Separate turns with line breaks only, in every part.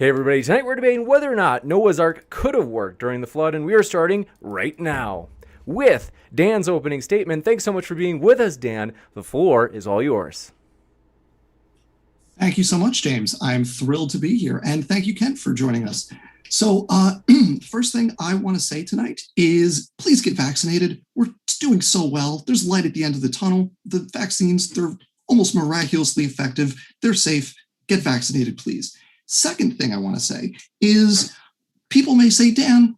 Hey everybody, tonight we're debating whether or not Noah's Ark could have worked during the flood, and we are starting right now with Dan's opening statement. Thanks so much for being with us, Dan. The floor is all yours.
Thank you so much, James. I'm thrilled to be here. And thank you, Kent, for joining us. So, first thing I want to say tonight is please get vaccinated. We're doing so well. There's light at the end of the tunnel. The vaccines, they're almost miraculously effective. They're safe. Get vaccinated, please. Second thing I want to say is people may say, Dan,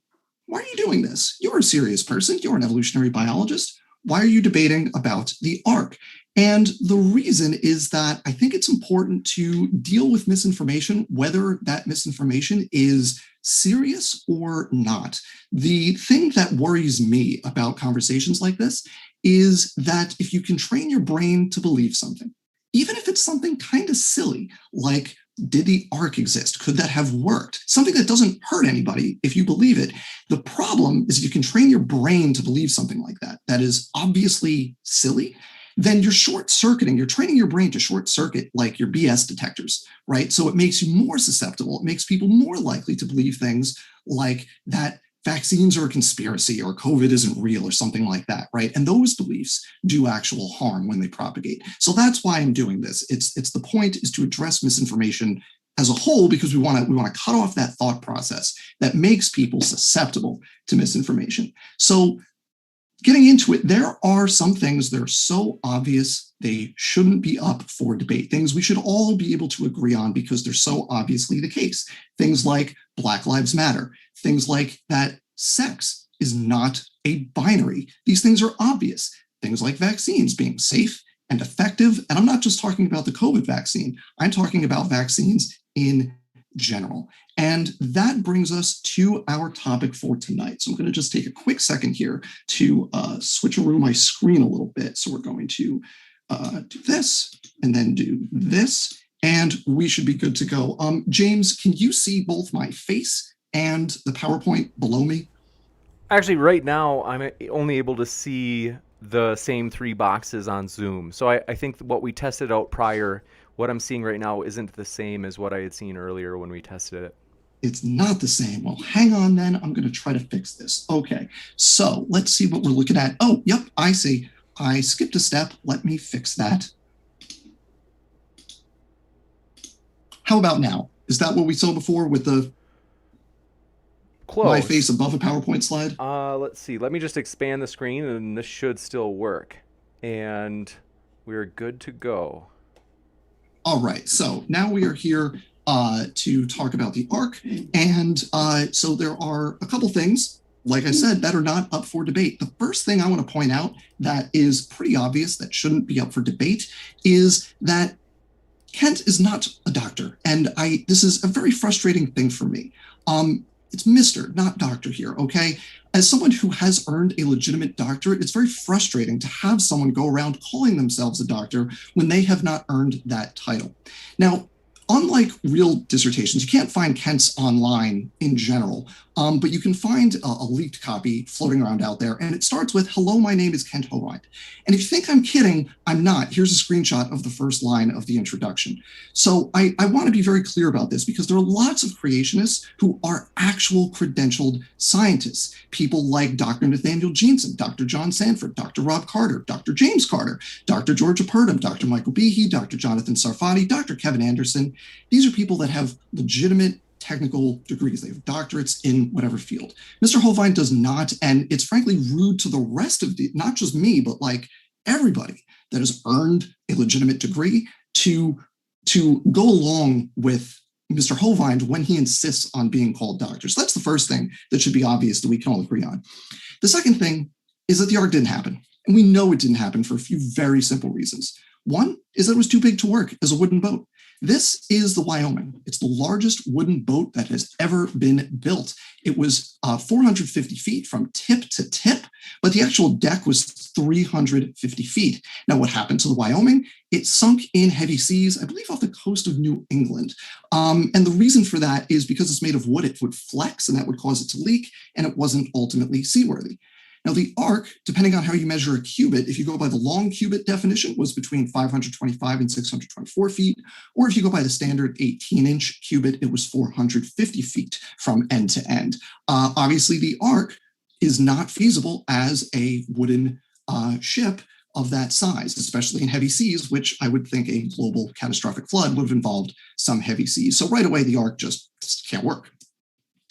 why are you doing this? You're a serious person. You're an evolutionary biologist. Why are you debating about the Ark? And the reason is that I think it's important to deal with misinformation, whether that misinformation is serious or not. The thing that worries me about conversations like this is that if you can train your brain to believe something, even if it's something kind of silly, like did the Ark exist? Could that have worked? Something that doesn't hurt anybody if you believe it. The problem is if you can train your brain to believe something like that, that is obviously silly, then you're short-circuiting. You're training your brain to short-circuit like your BS detectors, right? So it makes you more susceptible. It makes people more likely to believe things like that vaccines are a conspiracy or COVID isn't real or something like that, right? And those beliefs do actual harm when they propagate. So that's why I'm doing this. It's the point is to address misinformation as a whole because we want to cut off that thought process that makes people susceptible to misinformation. So getting into it, there are some things that are so obvious they shouldn't be up for debate. Things we should all be able to agree on because they're so obviously the case. Things like Black Lives Matter. Things like that sex is not a binary. These things are obvious. Things like vaccines being safe and effective. And I'm not just talking about the COVID vaccine. I'm talking about vaccines in general. And that brings us to our topic for tonight. So I'm going to just take a quick second here to switch around my screen a little bit. So we're going to do this and then do this, and we should be good to go. James, can you see both my face and the PowerPoint below me?
Actually, right now, I'm only able to see the same three boxes on Zoom. So I think what we tested out prior, what I'm seeing right now isn't the same as what I had seen earlier when we tested it.
It's not the same. Well, hang on then. I'm going to try to fix this. Okay, so let's see what we're looking at. Oh, yep, I see. I skipped a step. Let me fix that. How about now? Is that what we saw before with the my face above a PowerPoint slide?
Let's see. Let me just expand the screen, and this should still work. And we're good to go.
All right. So now we are here to talk about the Ark. And so there are a couple things, like I said, that are not up for debate. The first thing I want to point out that is pretty obvious that shouldn't be up for debate is that Kent is not a doctor. And this is a very frustrating thing for me. It's Mr., not doctor here, okay? As someone who has earned a legitimate doctorate, it's very frustrating to have someone go around calling themselves a doctor when they have not earned that title. Now, unlike real dissertations, you can't find Kent's online in general, but you can find a leaked copy floating around out there, and it starts with, "Hello, my name is Kent Hovind." And if you think I'm kidding, I'm not. Here's a screenshot of the first line of the introduction. So I want to be very clear about this because there are lots of creationists who are actual credentialed scientists. People like Dr. Nathaniel Jeanson, Dr. John Sanford, Dr. Rob Carter, Dr. James Carter, Dr. Georgia Purdom, Dr. Michael Behe, Dr. Jonathan Sarfati, Dr. Kevin Anderson. These are people that have legitimate technical degrees. They have doctorates in whatever field. Mr. Hovind does not, and it's frankly rude to the rest of not just me, but like everybody that has earned a legitimate degree to go along with Mr. Hovind when he insists on being called doctor. So that's the first thing that should be obvious that we can all agree on. The second thing is that the Ark didn't happen. And we know it didn't happen for a few very simple reasons. One is that it was too big to work as a wooden boat. This is the Wyoming. It's the largest wooden boat that has ever been built. It was 450 feet from tip to tip, but the actual deck was 350 feet. Now, what happened to the Wyoming? It sunk in heavy seas, I believe off the coast of New England. And the reason for that is because it's made of wood, it would flex and that would cause it to leak, and it wasn't ultimately seaworthy. Now, the ark, depending on how you measure a cubit, if you go by the long cubit definition, was between 525 and 624 feet, or if you go by the standard 18-inch cubit, it was 450 feet from end to end. Obviously, the ark is not feasible as a wooden ship of that size, especially in heavy seas, which I would think a global catastrophic flood would have involved some heavy seas. So right away, the ark just can't work.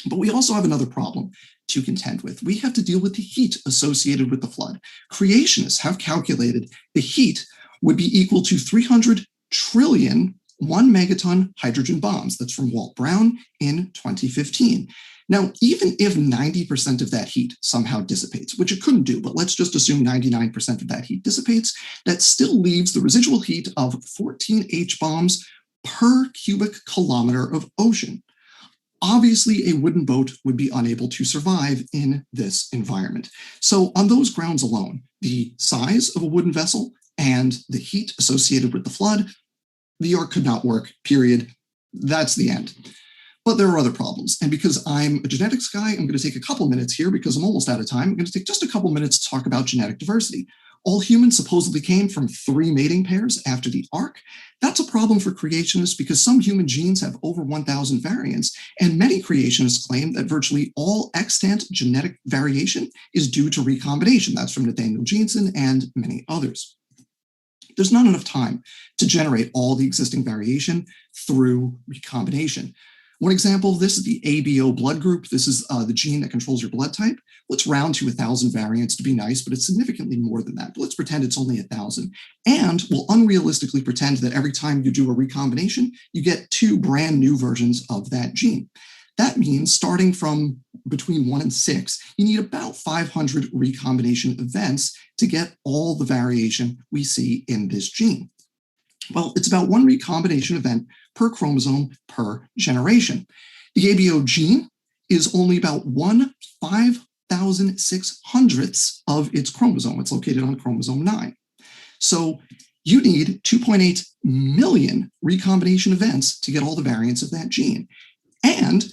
But we also have another problem to contend with. We have to deal with the heat associated with the flood. Creationists have calculated the heat would be equal to 300 trillion 1 megaton hydrogen bombs. That's from Walt Brown in 2015. Now, even if 90% of that heat somehow dissipates, which it couldn't do, but let's just assume 99% of that heat dissipates, that still leaves the residual heat of 14 H bombs per cubic kilometer of ocean. Obviously, a wooden boat would be unable to survive in this environment. So on those grounds alone, the size of a wooden vessel and the heat associated with the flood, the ark could not work, period. That's the end. But there are other problems. And because I'm a genetics guy, I'm going to take a couple minutes here because I'm almost out of time. I'm going to take just a couple minutes to talk about genetic diversity. All humans supposedly came from 3 mating pairs after the ark. That's a problem for creationists because some human genes have over 1,000 variants, and many creationists claim that virtually all extant genetic variation is due to recombination. That's from Nathaniel Jeanson and many others. There's not enough time to generate all the existing variation through recombination. One example of this is the ABO blood group. This is the gene that controls your blood type. Let's round to 1,000 variants to be nice, but it's significantly more than that. But let's pretend it's only 1,000. And we'll unrealistically pretend that every time you do a recombination, you get 2 brand new versions of that gene. That means starting from between 1 and 6, you need about 500 recombination events to get all the variation we see in this gene. Well, it's about 1 recombination event per chromosome per generation. The ABO gene is only about 1/5,600th of its chromosome. It's located on chromosome 9. So you need 2.8 million recombination events to get all the variants of that gene. And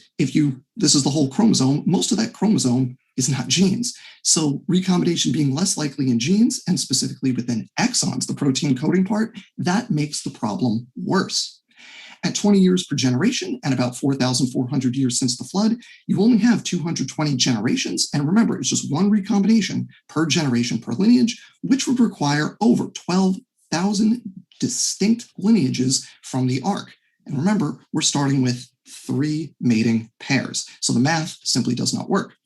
this is the whole chromosome, most of that chromosome is not genes. So recombination being less likely in genes, and specifically within exons, the protein coding part, that makes the problem worse. At 20 years per generation and about 4,400 years since the flood, you only have 220 generations. And remember, it's just 1 recombination per generation per lineage, which would require over 12,000 distinct lineages from the ark. And remember, we're starting with 3 mating pairs. So the math simply does not work.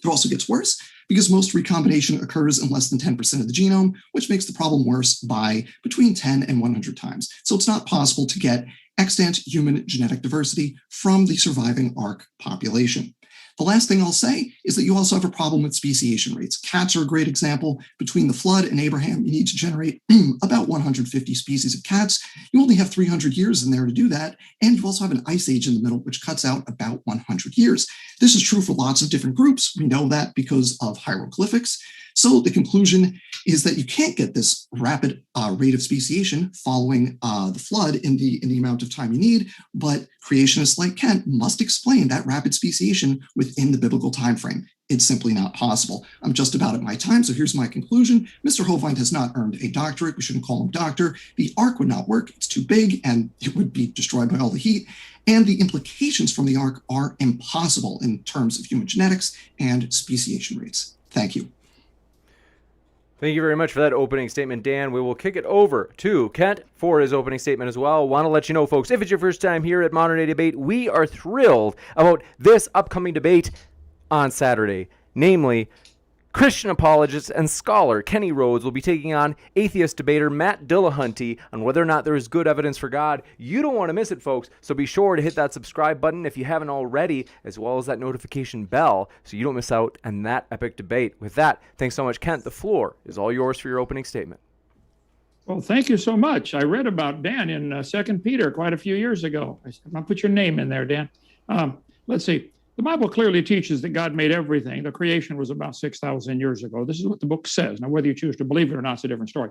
It also gets worse because most recombination occurs in less than 10% of the genome, which makes the problem worse by between 10 and 100 times. So it's not possible to get extant human genetic diversity from the surviving ark population. The last thing I'll say is that you also have a problem with speciation rates. Cats are a great example. Between the flood and Abraham, you need to generate about 150 species of cats. You only have 300 years in there to do that. And you also have an ice age in the middle, which cuts out about 100 years. This is true for lots of different groups. We know that because of hieroglyphics. So the conclusion is that you can't get this rapid rate of speciation following the flood in the amount of time you need, but creationists like Kent must explain that rapid speciation within the biblical time frame. It's simply not possible. I'm just about at my time, so here's my conclusion. Mr. Hovind has not earned a doctorate. We shouldn't call him doctor. The ark would not work. It's too big, and it would be destroyed by all the heat. And the implications from the ark are impossible in terms of human genetics and speciation rates. Thank you.
Thank you very much for that opening statement, Dan. We will kick it over to Kent for his opening statement as well. Want to let you know, folks, if it's your first time here at Modern Day Debate, we are thrilled about this upcoming debate on Saturday. Namely, Christian apologist and scholar Kenny Rhodes will be taking on atheist debater Matt Dillahunty on whether or not there is good evidence for God. You don't want to miss it, folks, so be sure to hit that subscribe button if you haven't already, as well as that notification bell, so you don't miss out on that epic debate. With that, thanks so much, Kent. The floor is all yours for your opening statement.
Well, thank you so much. I read about Dan in 2 Peter quite a few years ago. I'll put your name in there, Dan. Let's see. The Bible clearly teaches that God made everything. The creation was about 6,000 years ago. This is what the book says. Now, whether you choose to believe it or not is a different story.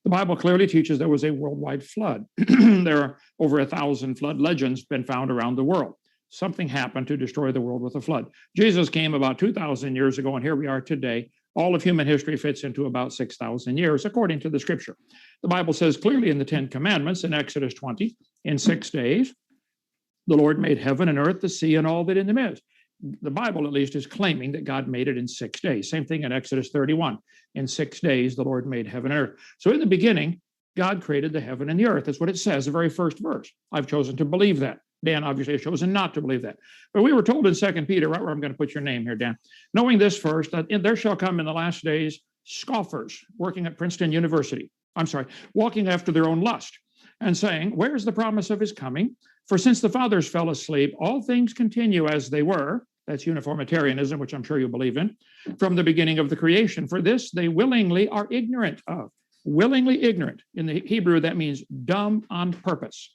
The Bible clearly teaches there was a worldwide flood. There are over 1,000 flood legends been found around the world. Something happened to destroy the world with a flood. Jesus came about 2,000 years ago, and here we are today. All of human history fits into about 6,000 years, according to the scripture. The Bible says clearly in the 10 Commandments in Exodus 20, in 6 days, the Lord made heaven and earth, the sea, and all that in them is. The Bible, at least, is claiming that God made it in 6 days. Same thing in Exodus 31. In 6 days, the Lord made heaven and earth. So in the beginning, God created the heaven and the earth. That's what it says, the very first verse. I've chosen to believe that. Dan obviously has chosen not to believe that. But we were told in 2 Peter, right where I'm going to put your name here, Dan, knowing this first, that there shall come in the last days scoffers working at Princeton University. Walking after their own lust and saying, where's the promise of his coming? For since the fathers fell asleep, all things continue as they were. That's uniformitarianism, which I'm sure you believe in, from the beginning of the creation. For this they willingly are ignorant of. Willingly ignorant. In the Hebrew, that means dumb on purpose.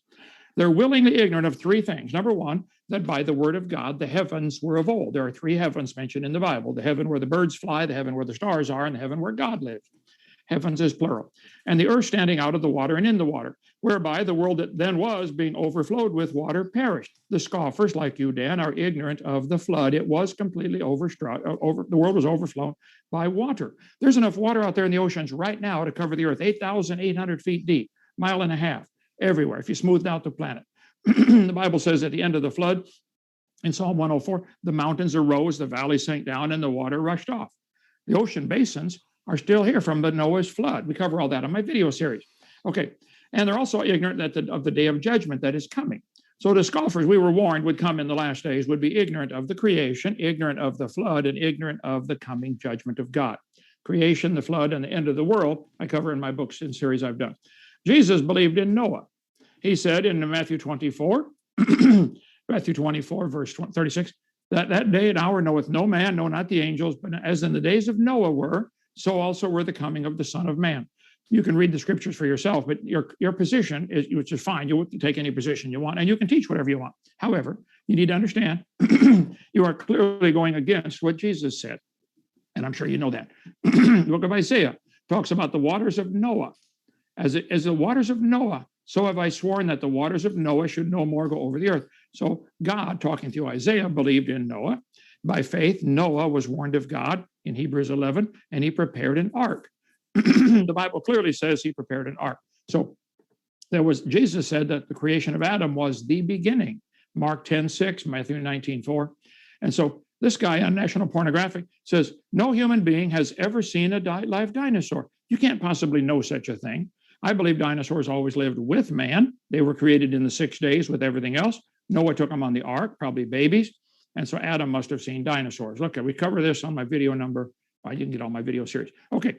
They're willingly ignorant of 3 things. Number 1, that by the word of God, the heavens were of old. There are 3 heavens mentioned in the Bible: the heaven where the birds fly, the heaven where the stars are, and the heaven where God lives. Heavens is plural. And the earth standing out of the water and in the water, whereby the world that then was, being overflowed with water, perished. The scoffers, like you, Dan, are ignorant of the flood. It was completely the world was overflown by water. There's enough water out there in the oceans right now to cover the earth, 8,800 feet deep, 1.5 miles everywhere, if you smoothed out the planet. The Bible says at the end of the flood, in Psalm 104, the mountains arose, the valleys sank down, and the water rushed off. The ocean basins are still here from the Noah's flood. We cover all that on my video series. Okay, and they're also ignorant of the day of judgment that is coming. So the scoffers we were warned would come in the last days would be ignorant of the creation, ignorant of the flood, and ignorant of the coming judgment of God. Creation, the flood, and the end of the world, I cover in my books and series I've done. Jesus believed in Noah. He said in Matthew 24, Matthew 24, verse 36, that day and hour knoweth no man, no, not the angels, but as in the days of Noah were, so also were the coming of the Son of Man. You can read the scriptures for yourself, but your position is, which is fine. You take any position you want, and you can teach whatever you want. However, you need to understand you are clearly going against what Jesus said, and I'm sure you know that. The book of Isaiah talks about the waters of Noah. As the waters of Noah, so have I sworn that the waters of Noah should no more go over the earth. So God, talking through Isaiah, believed in Noah. By faith, Noah was warned of God in Hebrews 11, and he prepared an ark. The Bible clearly says he prepared an ark. So Jesus said that the creation of Adam was the beginning. Mark 10:6, Matthew 19:4. And so this guy on National Pornographic says, no human being has ever seen a live dinosaur. You can't possibly know such a thing. I believe dinosaurs always lived with man. They were created in the 6 days with everything else. Noah took them on the ark, probably babies. And so Adam must have seen dinosaurs. Look, we cover this on my video number. I didn't get all my video series. Okay,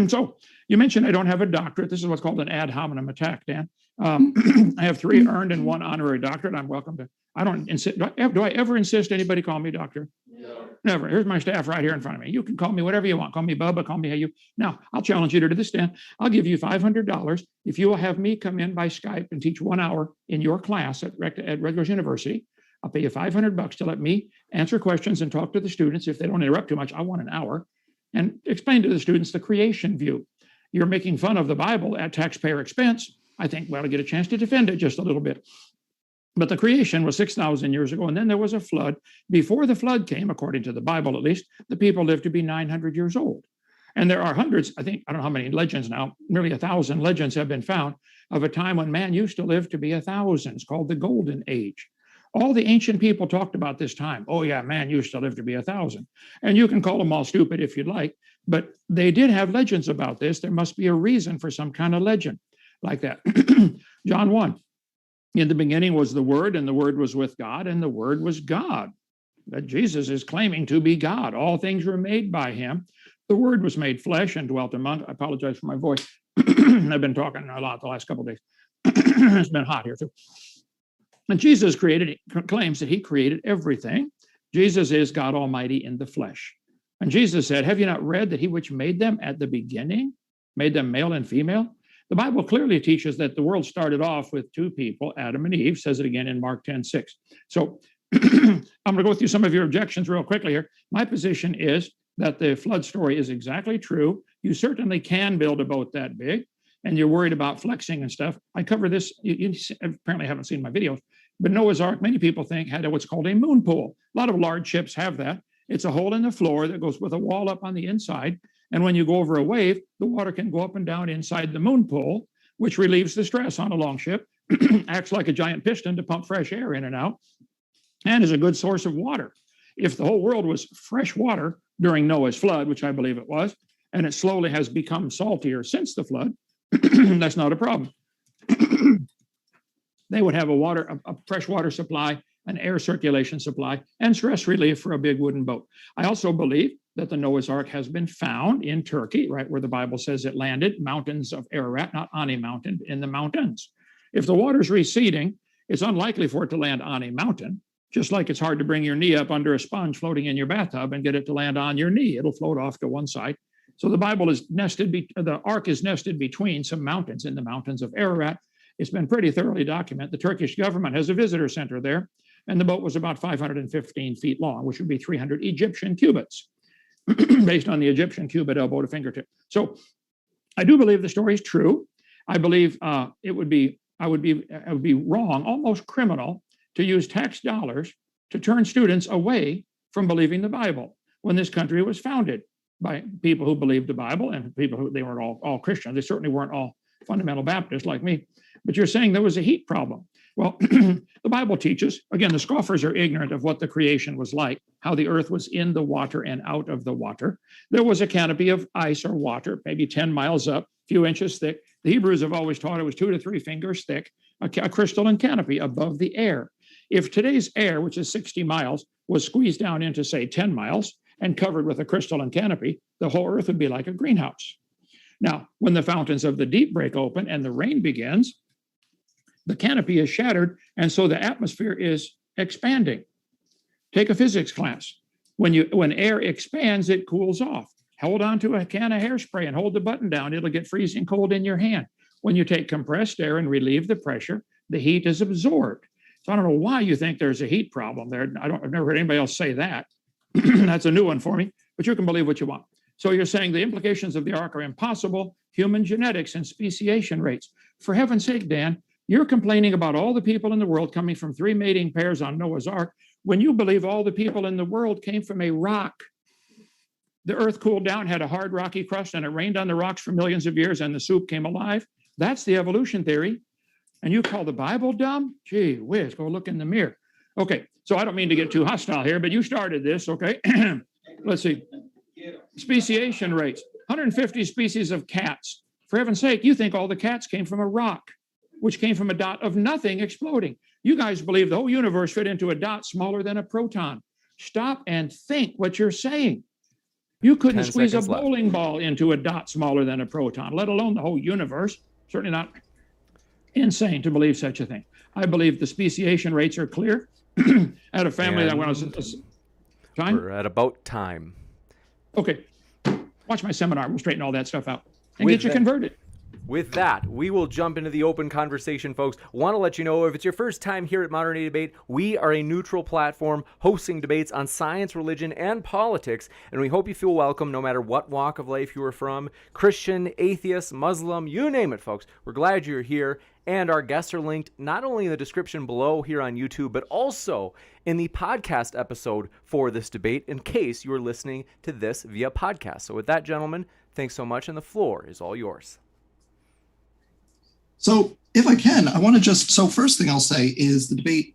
so you mentioned I don't have a doctorate. This is what's called an ad hominem attack, Dan. I have 3 earned and 1 honorary doctorate. I'm welcome to. I don't insist. Do I ever insist anybody call me doctor? No. Never. Here's my staff right here in front of me. You can call me whatever you want. Call me Bubba. Call me Hey You. Now, I'll challenge you to do this, Dan. I'll give you $500 if you will have me come in by Skype and teach 1 hour in your class at Rutgers University. I'll pay you $500 to let me answer questions and talk to the students. If they don't interrupt too much, I want an hour, and explain to the students the creation view. You're making fun of the Bible at taxpayer expense. I think we ought to get a chance to defend it just a little bit. But the creation was 6,000 years ago, and then there was a flood. Before the flood came, according to the Bible at least, the people lived to be 900 years old. And there are hundreds, I don't know how many legends now, nearly 1,000 legends have been found of a time when man used to live to be 1,000. It's called the Golden Age. All the ancient people talked about this time. Oh yeah, man used to live to be 1,000. And you can call them all stupid if you'd like, but they did have legends about this. There must be a reason for some kind of legend like that. John 1, in the beginning was the Word, and the Word was with God, and the Word was God. That Jesus is claiming to be God. All things were made by him. The Word was made flesh and dwelt among. I apologize for my voice. I've been talking a lot the last couple of days. It's been hot here too. And Jesus claims that he created everything. Jesus is God Almighty in the flesh. And Jesus said, have you not read that he which made them at the beginning, made them male and female? The Bible clearly teaches that the world started off with 2 people, Adam and Eve, says it again in Mark 10:6. So I'm going to go through some of your objections real quickly here. My position is that the flood story is exactly true. You certainly can build a boat that big, and you're worried about flexing and stuff. I cover this. You apparently haven't seen my videos, but Noah's Ark, many people think, had what's called a moon pool. A lot of large ships have that. It's a hole in the floor that goes with a wall up on the inside. And when you go over a wave, the water can go up and down inside the moon pool, which relieves the stress on a longship, acts like a giant piston to pump fresh air in and out, and is a good source of water. If the whole world was fresh water during Noah's flood, which I believe it was, and it slowly has become saltier since the flood, that's not a problem. They would have a fresh water supply, an air circulation supply, and stress relief for a big wooden boat. I also believe that the Noah's Ark has been found in Turkey, right where the Bible says it landed, mountains of Ararat, not on a mountain, in the mountains. If the water's receding, it's unlikely for it to land on a mountain, just like it's hard to bring your knee up under a sponge floating in your bathtub and get it to land on your knee. It'll float off to one side. So the the Ark is nested between some mountains in the mountains of Ararat. It's been pretty thoroughly documented. The Turkish government has a visitor center there, and the boat was about 515 feet long, which would be 300 Egyptian cubits, based on the Egyptian cubit elbow to fingertip. So I do believe the story is true. I believe it would be wrong, almost criminal, to use tax dollars to turn students away from believing the Bible when this country was founded by people who believed the Bible and people who, they weren't all Christians. They certainly weren't all fundamental Baptists like me. But you're saying there was a heat problem. Well, the Bible teaches, again, the scoffers are ignorant of what the creation was like, how the earth was in the water and out of the water. There was a canopy of ice or water, maybe 10 miles up, a few inches thick. The Hebrews have always taught it was 2 to 3 fingers thick, a crystalline canopy above the air. If today's air, which is 60 miles, was squeezed down into, say, 10 miles and covered with a crystalline canopy, the whole earth would be like a greenhouse. Now, when the fountains of the deep break open and the rain begins, the canopy is shattered, and so the atmosphere is expanding. Take a physics class. When air expands, it cools off. Hold on to a can of hairspray and hold the button down. It'll get freezing cold in your hand. When you take compressed air and relieve the pressure, the heat is absorbed. So I don't know why you think there's a heat problem there. I've never heard anybody else say that. That's a new one for me, but you can believe what you want. So you're saying the implications of the Ark are impossible, human genetics and speciation rates. For heaven's sake, Dan, you're complaining about all the people in the world coming from 3 mating pairs on Noah's Ark when you believe all the people in the world came from a rock. The earth cooled down, had a hard rocky crust, and it rained on the rocks for millions of years, and the soup came alive. That's the evolution theory. And you call the Bible dumb? Gee whiz, go look in the mirror. Okay, so I don't mean to get too hostile here, but you started this, okay? Let's see. Speciation rates, 150 species of cats. For heaven's sake, you think all the cats came from a rock, which came from a dot of nothing exploding. You guys believe the whole universe fit into a dot smaller than a proton. Stop and think what you're saying. You couldn't squeeze a bowling ball into a dot smaller than a proton, let alone the whole universe. Certainly not insane to believe such a thing. I believe the speciation rates are clear. I had a family that when I was time.
We're at about time.
Okay, watch my seminar. We'll straighten all that stuff out and get you converted.
With that, we will jump into the open conversation, folks. Want to let you know, if it's your first time here at Modern Day Debate, we are a neutral platform hosting debates on science, religion, and politics, and we hope you feel welcome no matter what walk of life you are from. Christian, atheist, Muslim, you name it, folks. We're glad you're here, and our guests are linked not only in the description below here on YouTube, but also in the podcast episode for this debate in case you are listening to this via podcast. So with that, gentlemen, thanks so much, and the floor is all yours.
So if I can, I want to so first thing I'll say is the debate,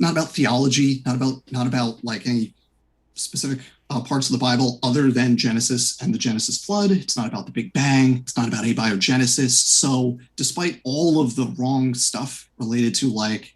not about theology, not about like any specific parts of the Bible other than Genesis and the Genesis flood. It's not about the Big Bang. It's not about abiogenesis. So despite all of the wrong stuff related to like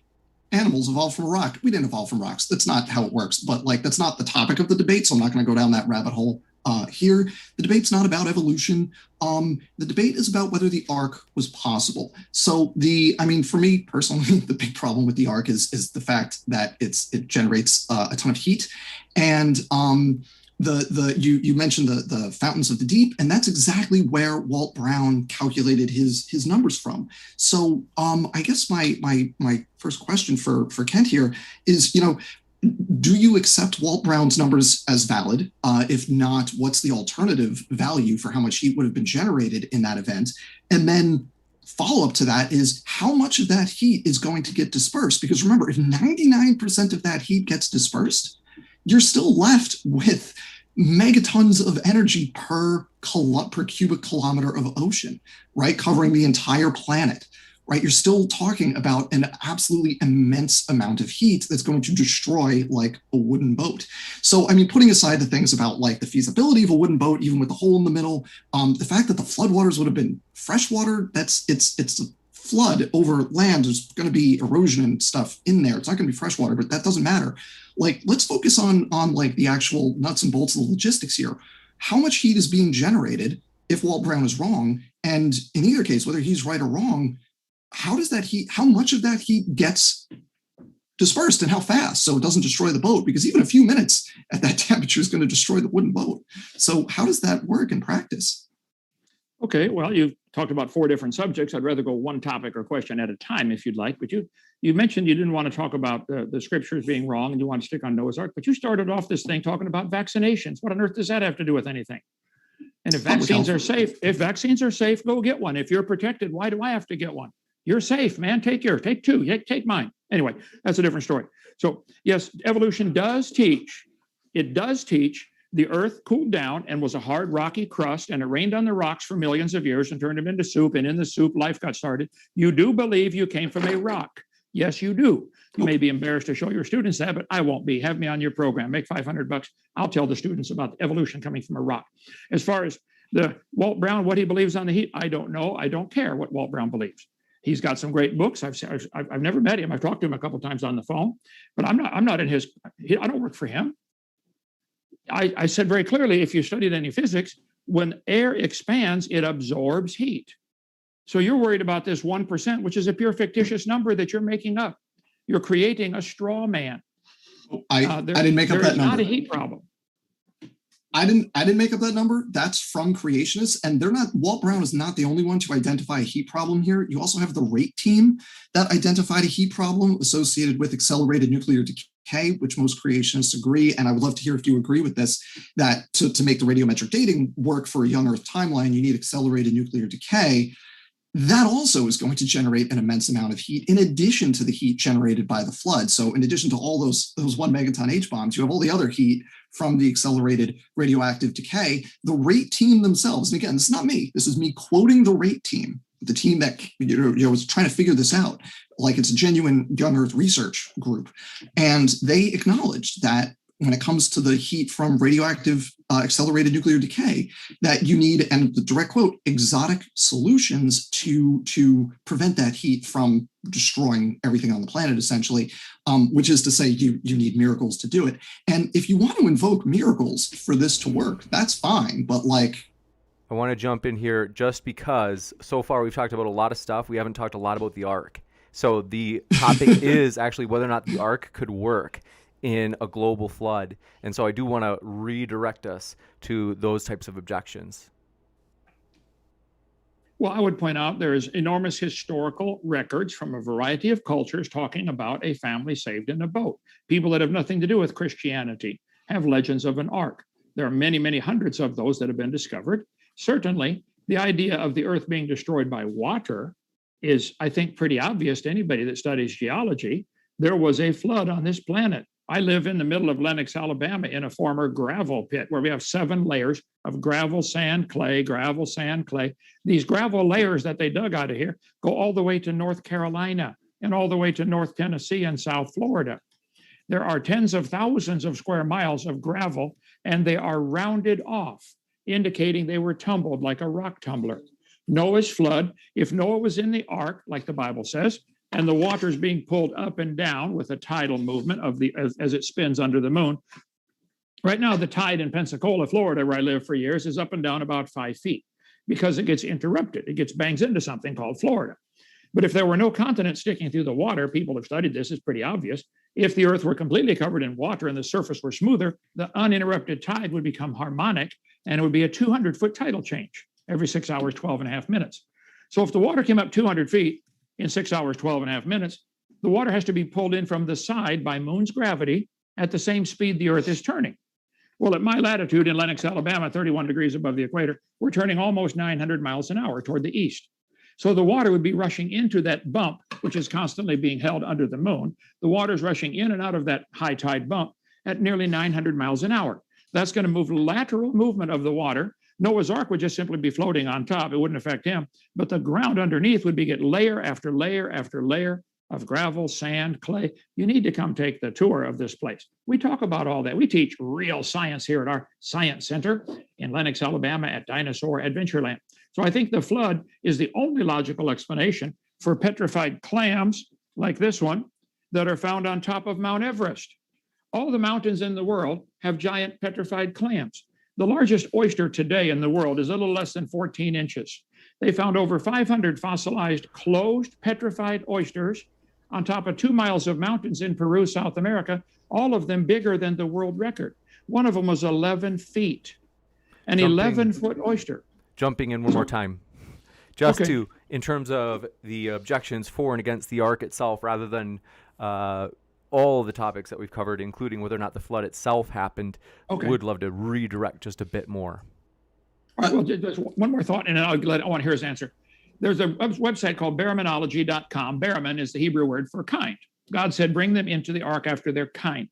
animals evolved from a rock, we didn't evolve from rocks. That's not how it works. But like, that's not the topic of the debate. So I'm not going to go down that rabbit hole here. The debate's not about evolution. The debate is about whether the Ark was possible. So for me personally, the big problem with the Ark is the fact that it generates a ton of heat. And you mentioned the fountains of the deep, and that's exactly where Walt Brown calculated his numbers from. So I guess my first question for Kent here is, do you accept Walt Brown's numbers as valid? If not, what's the alternative value for how much heat would have been generated in that event? And then follow up to that is how much of that heat is going to get dispersed? Because remember, if 99% of that heat gets dispersed, you're still left with megatons of energy per cubic kilometer of ocean, right? Covering the entire planet, right? You're still talking about an absolutely immense amount of heat that's going to destroy like a wooden boat. So, I mean, putting aside the things about like the feasibility of a wooden boat, even with the hole in the middle, the fact that the floodwaters would have been freshwater, it's a flood over land. There's going to be erosion and stuff in there. It's not going to be freshwater, but that doesn't matter. Like, let's focus on like the actual nuts and bolts of the logistics here. How much heat is being generated if Walt Brown is wrong? And in either case, whether he's right or wrong, how much of that heat gets dispersed and how fast, so it doesn't destroy the boat? Because even a few minutes at that temperature is going to destroy the wooden boat. So how does that work in practice?
Okay, well, you've talked about 4 different subjects. I'd rather go one topic or question at a time if you'd like, but you mentioned you didn't want to talk about the scriptures being wrong and you want to stick on Noah's Ark, but you started off this thing talking about vaccinations. What on earth does that have to do with anything? And if vaccines are safe, go get one. If you're protected, why do I have to get one? You're safe, man. Take 2. Take mine. Anyway, that's a different story. So yes, evolution does teach. It does teach the earth cooled down and was a hard, rocky crust, and it rained on the rocks for millions of years and turned them into soup, and in the soup, life got started. You do believe you came from a rock. Yes, you do. You may be embarrassed to show your students that, but I won't be. Have me on your program. Make $500. I'll tell the students about evolution coming from a rock. As far as the Walt Brown, what he believes on the heat, I don't know. I don't care what Walt Brown believes. He's got some great books. I've never met him. I've talked to him a couple of times on the phone, but I'm not in his. I don't work for him. I said very clearly, if you studied any physics, when air expands, it absorbs heat. So you're worried about this 1%, which is a pure fictitious number that you're making up. You're creating a straw man.
I didn't make up that number. There is
not a heat problem.
I didn't make up that number. That's from creationists, and Walt Brown is not the only one to identify a heat problem here. You also have the rate team that identified a heat problem associated with accelerated nuclear decay, which most creationists agree. And I would love to hear if you agree with this, that to make the radiometric dating work for a young Earth timeline, you need accelerated nuclear decay. That also is going to generate an immense amount of heat in addition to the heat generated by the flood. So in addition to all those 1 megaton H-bombs, you have all the other heat from the accelerated radioactive decay. The rate team themselves, and again, this is not me, this is me quoting the rate team, the team that was trying to figure this out, like it's a genuine young Earth research group. And they acknowledged that when it comes to the heat from radioactive accelerated nuclear decay, that you need, and the direct quote, exotic solutions to prevent that heat from destroying everything on the planet, essentially, which is to say you need miracles to do it. And if you want to invoke miracles for this to work, that's fine. But like,
I want to jump in here just because so far we've talked about a lot of stuff. We haven't talked a lot about the Ark. So the topic is actually whether or not the Ark could work in a global flood. And so I do want to redirect us to those types of objections.
Well, I would point out there's enormous historical records from a variety of cultures talking about a family saved in a boat. People that have nothing to do with Christianity have legends of an ark. There are many, many hundreds of those that have been discovered. Certainly, the idea of the earth being destroyed by water is, I think, pretty obvious to anybody that studies geology. There was a flood on this planet. I live in the middle of Lenox, Alabama, in a former gravel pit where we have 7 layers of gravel, sand, clay, gravel, sand, clay. These gravel layers that they dug out of here go all the way to North Carolina and all the way to North Tennessee and South Florida. There are tens of thousands of square miles of gravel, and they are rounded off, indicating they were tumbled like a rock tumbler. Noah's flood, if Noah was in the ark, like the Bible says, and the water is being pulled up and down with a tidal movement as it spins under the moon. Right now, the tide in Pensacola, Florida, where I lived for years, is up and down about 5 feet because it gets interrupted. It bangs into something called Florida. But if there were no continent sticking through the water, people have studied this, it's pretty obvious. If the earth were completely covered in water and the surface were smoother, the uninterrupted tide would become harmonic, and it would be a 200-foot tidal change every 6 hours, 12 and a half minutes. So if the water came up 200 feet, in 6 hours, 12 and a half minutes, the water has to be pulled in from the side by moon's gravity at the same speed the earth is turning. Well, at my latitude in Lenox, Alabama, 31 degrees above the equator, we're turning almost 900 miles an hour toward the east. So the water would be rushing into that bump, which is constantly being held under the moon. The water is rushing in and out of that high tide bump, at nearly 900 miles an hour. That's going to move lateral movement of the water. Noah's Ark would just simply be floating on top. It wouldn't affect him. But the ground underneath would be get layer after layer after layer of gravel, sand, clay. You need to come take the tour of this place. We talk about all that. We teach real science here at our Science Center in Lenox, Alabama at Dinosaur Adventureland. So I think the flood is the only logical explanation for petrified clams like this one that are found on top of Mount Everest. All the mountains in the world have giant petrified clams. The largest oyster today in the world is a little less than 14 inches. They found over 500 fossilized, closed, petrified oysters on top of 2 miles of mountains in Peru, South America, all of them bigger than the world record. One of them was 11 feet, an 11-foot oyster.
Jumping in one more time. Just to, in terms of the objections for and against the Ark itself, rather than all the topics that we've covered, including whether or not the flood itself happened, would love to redirect just a bit more.
All right, well, just one more thought, and then I want to hear his answer. There's a website called baraminology.com. Baraman is the Hebrew word for kind. God said, bring them into the ark after their kind.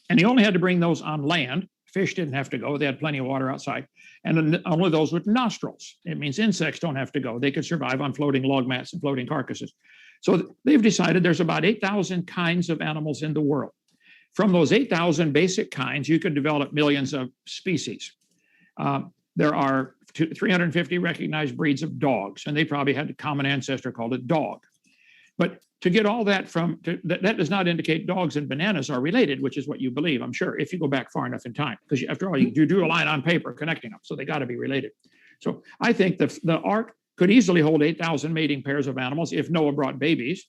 And he only had to bring those on land. Fish didn't have to go. They had plenty of water outside. And only those with nostrils. It means insects don't have to go. They could survive on floating log mats and floating carcasses. So they've decided there's about 8,000 kinds of animals in the world. From those 8,000 basic kinds, you could develop millions of species. There are 350 recognized breeds of dogs, and they probably had a common ancestor called a dog. But to get all that that does not indicate dogs and bananas are related, which is what you believe, I'm sure, if you go back far enough in time. Because after all, you drew a line on paper connecting them, so they got to be related. So I think the Ark could easily hold 8,000 mating pairs of animals if Noah brought babies.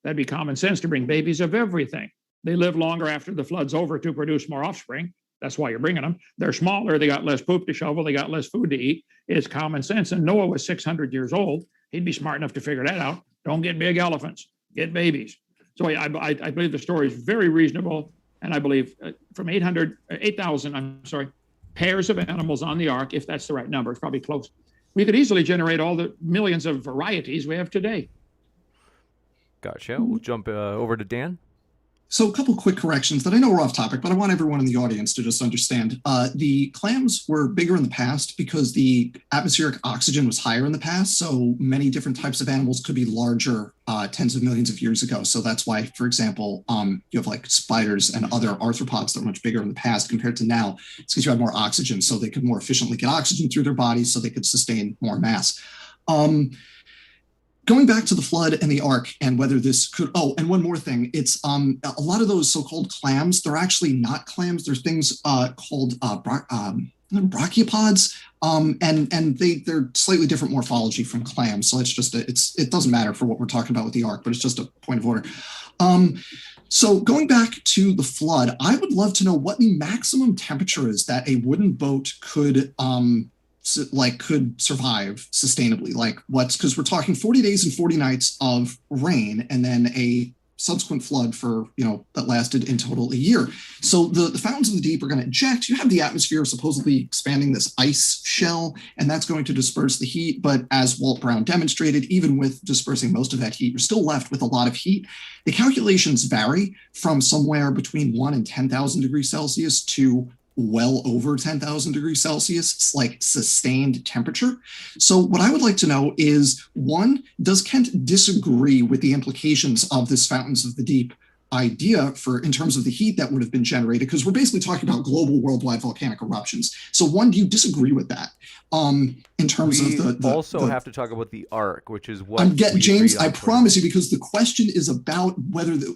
That'd be common sense to bring babies of everything. They live longer after the flood's over to produce more offspring. That's why you're bringing them. They're smaller. They got less poop to shovel. They got less food to eat. It's common sense. And Noah was 600 years old. He'd be smart enough to figure that out. Don't get big elephants. Get babies. So I believe the story is very reasonable. And I believe from 8,000, pairs of animals on the ark, if that's the right number, it's probably close. We could easily generate all the millions of varieties we have today.
Gotcha. We'll jump over to Dan.
So a couple quick corrections that I know are off topic, but I want everyone in the audience to just understand. The clams were bigger in the past because the atmospheric oxygen was higher in the past. So many different types of animals could be larger tens of millions of years ago. So that's why, for example, you have like spiders and other arthropods that are much bigger in the past compared to now. It's because you have more oxygen, so they could more efficiently get oxygen through their bodies so they could sustain more mass. Going back to the flood and the ark and whether this could, and one more thing, it's a lot of those so-called clams, they're actually not clams. There's things called brachiopods, and they're slightly different morphology from clams. So it's just, it doesn't matter for what we're talking about with the ark, but it's just a point of order. So going back to the flood, I would love to know what the maximum temperature is that a wooden boat could survive sustainably, because we're talking 40 days and 40 nights of rain and then a subsequent flood for, that lasted in total a year. So the fountains of the deep are going to eject. You have the atmosphere supposedly expanding this ice shell, and that's going to disperse the heat. But as Walt Brown demonstrated, even with dispersing most of that heat, you're still left with a lot of heat. The calculations vary from somewhere between 1 and 10,000 degrees Celsius to well over 10,000 degrees Celsius, like sustained temperature. So what I would like to know is, one, does Kent disagree with the implications of this fountains of the deep idea in terms of the heat that would have been generated? Because we're basically talking about global worldwide volcanic eruptions. So one, do you disagree with that? In terms of the
also have to talk about the ark, which is what
I'm getting, James. I promise you, because the question is about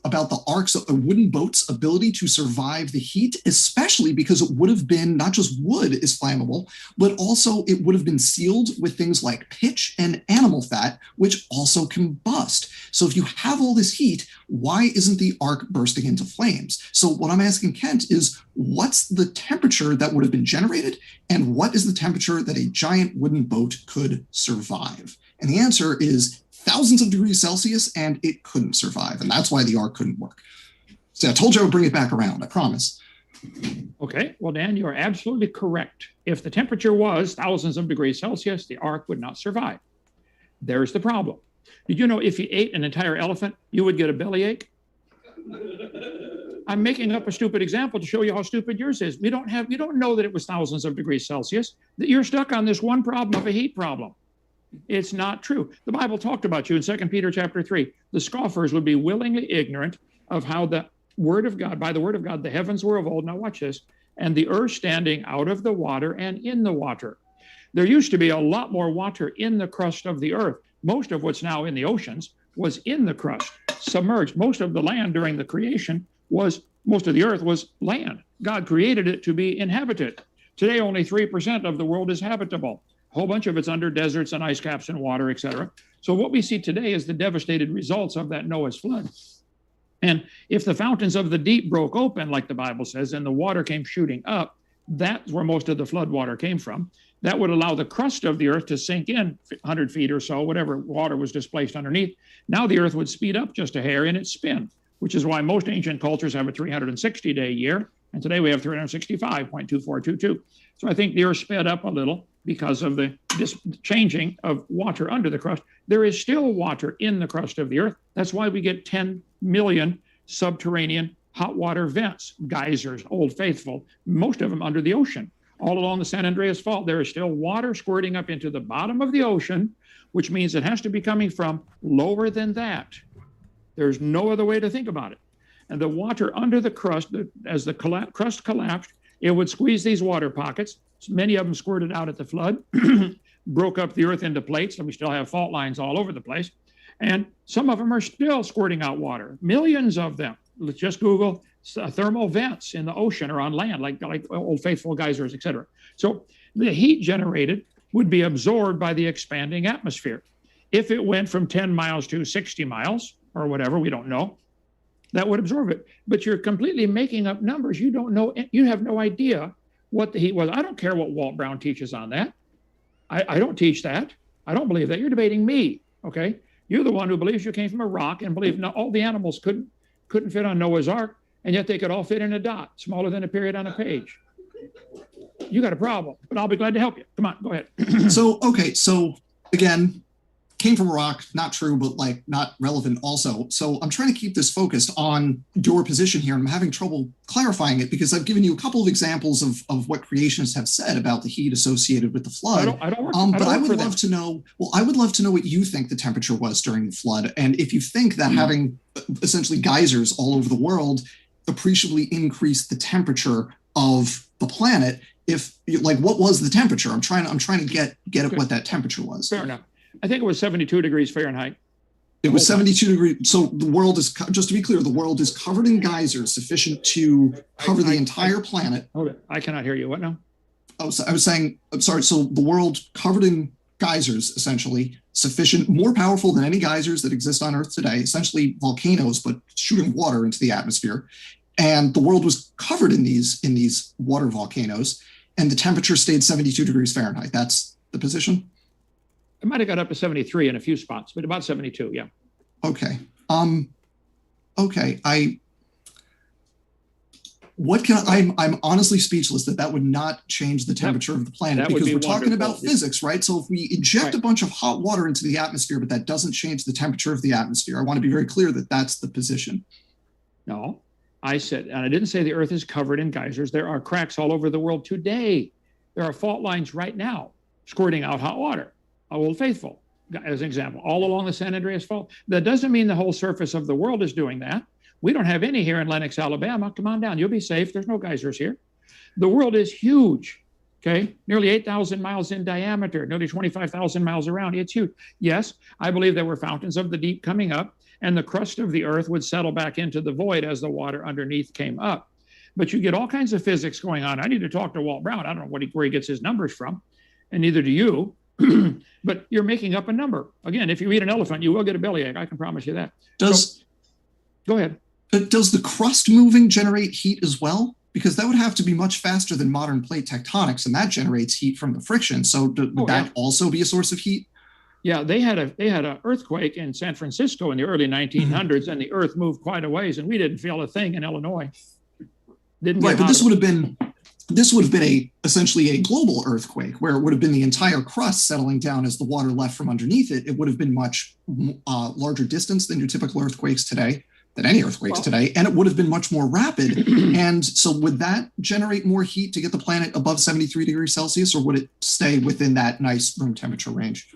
about the ark's, a wooden boat's ability to survive the heat, especially because it would have been not just wood is flammable, but also it would have been sealed with things like pitch and animal fat, which also combust. So if you have all this heat, why isn't the ark bursting into flames? So what I'm asking Kent is, what's the temperature that would have been generated, and what is the temperature that a giant wooden boat could survive? And the answer is thousands of degrees Celsius, and it couldn't survive. And that's why the ark couldn't work. So I told you I would bring it back around, I promise.
Okay, well, Dan, you are absolutely correct. If the temperature was thousands of degrees Celsius, the ark would not survive. There's the problem. Did you know if you ate an entire elephant, you would get a bellyache? I'm making up a stupid example to show you how stupid yours is. You don't know that it was thousands of degrees Celsius, that you're stuck on this one problem of a heat problem. It's not true. The Bible talked about you in 2 Peter chapter 3. The scoffers would be willingly ignorant of how the word of God, by the word of God, the heavens were of old. Now watch this. And the earth standing out of the water and in the water. There used to be a lot more water in the crust of the earth. Most of what's now in the oceans was in the crust, submerged. Most of the land during the creation most of the earth was land. God created it to be inhabited. Today, only 3% of the world is habitable. A whole bunch of it's under deserts and ice caps and water, etc. So what we see today is the devastated results of that Noah's flood. And if the fountains of the deep broke open, like the Bible says, and the water came shooting up, that's where most of the flood water came from. That would allow the crust of the earth to sink in 100 feet or so, whatever water was displaced underneath. Now the earth would speed up just a hair in its spin, which is why most ancient cultures have a 360-day year. And today we have 365.2422. So I think the earth sped up a little because of the changing of water under the crust. There is still water in the crust of the earth. That's why we get 10 million subterranean hot water vents, geysers, Old Faithful, most of them under the ocean. All along the San Andreas Fault, there is still water squirting up into the bottom of the ocean, which means it has to be coming from lower than that. There's no other way to think about it. And the water under the crust, as the crust collapsed, it would squeeze these water pockets. Many of them squirted out at the flood, broke up the earth into plates, and we still have fault lines all over the place. And some of them are still squirting out water, millions of them. Let's just Google thermal vents in the ocean or on land, like Old Faithful geysers, et cetera. So the heat generated would be absorbed by the expanding atmosphere. If it went from 10 miles to 60 miles or whatever, we don't know, that would absorb it. But you're completely making up numbers. You don't know, you have no idea what the heat was. I don't care what Walt Brown teaches on that. I don't teach that. I don't believe that. You're debating me, okay? You're the one who believes you came from a rock and believe all the animals couldn't fit on Noah's Ark, and yet they could all fit in a dot, smaller than a period on a page. You got a problem, but I'll be glad to help you. Come on, go ahead.
So again, came from a rock, not true, but like not relevant also. So I'm trying to keep this focused on your position here. And I'm having trouble clarifying it because I've given you a couple of examples of what creationists have said about the heat associated with the flood. I would love to know what you think the temperature was during the flood. And if you think that having essentially geysers all over the world appreciably increased the temperature of the planet, what was the temperature? I'm trying to get at what that temperature was.
Fair enough. I think it was 72 degrees Fahrenheit.
It was 72 degrees. So the world is, just to be clear, the world is covered in geysers sufficient to cover the entire planet.
Hold it. I cannot hear you. What now?
I was saying, I'm sorry. So the world covered in geysers, essentially sufficient, more powerful than any geysers that exist on Earth today, essentially volcanoes, but shooting water into the atmosphere. And the world was covered in these water volcanoes, and the temperature stayed 72 degrees Fahrenheit. That's the position.
It might have got up to 73 in a few spots, but about 72, yeah.
Okay. Okay. I'm honestly speechless that would not change the temperature of the planet, because we're talking about physics, right? So if we inject a bunch of hot water into the atmosphere, but that doesn't change the temperature of the atmosphere, I want to be very clear that that's the position.
No, I said, and I didn't say the earth is covered in geysers. There are cracks all over the world today. There are fault lines right now squirting out hot water. Old Faithful, as an example, all along the San Andreas Fault. That doesn't mean the whole surface of the world is doing that. We don't have any here in Lenox, Alabama. Come on down. You'll be safe. There's no geysers here. The world is huge, okay? Nearly 8,000 miles in diameter, nearly 25,000 miles around. It's huge. Yes, I believe there were fountains of the deep coming up, and the crust of the earth would settle back into the void as the water underneath came up. But you get all kinds of physics going on. I need to talk to Walt Brown. I don't know where he gets his numbers from, and neither do you. But you're making up a number. Again, if you eat an elephant, you will get a bellyache. I can promise you that. Go ahead.
Does the crust moving generate heat as well? Because that would have to be much faster than modern plate tectonics, and that generates heat from the friction. So would that also be a source of heat?
Yeah, they had an earthquake in San Francisco in the early 1900s, and the earth moved quite a ways, and we didn't feel a thing in Illinois.
Right, but this would have been essentially a global earthquake, where it would have been the entire crust settling down as the water left from underneath it. It would have been much larger distance than your typical earthquakes today. than any earthquakes today, and it would have been much more rapid. And so would that generate more heat to get the planet above 73 degrees Celsius, or would it stay within that nice room temperature range?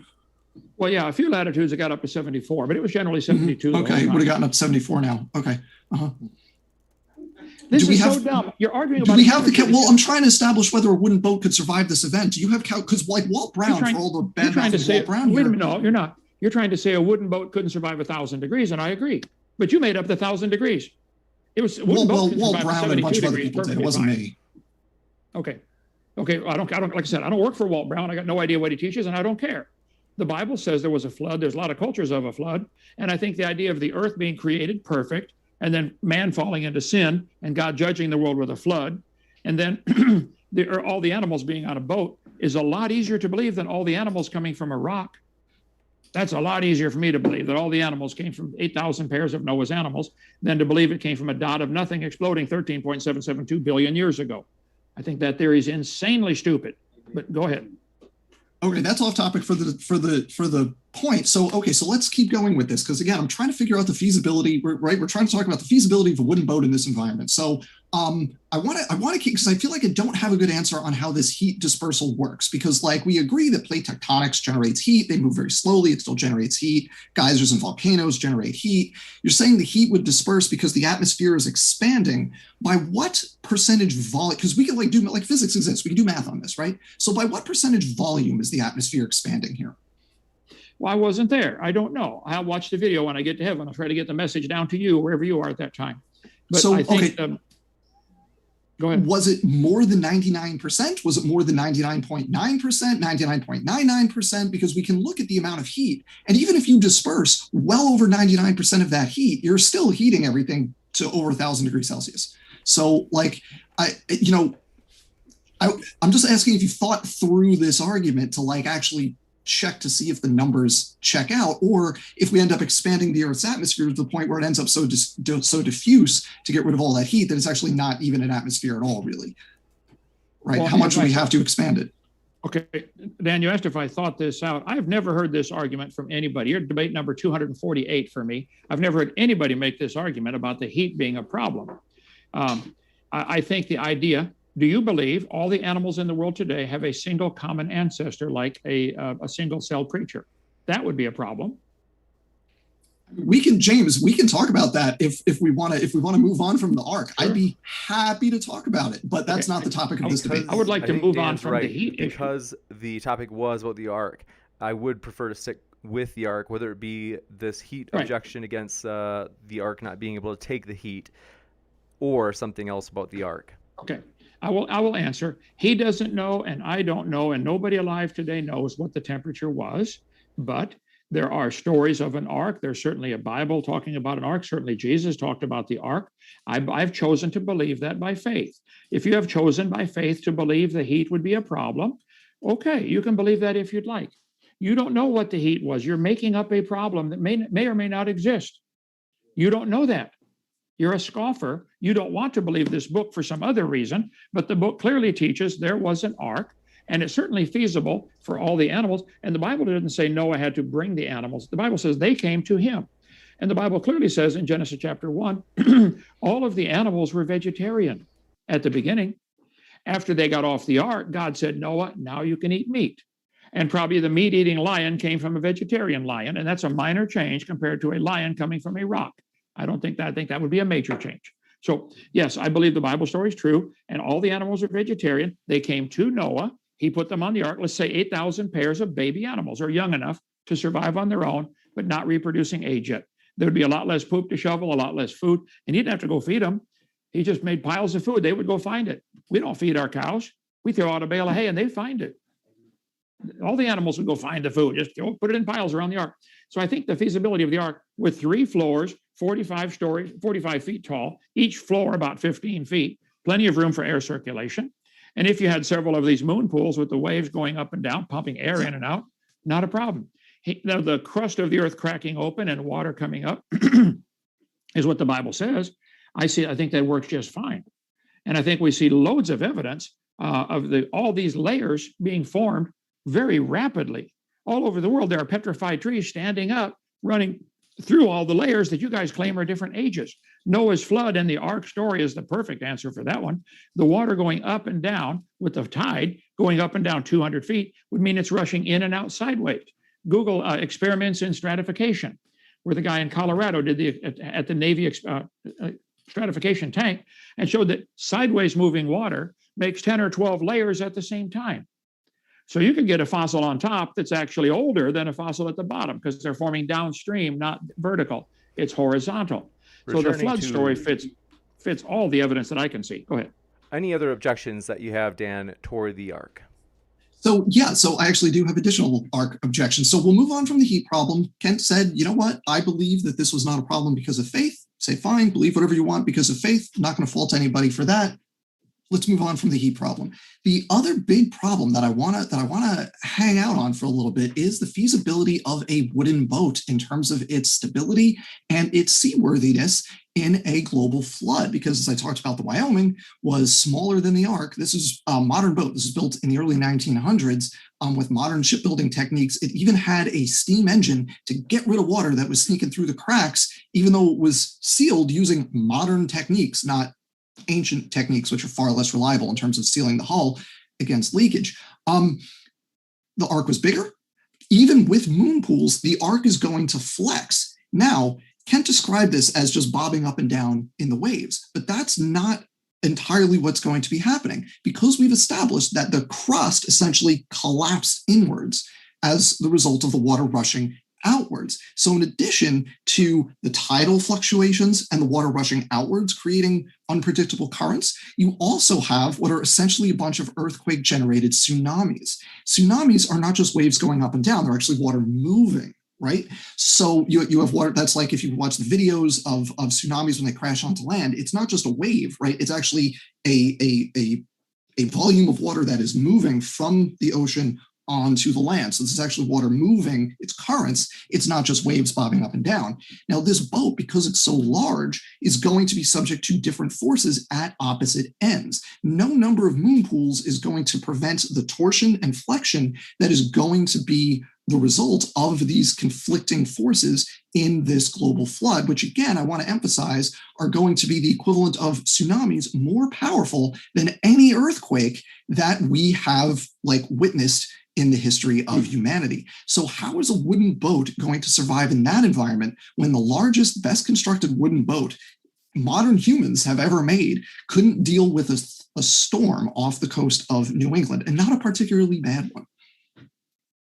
Well, yeah, a few latitudes it got up to 74, but it was generally 72.
Okay, would have gotten up to 74 now. Okay.
This is so dumb. You're arguing about.
Do we have the? Well, I'm trying to establish whether a wooden boat could survive this event. Do you have because like Walt Brown, for all the bad mouth of Walt Brown here.
No, you're not. You're trying to say a wooden boat couldn't survive 1,000 degrees, and I agree. But you made up the 1,000 degrees. It was
Walt Brown and a bunch of other people did. It wasn't me.
Okay. I don't. Like I said, I don't work for Walt Brown. I got no idea what he teaches, and I don't care. The Bible says there was a flood. There's a lot of cultures of a flood, and I think the idea of the earth being created perfect, and then man falling into sin, and God judging the world with a flood, and then all the animals being on a boat is a lot easier to believe than all the animals coming from a rock. That's a lot easier for me to believe that all the animals came from 8,000 pairs of Noah's animals than to believe it came from a dot of nothing exploding 13.772 billion years ago. I think that theory is insanely stupid, but go ahead.
Okay, that's off topic for the point. So let's keep going with this, because again, I'm trying to figure out the feasibility. We're trying to talk about the feasibility of a wooden boat in this environment. So I want to keep, because I feel like I don't have a good answer on how this heat dispersal works, because like we agree that plate tectonics generates heat. They move very slowly. It still generates heat. Geysers and volcanoes generate heat. You're saying the heat would disperse because the atmosphere is expanding. By what percentage volume? Because we can do physics exists. We can do math on this, right? So by what percentage volume is the atmosphere expanding here?
Well, I wasn't there. I don't know. I'll watch the video when I get to heaven. I'll try to get the message down to you, wherever you are at that time. But
so,
I think, go ahead.
Was it more than 99%? Was it more than 99.9%, 99.99%? Because we can look at the amount of heat. And even if you disperse well over 99% of that heat, you're still heating everything to over 1,000 degrees Celsius. So I'm just asking if you thought through this argument to actually check to see if the numbers check out, or if we end up expanding the Earth's atmosphere to the point where it ends up so diffuse to get rid of all that heat that it's actually not even an atmosphere at all, really. Right? Well, how much do we have to expand it?
Okay, Dan, you asked if I thought this out. I've never heard this argument from anybody. You're debate number 248 for me. I've never heard anybody make this argument about the heat being a problem. I think the idea, do you believe all the animals in the world today have a single common ancestor, like a single cell creature? That would be a problem.
We can talk about that if we want to move on from the Ark. Sure. I'd be happy to talk about it, but that's not the topic of this debate.
I would like to move on from the heat issue.
Because the topic was about the Ark, I would prefer to stick with the Ark, whether it be this heat objection against the Ark not being able to take the heat, or something else about the Ark.
Okay. I will answer. He doesn't know, and I don't know, and nobody alive today knows what the temperature was. But there are stories of an ark. There's certainly a Bible talking about an ark. Certainly Jesus talked about the ark. I've chosen to believe that by faith. If you have chosen by faith to believe the heat would be a problem, okay, you can believe that if you'd like. You don't know what the heat was. You're making up a problem that may or may not exist. You don't know that. You're a scoffer. You don't want to believe this book for some other reason, but the book clearly teaches there was an ark, and it's certainly feasible for all the animals. And the Bible didn't say Noah had to bring the animals. The Bible says they came to him. And the Bible clearly says in Genesis chapter 1, all of the animals were vegetarian at the beginning. After they got off the ark, God said, Noah, now you can eat meat. And probably the meat-eating lion came from a vegetarian lion, and that's a minor change compared to a lion coming from a rock. I think that would be a major change. So yes, I believe the Bible story is true, and all the animals are vegetarian. They came to Noah. He put them on the ark. Let's say 8,000 pairs of baby animals are young enough to survive on their own, but not reproducing age yet. There'd be a lot less poop to shovel, a lot less food, and he didn't have to go feed them. He just made piles of food. They would go find it. We don't feed our cows. We throw out a bale of hay and they find it. All the animals would go find the food, just put it in piles around the ark. So I think the feasibility of the ark with 3 floors, 45 stories, 45 feet tall, each floor about 15 feet, plenty of room for air circulation. And if you had several of these moon pools with the waves going up and down, pumping air in and out, not a problem. Now, the crust of the earth cracking open and water coming up is what the Bible says. I think that works just fine. And I think we see loads of evidence of all these layers being formed very rapidly. All over the world, there are petrified trees standing up, running through all the layers that you guys claim are different ages. Noah's flood and the Ark story is the perfect answer for that one. The water going up and down with the tide going up and down 200 feet would mean it's rushing in and out sideways. Google experiments in stratification, where the guy in Colorado did at the Navy stratification tank and showed that sideways moving water makes 10 or 12 layers at the same time. So you could get a fossil on top that's actually older than a fossil at the bottom because they're forming downstream, not vertical. It's horizontal. So the flood story fits all the evidence that I can see. Go ahead.
Any other objections that you have, Dan, toward the Ark?
So I actually do have additional Ark objections. So we'll move on from the heat problem. Kent said, you know what? I believe that this was not a problem because of faith. Say, fine, believe whatever you want because of faith. I'm not going to fault anybody for that. Let's move on from the heat problem. The other big problem that I want to hang out on for a little bit is the feasibility of a wooden boat in terms of its stability and its seaworthiness in a global flood. Because as I talked about, the Wyoming was smaller than the Ark. This is a modern boat. This was built in the early 1900s with modern shipbuilding techniques. It even had a steam engine to get rid of water that was sneaking through the cracks, even though it was sealed using modern techniques, not ancient techniques, which are far less reliable in terms of sealing the hull against leakage. The Ark was bigger. Even with moon pools, the Ark is going to flex. Now, Kent described this as just bobbing up and down in the waves, but that's not entirely what's going to be happening because we've established that the crust essentially collapsed inwards as the result of the water rushing outwards. So in addition to the tidal fluctuations and the water rushing outwards, creating unpredictable currents, you also have what are essentially a bunch of earthquake-generated tsunamis. Tsunamis are not just waves going up and down, they're actually water moving, right? So you have water, that's like if you watch the videos of tsunamis when they crash onto land, it's not just a wave, right? It's actually a volume of water that is moving from the ocean onto the land. So this is actually water moving, it's currents, it's not just waves bobbing up and down. Now this boat, because it's so large, is going to be subject to different forces at opposite ends. No number of moon pools is going to prevent the torsion and flexion that is going to be the result of these conflicting forces in this global flood, which again, I want to emphasize, are going to be the equivalent of tsunamis, more powerful than any earthquake that we have witnessed in the history of humanity. So how is a wooden boat going to survive in that environment when the largest, best constructed wooden boat modern humans have ever made couldn't deal with a storm off the coast of New England, and not a particularly bad one?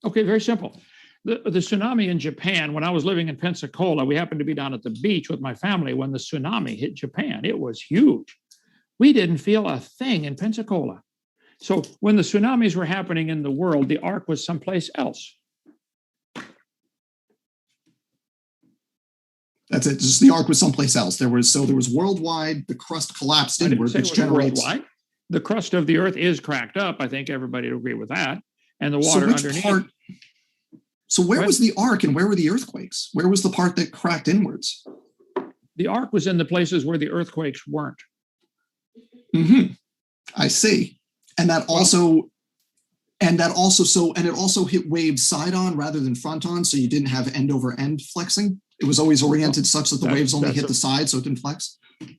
Okay, very simple. The tsunami in Japan, when I was living in Pensacola, we happened to be down at the beach with my family when the tsunami hit Japan. It was huge. We didn't feel a thing in Pensacola. So when the tsunamis were happening in the world, the Ark was someplace else.
That's it. Just the Ark was someplace else. There was worldwide, the crust collapsed inward, which generates
worldwide. The crust of the Earth is cracked up. I think everybody would agree with that. And the water underneath.
So where was the Ark and where were the earthquakes? Where was the part that cracked inwards?
The Ark was in the places where the earthquakes weren't.
Mm-hmm. I see. And it also hit waves side on rather than front on, so you didn't have end over end flexing. It was always oriented such that the waves only hit the side, so it didn't flex.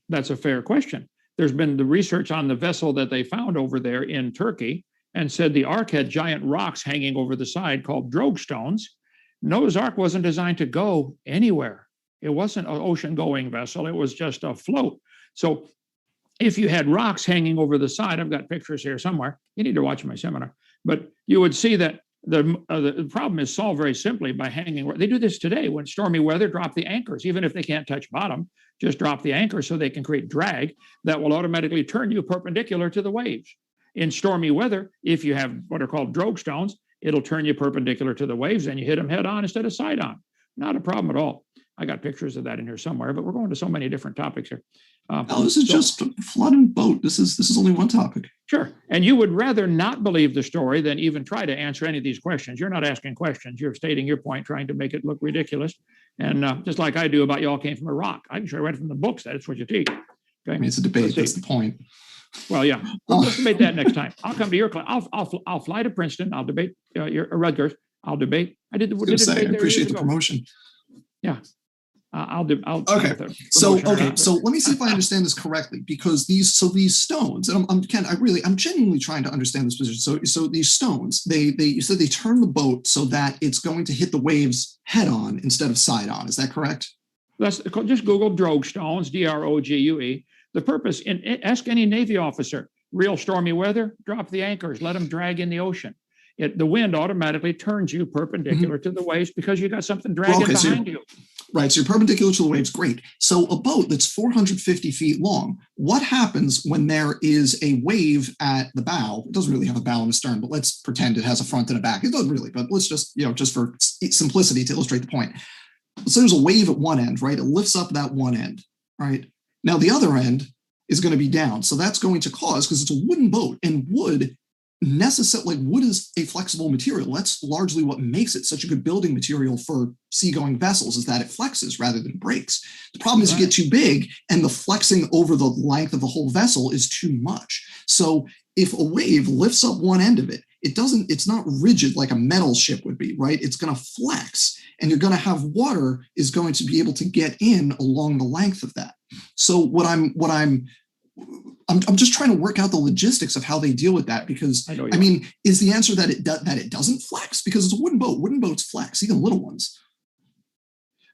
That's a fair question. There's been the research on the vessel that they found over there in Turkey, and said the Ark had giant rocks hanging over the side called drogue stones. Noah's Ark wasn't designed to go anywhere. It wasn't an ocean-going vessel. It was just a float. So if you had rocks hanging over the side, I've got pictures here somewhere. You need to watch my seminar. But you would see that the problem is solved very simply by hanging. They do this today when stormy weather, drop the anchors. Even if they can't touch bottom, just drop the anchor so they can create drag that will automatically turn you perpendicular to the waves. In stormy weather, if you have what are called drogue stones, it'll turn you perpendicular to the waves and you hit them head on instead of side on. Not a problem at all. I got pictures of that in here somewhere, but we're going to so many different topics here.
This is just flood and boat. This is only one topic.
Sure. And you would rather not believe the story than even try to answer any of these questions. You're not asking questions. You're stating your point, trying to make it look ridiculous. And just like I do about you all came from a rock. I can show you right from the books. That's what you teach. Okay?
I mean, it's a debate. That's the point.
Well, yeah. Let's debate that next time. I'll come to your class. I'll fly to Princeton. I'll debate your Rutgers. I'll debate. I appreciate
the promotion.
Yeah. I'll
Okay.
put the
So
promotion around it.
so let me see if I understand this correctly, because these stones, and Ken, I'm genuinely trying to understand this position. So these stones, you said they turn the boat so that it's going to hit the waves head on instead of side on. Is that correct?
Just Google drogue stones, DROGUE. The purpose, ask any Navy officer, real stormy weather, drop the anchors, let them drag in the ocean. The wind automatically turns you perpendicular to the waves because you got something dragging behind you.
Right, so you're perpendicular to the waves, great. So a boat that's 450 feet long, what happens when there is a wave at the bow? It doesn't really have a bow and a stern, but let's pretend it has a front and a back. It doesn't really, but let's just, just for simplicity to illustrate the point. So there's a wave at one end, right? It lifts up that one end, right? Now the other end is going to be down. So that's going to cause, because it's a wooden boat, and wood is a flexible material. That's largely what makes it such a good building material for seagoing vessels, is that it flexes rather than breaks. The problem is you get too big and the flexing over the length of the whole vessel is too much. So if a wave lifts up one end of it, it's not rigid like a metal ship would be, right? It's going to flex, and you're going to have water is going to be able to get in along the length of that. So I'm just trying to work out the logistics of how they deal with that, because I mean, is the answer that it doesn't flex? Because it's a wooden boat. Wooden boats flex, even little ones.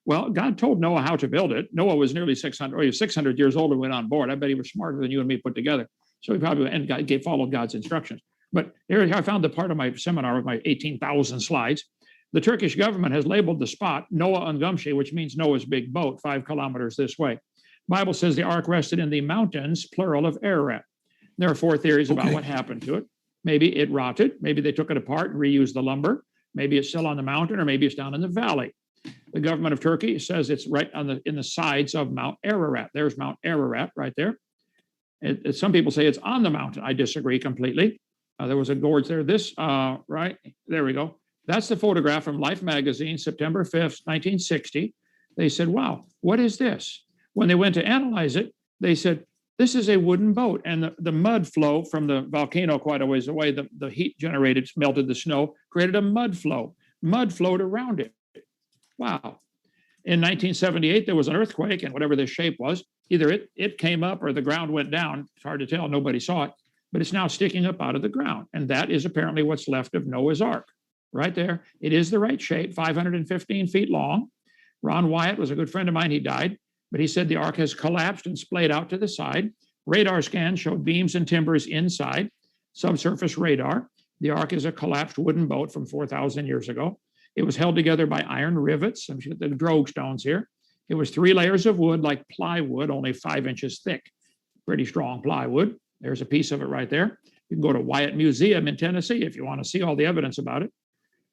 Well, God told Noah how to build it. Noah was nearly 600, or he was 600 years old and went on board. I bet he was smarter than you and me put together. So he probably followed God's instructions. But here I found the part of my seminar with my 18,000 slides. The Turkish government has labeled the spot Noah Ungumshi, which means Noah's big boat, 5 kilometers this way. Bible says the ark rested in the mountains, plural, of Ararat. There are 4 theories about what happened to it. Maybe it rotted. Maybe they took it apart and reused the lumber. Maybe it's still on the mountain, or maybe it's down in the valley. The government of Turkey says it's right in the sides of Mount Ararat. There's Mount Ararat right there. Some people say it's on the mountain. I disagree completely. There was a gorge there. Right there we go. That's the photograph from Life magazine, September 5th, 1960. They said, wow, what is this? When they went to analyze it, they said, this is a wooden boat. And the mud flow from the volcano quite a ways away, the heat generated, melted the snow, created a mud flow. Mud flowed around it. Wow. In 1978, there was an earthquake, and whatever this shape was, either it came up or the ground went down. It's hard to tell. Nobody saw it. But it's now sticking up out of the ground. And that is apparently what's left of Noah's Ark. Right there. It is the right shape, 515 feet long. Ron Wyatt was a good friend of mine. He died. But he said the ark has collapsed and splayed out to the side. Radar scans showed beams and timbers inside, subsurface radar. The ark is a collapsed wooden boat from 4,000 years ago. It was held together by iron rivets. I'm sure the drogue stones here. It was 3 layers of wood, like plywood, only 5 inches thick. Pretty strong plywood. There's a piece of it right there. You can go to Wyatt Museum in Tennessee if you want to see all the evidence about it.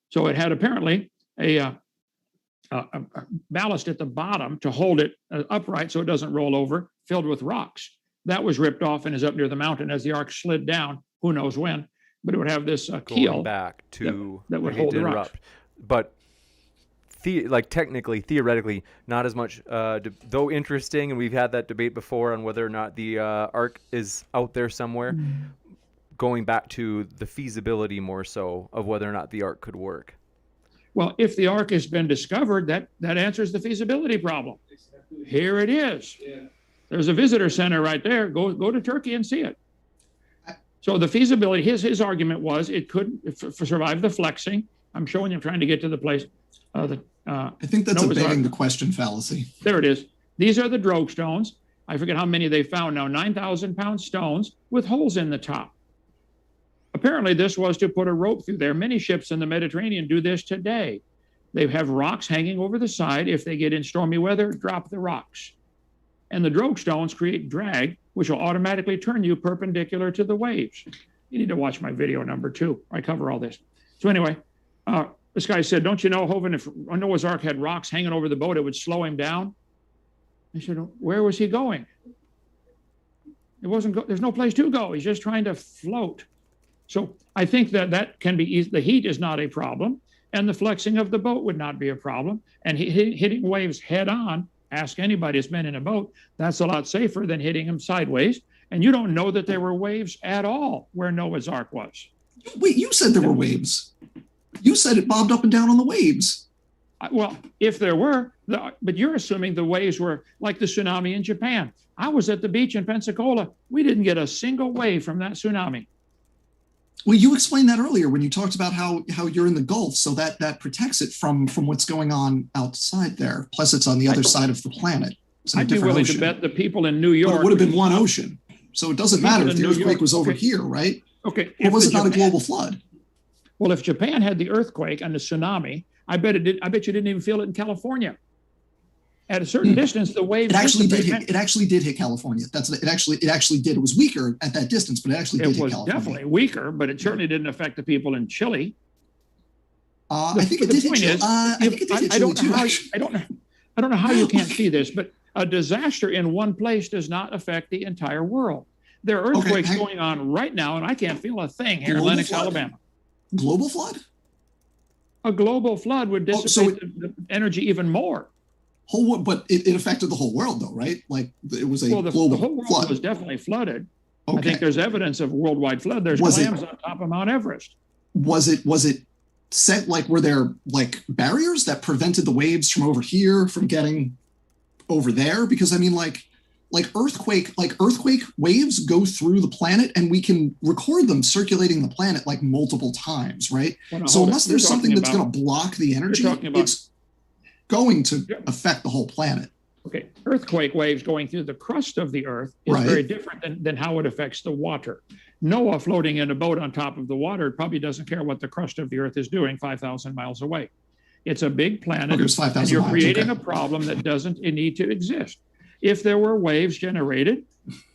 So it had apparently a ballast at the bottom to hold it upright so it doesn't roll over, filled with rocks. That was ripped off and is up near the mountain as the ark slid down, who knows when, but it would have this keel
back to
that would hold the rocks.
But technically, theoretically, not as much, though interesting, and we've had that debate before on whether or not the ark is out there somewhere, going back to the feasibility more so of whether or not the ark could work.
Well, if the ark has been discovered, that answers the feasibility problem. Here it is. Yeah. There's a visitor center right there. Go to Turkey and see it. So the feasibility, his argument was it could survive the flexing. I'm showing you, I'm trying to get to the place. I
think that's Noah's begging the question fallacy.
There it is. These are the drogue stones. I forget how many they found now, 9,000-pound stones with holes in the top. Apparently, this was to put a rope through there. Many ships in the Mediterranean do this today. They have rocks hanging over the side. If they get in stormy weather, drop the rocks. And the drogue stones create drag, which will automatically turn you perpendicular to the waves. You need to watch my video number 2. I cover all this. So anyway, this guy said, don't you know, Hovind, if Noah's Ark had rocks hanging over the boat, it would slow him down? I said, where was he going? It wasn't. There's no place to go. He's just trying to float. So I think that can be easy. The heat is not a problem, and the flexing of the boat would not be a problem. And hitting waves head on, ask anybody who's been in a boat, that's a lot safer than hitting them sideways. And you don't know that there were waves at all where Noah's Ark was.
Wait, you said there were waves. You said it bobbed up and down on the waves.
Well, if there were, but you're assuming the waves were like the tsunami in Japan. I was at the beach in Pensacola. We didn't get a single wave from that tsunami.
Well, you explained that earlier when you talked about how you're in the Gulf, so that protects it from what's going on outside there. Plus, it's on the other side of the planet.
I'd be willing to bet the people in New York.
But it would have been one ocean, so it doesn't matter if the earthquake was over here, right?
Okay.
Or was it not a global flood?
Well, if Japan had the earthquake and the tsunami, I bet you didn't even feel it in California. At a certain distance, the waves.
It actually did hit. It actually did hit California. It actually did. It was weaker at that distance, but it actually did hit California.
It was definitely weaker, but it certainly didn't affect the people in Chile.
I think it did hit Chile. I think it did hit Chile too.
I don't know how you can't see this, but a disaster in one place does not affect the entire world. There are earthquakes going on right now, and I can't feel a thing here in Lenox, Alabama.
Global flood?
A global flood would dissipate the energy even more.
But it affected the whole world, though, right? Like it was
global the whole world
flood.
Was definitely flooded. Okay. I think there's evidence of worldwide flood. There's clams on top of Mount Everest. Was it set were there barriers that prevented the waves from over here from getting over there? Because I mean, earthquake waves go through the planet, and we can record them circulating the planet multiple times, right? So unless there's something that's going to block the energy, it's going to affect the whole planet. Okay, earthquake waves going through the crust of the earth is very different than how it affects the water. Noah floating in a boat on top of the water probably doesn't care what the crust of the earth is doing 5,000 miles away. It's a big planet, and you're creating a problem that doesn't need to exist. If there were waves generated,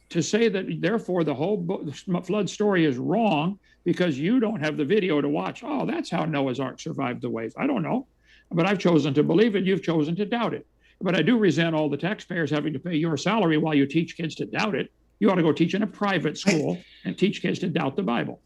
to say that therefore the whole flood story is wrong because you don't have the video to watch, oh, that's how Noah's Ark survived the waves. I don't know. But I've chosen to believe it. You've chosen to doubt it. But I do resent all the taxpayers having to pay your salary while you teach kids to doubt it. You ought to go teach in a private school and teach kids to doubt the Bible.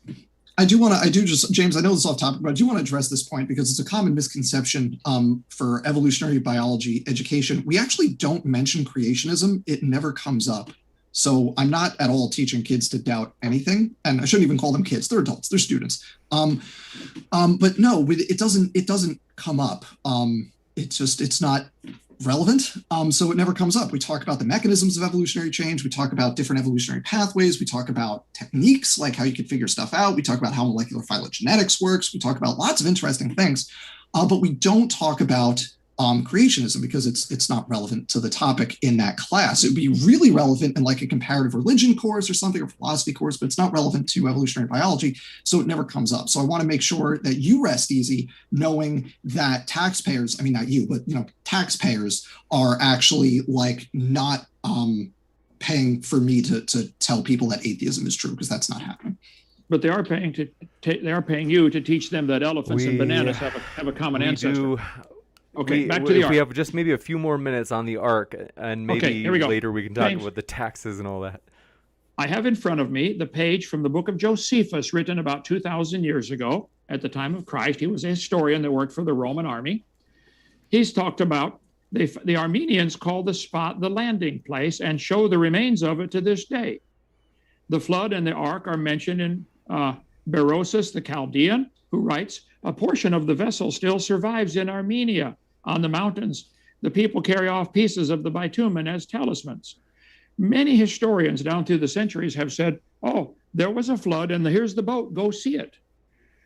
James, I know this is off topic, but I do want to address this point because it's a common misconception for evolutionary biology education. We actually don't mention creationism. It never comes up. So I'm not at all teaching kids to doubt anything, and I shouldn't even call them kids. They're adults. They're students. But no, it doesn't come up. It's not relevant. So it never comes up. We talk about the mechanisms of evolutionary change. We talk about different evolutionary pathways. We talk about techniques, like how you can figure stuff out. We talk about how molecular phylogenetics works. We talk about lots of interesting things, but we don't talk about creationism because it's not relevant to the topic in that class. It would be really relevant in a comparative religion course or something, or philosophy course, but it's not relevant to evolutionary biology, so it never comes up. So I want to make sure that you rest easy knowing that taxpayers, I mean, not you, but taxpayers are actually not paying for me to tell people that atheism is true, because that's not happening.
But they are paying you to teach them that elephants and bananas have a common ancestor. Okay, back to the Ark.
We have just maybe a few more minutes on the Ark, and maybe later we can talk about the taxes and all that.
I have in front of me the page from the book of Josephus, written about 2,000 years ago at the time of Christ. He was a historian that worked for the Roman army. He's talked about the Armenians call the spot the landing place and show the remains of it to this day. The flood and the Ark are mentioned in Berosus the Chaldean, who writes, a portion of the vessel still survives in Armenia. On the mountains, the people carry off pieces of the bitumen as talismans. Many historians down through the centuries have said, oh, there was a flood and here's the boat, go see it.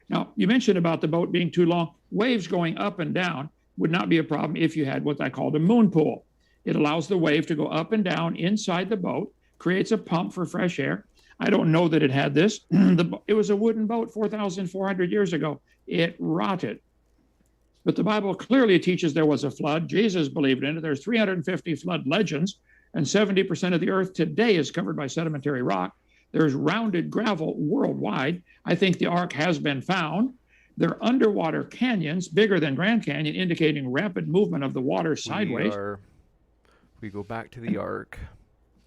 Now, you mentioned about the boat being too long. Waves going up and down would not be a problem if you had what I called a moon pool. It allows the wave to go up and down inside the boat, creates a pump for fresh air. I don't know that it had this. It was a wooden boat 4,400 years ago. It rotted. But the Bible clearly teaches there was a flood. Jesus believed in it. There's 350 flood legends, and 70% of the earth today is covered by sedimentary rock. There's rounded gravel worldwide. I think the Ark has been found. There are underwater canyons bigger than Grand Canyon, indicating rapid movement of the water sideways.
We go back to the Ark.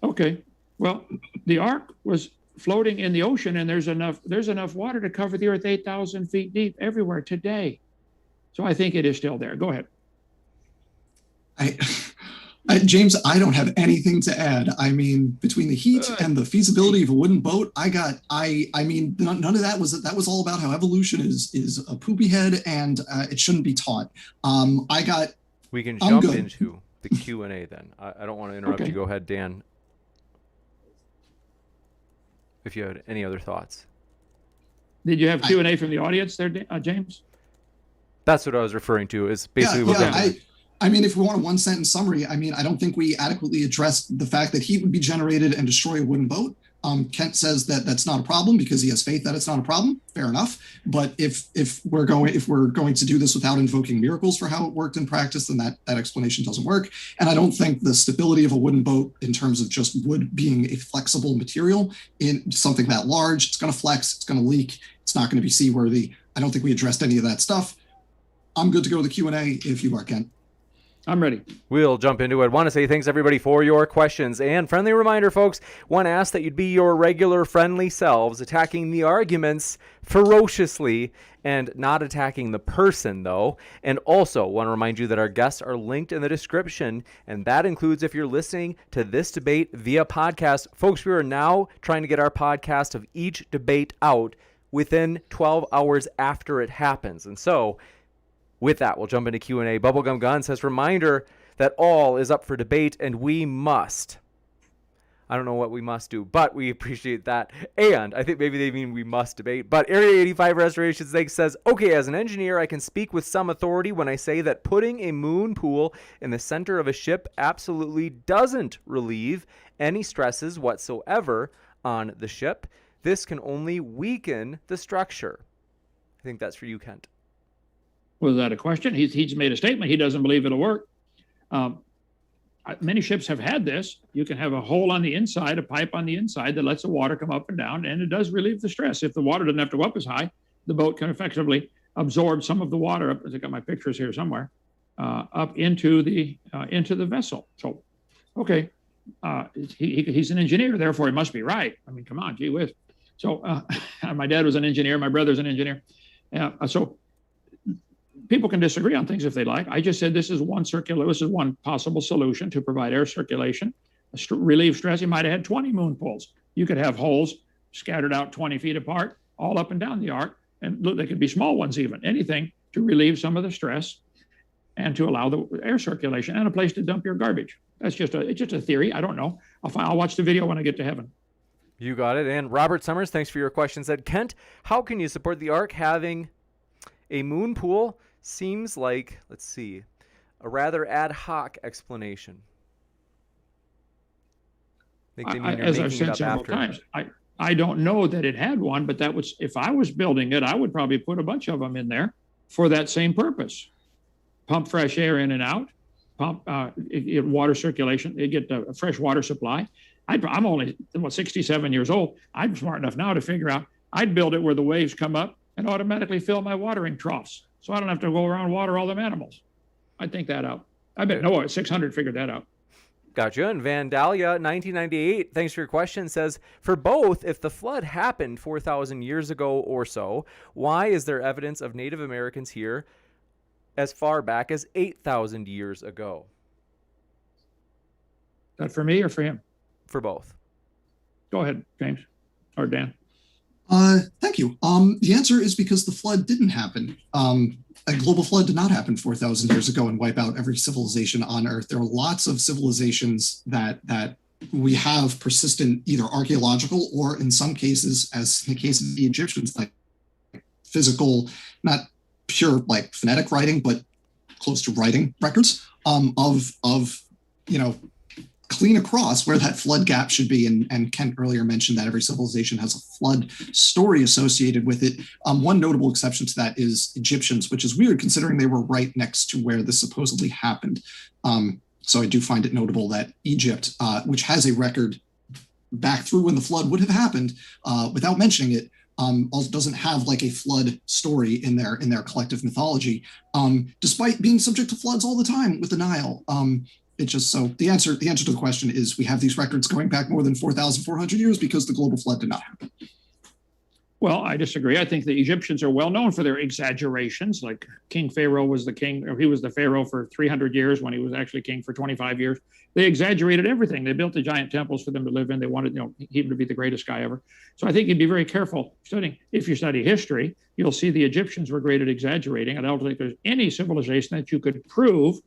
Okay. Well, the Ark was floating in the ocean, and there's enough water to cover the earth 8,000 feet deep everywhere today. So I think it is still there. Go ahead.
I James, I don't have anything to add. I mean, between the heat and the feasibility of a wooden boat, I mean, none of that was all about how evolution is a poopy head and it shouldn't be taught.
We can jump into the Q&A then. I don't want to interrupt you. Go ahead, Dan. If you had any other thoughts.
Did you have Q&A from the audience there, James?
That's what I was referring to, is basically
I mean, if we want a one-sentence summary, I mean, I don't think we adequately addressed the fact that heat would be generated and destroy a wooden boat. Kent says that that's not a problem because he has faith that it's not a problem. Fair enough. But if we're going to do this without invoking miracles for how it worked in practice, then that explanation doesn't work. And I don't think the stability of a wooden boat in terms of just wood being a flexible material in something that large, it's going to flex, it's going to leak, it's not going to be seaworthy. I don't think we addressed any of that stuff. I'm good to go to the Q&A if you are, Kent.
I'm ready.
We'll jump into it. Want to say thanks, everybody, for your questions. And friendly reminder, folks, want to ask that you'd be your regular friendly selves, attacking the arguments ferociously and not attacking the person, though. And also want to remind you that our guests are linked in the description, and that includes if you're listening to this debate via podcast. Folks, we are now trying to get our podcast of each debate out within 12 hours after it happens. And so with that, we'll jump into Q&A. Bubblegum Gun says, reminder that all is up for debate and we must. I don't know what we must do, but we appreciate that. And I think maybe they mean we must debate. But Area 85 Restoration Snake says, okay, as an engineer, I can speak with some authority when I say that putting a moon pool in the center of a ship absolutely doesn't relieve any stresses whatsoever on the ship. This can only weaken the structure. I think that's for you, Kent.
Was that a question? He's made a statement. He doesn't believe it'll work. Many ships have had this. You can have a hole on the inside, a pipe on the inside that lets the water come up and down, and it does relieve the stress. If the water doesn't have to go up as high, the boat can effectively absorb some of the water up. I got my pictures here somewhere, up into the vessel. So, okay, he's an engineer, therefore he must be right. I mean, come on, gee whiz. So, my dad was an engineer. My brother's an engineer. So people can disagree on things if they like. I just said this is one possible solution to provide air circulation, relieve stress. You might have had 20 moon pools. You could have holes scattered out 20 feet apart, all up and down the ark, and look, they could be small ones even. Anything to relieve some of the stress and to allow the air circulation and a place to dump your garbage. It's just a theory. I don't know. I'll watch the video when I get to heaven.
You got it. And Robert Summers, thanks for your question, said, Kent, how can you support the ark having a moon pool? Seems like, let's see, a rather ad hoc explanation.
As I've said several times, I don't know that it had one, but that was, if I was building it, I would probably put a bunch of them in there for that same purpose. Pump fresh air in and out, pump water circulation, you get a fresh water supply. I'm only 67 years old. I'm smart enough now to figure out, I'd build it where the waves come up and automatically fill my watering troughs. So I don't have to go around water all them animals. I'd think that out. I bet Noah at 600 figured that out.
Gotcha. And Vandalia, 1998, thanks for your question, says, for both, if the flood happened 4,000 years ago or so, why is there evidence of Native Americans here as far back as 8,000 years ago?
Is that for me or for him?
For both.
Go ahead, James or Dan.
Thank you. The answer is because the flood didn't happen. A global flood did not happen 4,000 years ago and wipe out every civilization on Earth. There are lots of civilizations that we have persistent, either archaeological or in some cases, as in the case of the Egyptians, like physical, not pure like phonetic writing, but close to writing records of clean across where that flood gap should be. And Kent earlier mentioned that every civilization has a flood story associated with it. One notable exception to that is Egyptians, which is weird considering they were right next to where this supposedly happened. So I do find it notable that Egypt, which has a record back through when the flood would have happened, without mentioning it, also doesn't have like a flood story in their collective mythology, despite being subject to floods all the time with the Nile. It's just so the answer to the question is we have these records going back more than 4,400 years because the global flood did not happen.
Well, I disagree. I think the Egyptians are well known for their exaggerations. Like King Pharaoh was the king, or he was the Pharaoh for 300 years when he was actually king for 25 years. They exaggerated everything. They built the giant temples for them to live in. They wanted, him to be the greatest guy ever. So I think you'd be very careful studying. If you study history, you'll see the Egyptians were great at exaggerating. I don't think there's any civilization that you could prove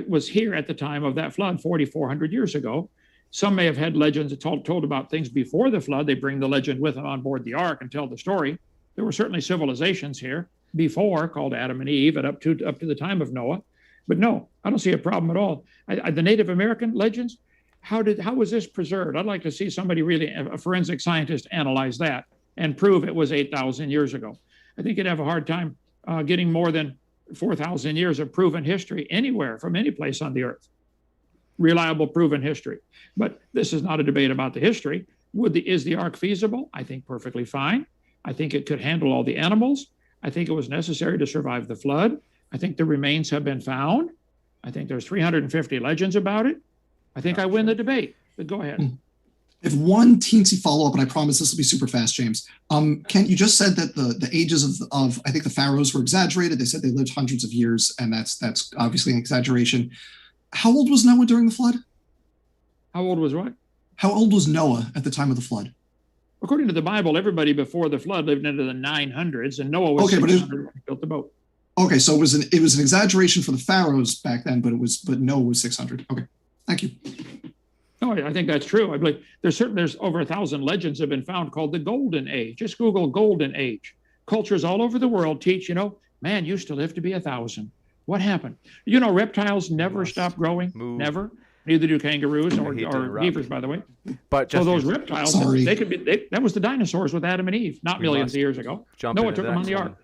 was here at the time of that flood 4,400 years ago. Some may have had legends told about things before the flood. They bring the legend with them on board the ark and tell the story. There were certainly civilizations here before called Adam and Eve and up to the time of Noah. But no, I don't see a problem at all. The Native American legends, how was this preserved? I'd like to see somebody really, a forensic scientist, analyze that and prove it was 8,000 years ago. I think you'd have a hard time getting more than 4,000 years of proven history anywhere from any place on the earth. Reliable, proven history. But this is not a debate about the history. Is the ark feasible? I think perfectly fine. I think it could handle all the animals. I think it was necessary to survive the flood. I think the remains have been found. I think there's 350 legends about it. I think I win the debate, but go ahead.
If one teensy follow-up, and I promise this will be super fast, James. Kent, you just said that the ages of I think the pharaohs were exaggerated. They said they lived hundreds of years, and that's obviously an exaggeration. How old was Noah during the flood?
How old was what?
How old was Noah at the time of the flood?
According to the Bible, everybody before the flood lived into the 900s, and Noah was 600 when he built the boat.
Okay, so it was an exaggeration for the pharaohs back then, but Noah was 600. Okay, thank you.
No, I think that's true. I believe there's over 1,000 legends have been found called the Golden Age. Just Google Golden Age. Cultures all over the world teach, man used to live to be 1,000. What happened? Reptiles never stop growing. Move. Never. Neither do kangaroos or beavers, by the way.
But
so those reptiles, they could be. That was the dinosaurs with Adam and Eve, not millions of years ago. Noah took them on the ark.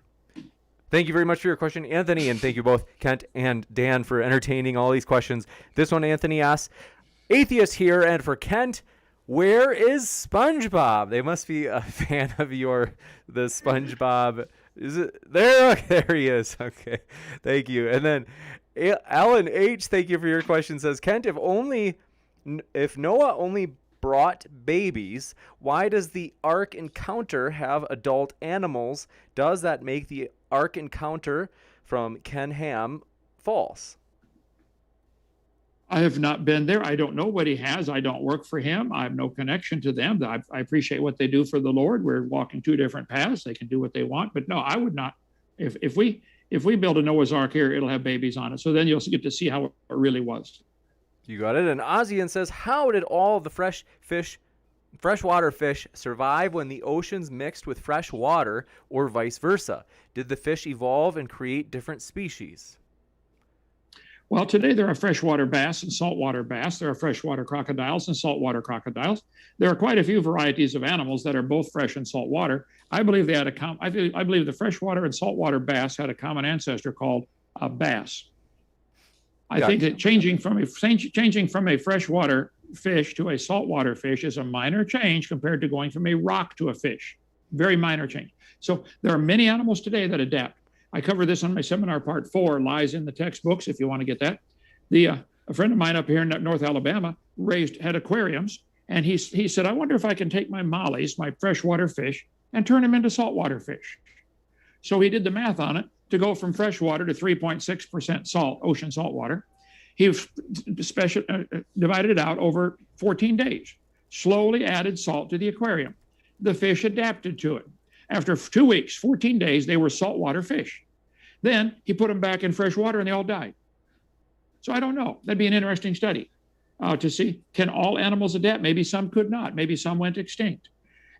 Thank you very much for your question, Anthony, and thank you both, Kent and Dan, for entertaining all these questions. This one, Anthony asks, Atheist here, and for Kent, where is SpongeBob? They must be a fan of the SpongeBob. Is it there? Okay, there he is. Okay, thank you. And then Alan H, thank you for your question, says, Kent, if Noah only brought babies, why does the Ark Encounter have adult animals? Does that make the Ark Encounter from Ken Ham false?
I have not been there. I don't know what he has. I don't work for him. I have no connection to them. I appreciate what they do for the Lord. We're walking two different paths. They can do what they want. But no, I would not. If we build a Noah's Ark here, it'll have babies on it. So then you'll get to see how it really was.
You got it. And Ozian says, how did all the freshwater fish survive when the oceans mixed with fresh water, or vice versa? Did the fish evolve and create different species?
Well, today there are freshwater bass and saltwater bass. There are freshwater crocodiles and saltwater crocodiles. There are quite a few varieties of animals that are both fresh and saltwater. I believe they had I believe the freshwater and saltwater bass had a common ancestor called a bass. I think that changing from a freshwater fish to a saltwater fish is a minor change compared to going from a rock to a fish. Very minor change. So there are many animals today that adapt. I cover this on my seminar, part 4, lies in the textbooks, if you want to get that. A friend of mine up here in North Alabama had aquariums, and he said, I wonder if I can take my mollies, my freshwater fish, and turn them into saltwater fish. So he did the math on it to go from freshwater to 3.6% salt, ocean salt water. He divided it out over 14 days, slowly added salt to the aquarium. The fish adapted to it. After 2 weeks, 14 days, they were saltwater fish. Then he put them back in fresh water and they all died. So I don't know. That'd be an interesting study to see, can all animals adapt? Maybe some could not. Maybe some went extinct.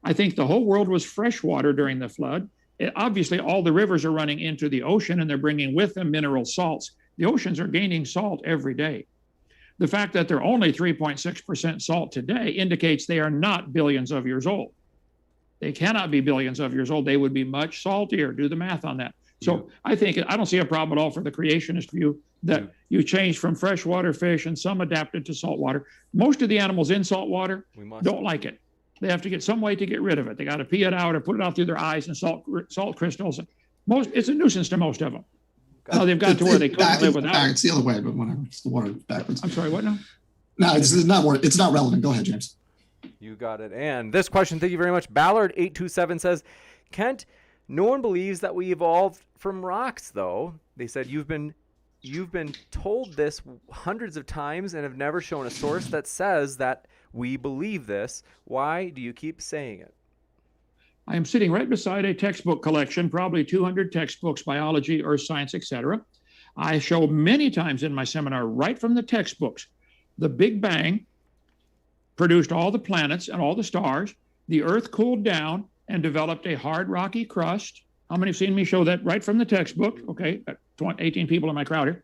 I think the whole world was freshwater during the flood. Obviously, all the rivers are running into the ocean and they're bringing with them mineral salts. The oceans are gaining salt every day. The fact that they're only 3.6% salt today indicates they are not billions of years old. They cannot be billions of years old. They would be much saltier. Do the math on that. So I don't see a problem at all for the creationist view that you change from freshwater fish and some adapted to saltwater. Most of the animals in saltwater don't like it. They have to get some way to get rid of it. They got to pee it out or put it out through their eyes and salt crystals. It's a nuisance to most of them. Now they've got to where they couldn't live without it.
It's the other way, but whatever. It's the water backwards.
I'm sorry, what now?
No, it's not relevant. Go ahead, James.
You got it. And this question, thank you very much. Ballard827 says, Kent, no one believes that we evolved from rocks, though. They said you've been told this hundreds of times and have never shown a source that says that we believe this. Why do you keep saying it?
I am sitting right beside a textbook collection, probably 200 textbooks, biology, earth science, etc. I show many times in my seminar, right from the textbooks, the Big Bang produced all the planets and all the stars. The Earth cooled down and developed a hard, rocky crust. How many have seen me show that right from the textbook? Okay, 18 people in my crowd here.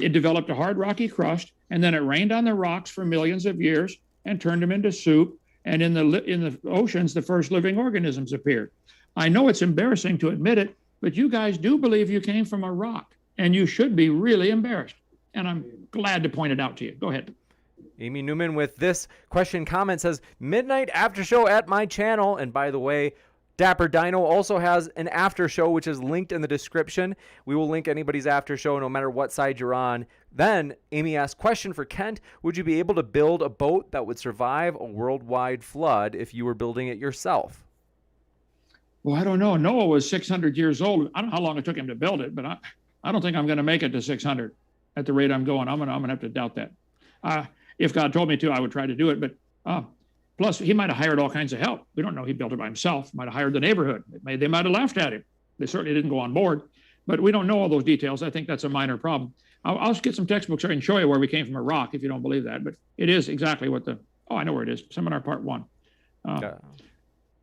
It developed a hard, rocky crust, and then it rained on the rocks for millions of years and turned them into soup. And in the oceans, the first living organisms appeared. I know it's embarrassing to admit it, but you guys do believe you came from a rock, and you should be really embarrassed. And I'm glad to point it out to you. Go ahead.
Amy Newman with this question comment says, midnight after show at my channel. And by the way, Dapper Dino also has an after show, which is linked in the description. We will link anybody's after show no matter what side you're on. Then Amy asked, question for Kent, would you be able to build a boat that would survive a worldwide flood if you were building it yourself?
Well, I don't know. Noah was 600 years old. I don't know how long it took him to build it, but I don't think I'm going to make it to 600 at the rate I'm going. I'm going to have to doubt that. If God told me to, I would try to do it. But plus, he might have hired all kinds of help. We don't know he built it by himself. Might have hired the neighborhood. They might have laughed at him. They certainly didn't go on board. But we don't know all those details. I think that's a minor problem. I'll get some textbooks here and show you where we came from a rock if you don't believe that. But it is exactly what I know where it is. Seminar part 1.
Gotcha.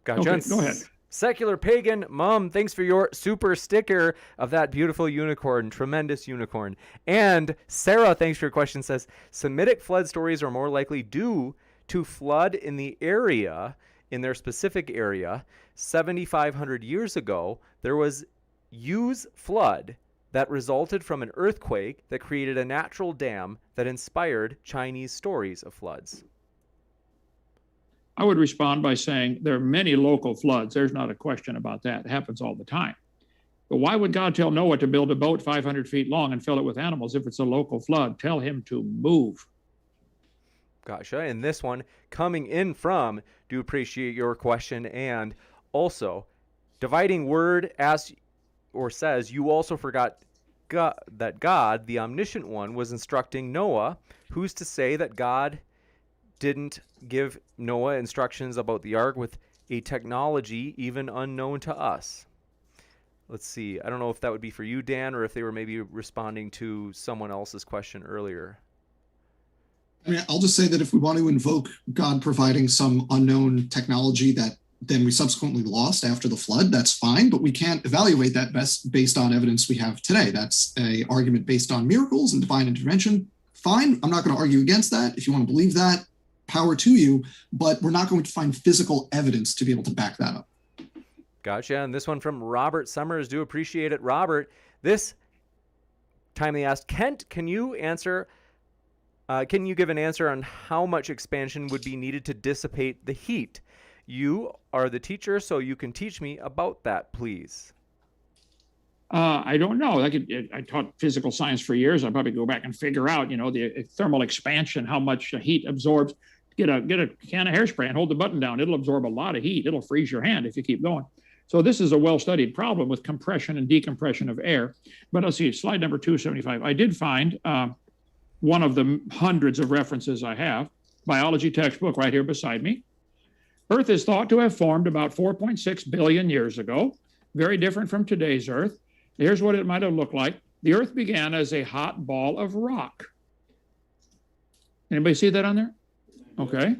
Okay, go ahead.
Secular Pagan, Mom, thanks for your super sticker of that beautiful unicorn, tremendous unicorn. And Sarah, thanks for your question, says, Semitic flood stories are more likely due to flood in the area, in their specific area. 7,500 years ago, there was U's flood that resulted from an earthquake that created a natural dam that inspired Chinese stories of floods.
I would respond by saying there are many local floods. There's not a question about that. It happens all the time. But why would God tell Noah to build a boat 500 feet long and fill it with animals if it's a local flood? Tell him to move.
Gotcha. And this one coming in from, do appreciate your question. And also, dividing word asks or says, you also forgot that God, the omniscient one, was instructing Noah. Who's to say that God didn't give Noah instructions about the ark with a technology even unknown to us? Let's see. I don't know if that would be for you, Dan, or if they were maybe responding to someone else's question earlier.
I mean, I'll just say that if we want to invoke God providing some unknown technology that then we subsequently lost after the flood, that's fine, but we can't evaluate that based on evidence we have today. That's an argument based on miracles and divine intervention. Fine. I'm not going to argue against that. If you want to believe that, power to you, but we're not going to find physical evidence to be able to back that up.
Gotcha. And this one from Robert Summers. Do appreciate it, Robert. This time they asked, Kent, can you give an answer on how much expansion would be needed to dissipate the heat? You are the teacher, so you can teach me about that, please.
I don't know. I taught physical science for years. I'll probably go back and figure out, the thermal expansion, how much heat absorbs. Get a can of hairspray and hold the button down. It'll absorb a lot of heat. It'll freeze your hand if you keep going. So this is a well-studied problem with compression and decompression of air. But let's see, slide number 275. I did find one of the hundreds of references I have, biology textbook right here beside me. Earth is thought to have formed about 4.6 billion years ago, very different from today's Earth. Here's what it might have looked like. The Earth began as a hot ball of rock. Anybody see that on there? Okay.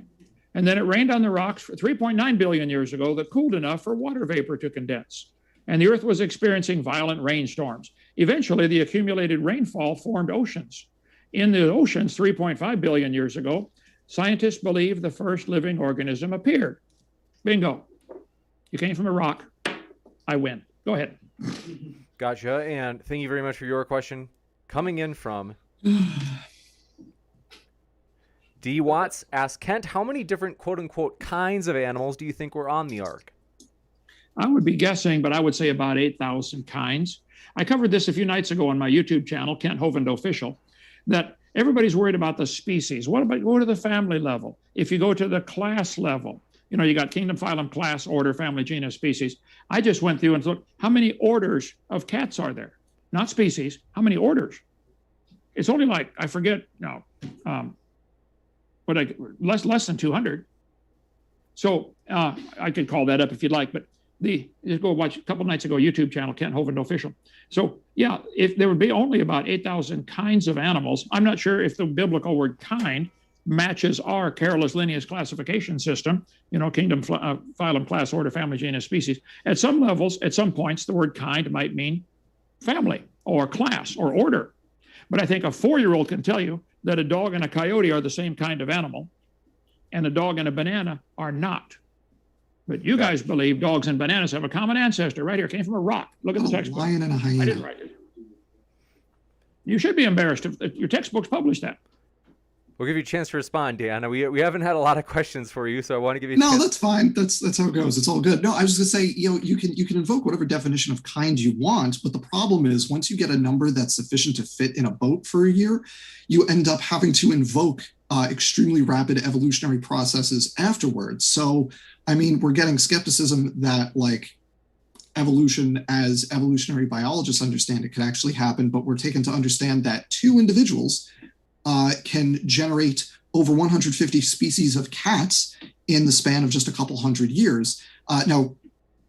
And then it rained on the rocks for 3.9 billion years ago that cooled enough for water vapor to condense. And the Earth was experiencing violent rainstorms. Eventually, the accumulated rainfall formed oceans. In the oceans 3.5 billion years ago, scientists believe the first living organism appeared. Bingo. You came from a rock. I win. Go ahead.
Gotcha. And thank you very much for your question. Coming in from D. Watts asks, Kent, how many different quote-unquote kinds of animals do you think were on the ark?
I would be guessing, but I would say about 8,000 kinds. I covered this a few nights ago on my YouTube channel, Kent Hovind Official, that Everybody's worried about the species. What about go to the family level? If you go to the class level, you got kingdom, phylum, class, order, family, genus, species. I just went through and looked, how many orders of cats are there? Not species, how many orders? It's only like, I forget now, less than 200. So I could call that up if you'd like, but just go watch a couple nights ago, YouTube channel, Kent Hovind Official. So yeah, if there would be only about 8,000 kinds of animals, I'm not sure if the biblical word kind matches our careless lineage classification system, kingdom, phylum, class, order, family, genus, species. At some levels, at some points, the word kind might mean family or class or order. But I think a 4-year-old can tell you that a dog and a coyote are the same kind of animal, and a dog and a banana are not. But you guys believe dogs and bananas have a common ancestor right here, came from a rock. Look at the textbook.
Lion and a hyena.
I didn't write it. You should be embarrassed if your textbooks publish that.
We'll give you a chance to respond, Dan. We haven't had a lot of questions for you, so I want to give you a
No,
chance.
that's fine. That's how it goes. It's all good. No, I was just gonna say, you can invoke whatever definition of kind you want, but the problem is once you get a number that's sufficient to fit in a boat for a year, you end up having to invoke extremely rapid evolutionary processes afterwards. So, I mean, we're getting skepticism that like evolution as evolutionary biologists understand it could actually happen, but we're taken to understand that 2 individuals can generate over 150 species of cats in the span of just a couple hundred years. Now,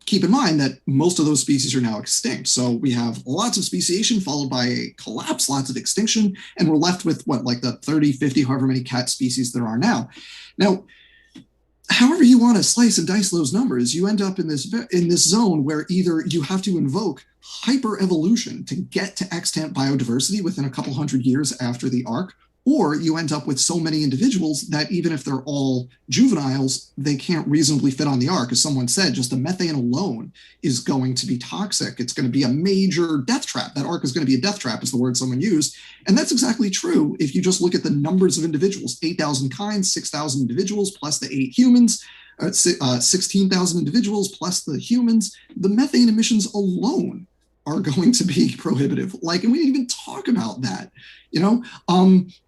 keep in mind that most of those species are now extinct. So we have lots of speciation followed by a collapse, lots of extinction, and we're left with like the 30, 50, however many cat species there are now. Now, however you want to slice and dice those numbers, you end up in this zone where either you have to invoke hyper-evolution to get to extant biodiversity within a couple hundred years after the Ark, or you end up with so many individuals that even if they're all juveniles, they can't reasonably fit on the Ark. As someone said, just the methane alone is going to be toxic. It's going to be a major death trap. That Ark is going to be a death trap is the word someone used. And that's exactly true if you just look at the numbers of individuals, 8,000 kinds, 6,000 individuals, plus the 8 humans, 16,000 individuals, plus the humans. The methane emissions alone are going to be prohibitive. And we didn't even talk about that,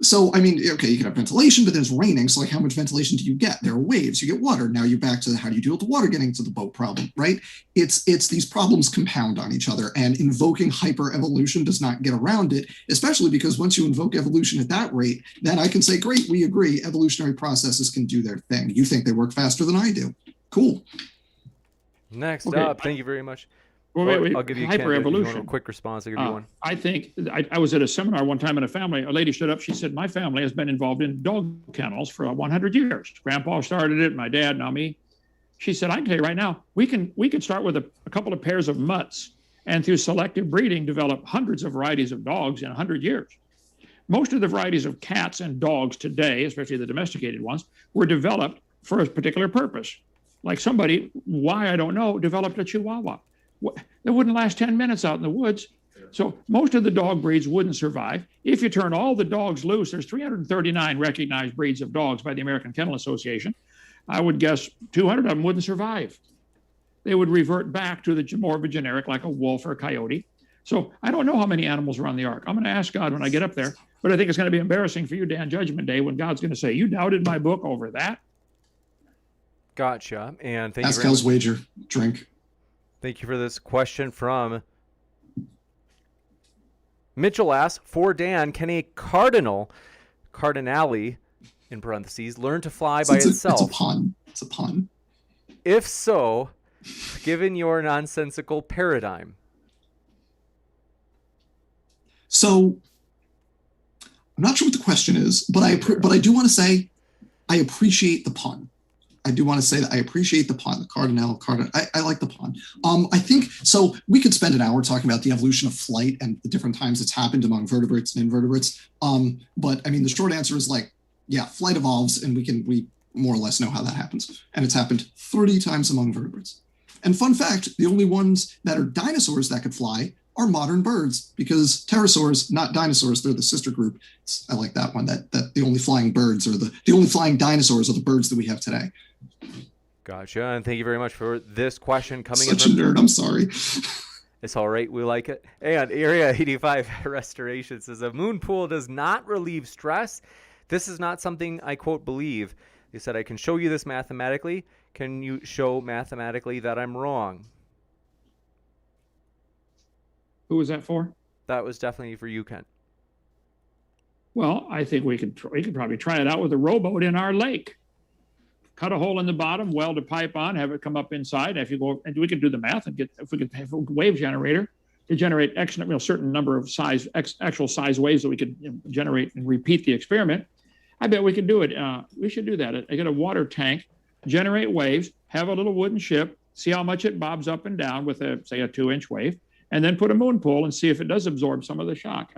So, I mean, okay, you can have ventilation, but there's raining. So how much ventilation do you get? There are waves, you get water. Now you're back to how do you deal with the water getting to the boat problem, right? It's these problems compound on each other, and invoking hyper evolution does not get around it, especially because once you invoke evolution at that rate, then I can say, great, we agree, evolutionary processes can do their thing. You think they work faster than I do. Cool.
Next up, thank you very much.
Well, wait,
I'll give you a chance.
hyper-evolution.
If you want a quick response, I'll give you one.
I think I was at a seminar one time in a family. A lady stood up. She said, my family has been involved in dog kennels for 100 years. Grandpa started it, my dad, now me. She said, I can tell you right now, we can start with a couple of pairs of mutts and through selective breeding develop hundreds of varieties of dogs in 100 years. Most of the varieties of cats and dogs today, especially the domesticated ones, were developed for a particular purpose. Like somebody, why I don't know, developed a Chihuahua. That wouldn't last 10 minutes out in the woods. So most of the dog breeds wouldn't survive. If you turn all the dogs loose, there's 339 recognized breeds of dogs by the American Kennel Association. I would guess 200 of them wouldn't survive. They would revert back to the more of a generic, like a wolf or a coyote. So I don't know how many animals are on the Ark. I'm going to ask God when I get up there, but I think it's going to be embarrassing for you, Dan, Judgment Day, when God's going to say, you doubted my book over that.
Gotcha. And thank you very
Pascal's
much.
wager. Drink.
Thank you for this question from Mitchell asks, for Dan, can a Cardinale, in parentheses, learn to fly by itself?
It's a pun. It's a pun.
If so, given your nonsensical paradigm.
So I'm not sure what the question is, but I do want to say I appreciate the pun. I do want to say that I appreciate the pun, the Cardinale. I like the pun. I think, so we could spend an hour talking about the evolution of flight and the different times it's happened among vertebrates and invertebrates. But I mean, the short answer is flight evolves and we more or less know how that happens. And it's happened 30 times among vertebrates. And fun fact, the only ones that are dinosaurs that could fly are modern birds, because pterosaurs, not dinosaurs, they're the sister group. I like that one, that the only flying birds or the only flying dinosaurs are the birds that we have today.
Gotcha. And thank you very much for this question coming in.
Such a nerd. I'm sorry.
It's all right. We like it. And Area 85 Restoration says a moon pool does not relieve stress. This is not something I, quote, believe. They said, I can show you this mathematically. Can you show mathematically that I'm wrong?
Who was that for?
That was definitely for you, Kent.
Well, I think we could probably try it out with a rowboat in our lake. Cut a hole in the bottom, weld a pipe on, have it come up inside. If you go, and we could do the math and get, if we could have a wave generator to generate certain number of actual size waves that we could generate and repeat the experiment. I bet we could do it. We should do that. I get a water tank, generate waves, have a little wooden ship, see how much it bobs up and down with say a 2-inch wave, and then put a moon pool and see if it does absorb some of the shock.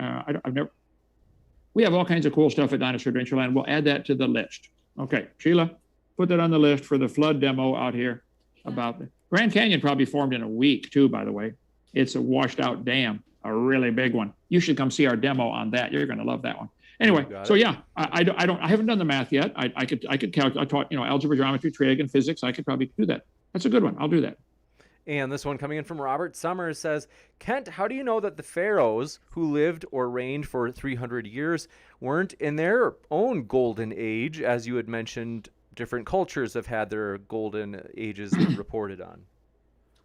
We have all kinds of cool stuff at Dinosaur Adventureland. We'll add that to the list. Okay, Sheila, put that on the list for the flood demo out here. About the Grand Canyon probably formed in a week too, by the way. It's a washed out dam, a really big one. You should come see our demo on that. You're going to love that one. Anyway, so yeah, I haven't done the math yet. I could calculate. I taught algebra, geometry, trig, and physics. I could probably do that. That's a good one. I'll do that.
And this one coming in from Robert Summers says, Kent, how do you know that the pharaohs who lived or reigned for 300 years weren't in their own golden age? As you had mentioned, different cultures have had their golden ages reported on.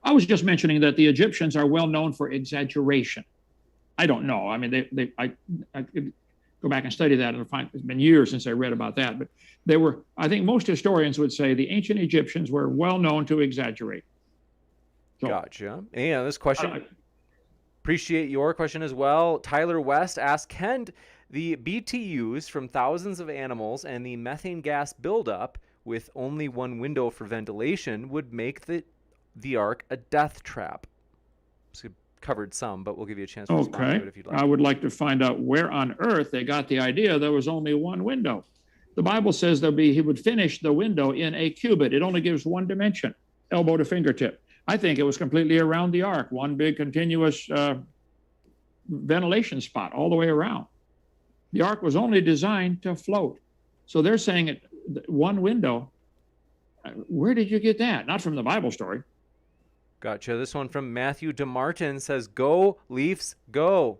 I was just mentioning that the Egyptians are well known for exaggeration. I don't know. I mean, I could go back and study that and find it's been years since I read about that. But they were, I think most historians would say the ancient Egyptians were well known to exaggerate. So,
gotcha. And this question, appreciate your question as well. Tyler West asked, Kent, the BTUs from thousands of animals and the methane gas buildup with only one window for ventilation would make the Ark a death trap. So covered some, but we'll give you a chance to respond to it if you'd like.
I would like to find out where on earth they got the idea there was only one window. The Bible says he would finish the window in a cubit. It only gives one dimension, elbow to fingertip. I think it was completely around the Ark, one big continuous ventilation spot all the way around. The Ark was only designed to float. So they're saying one window. Where did you get that? Not from the Bible story.
Gotcha. This one from Matthew DeMartin says, go, Leafs, go.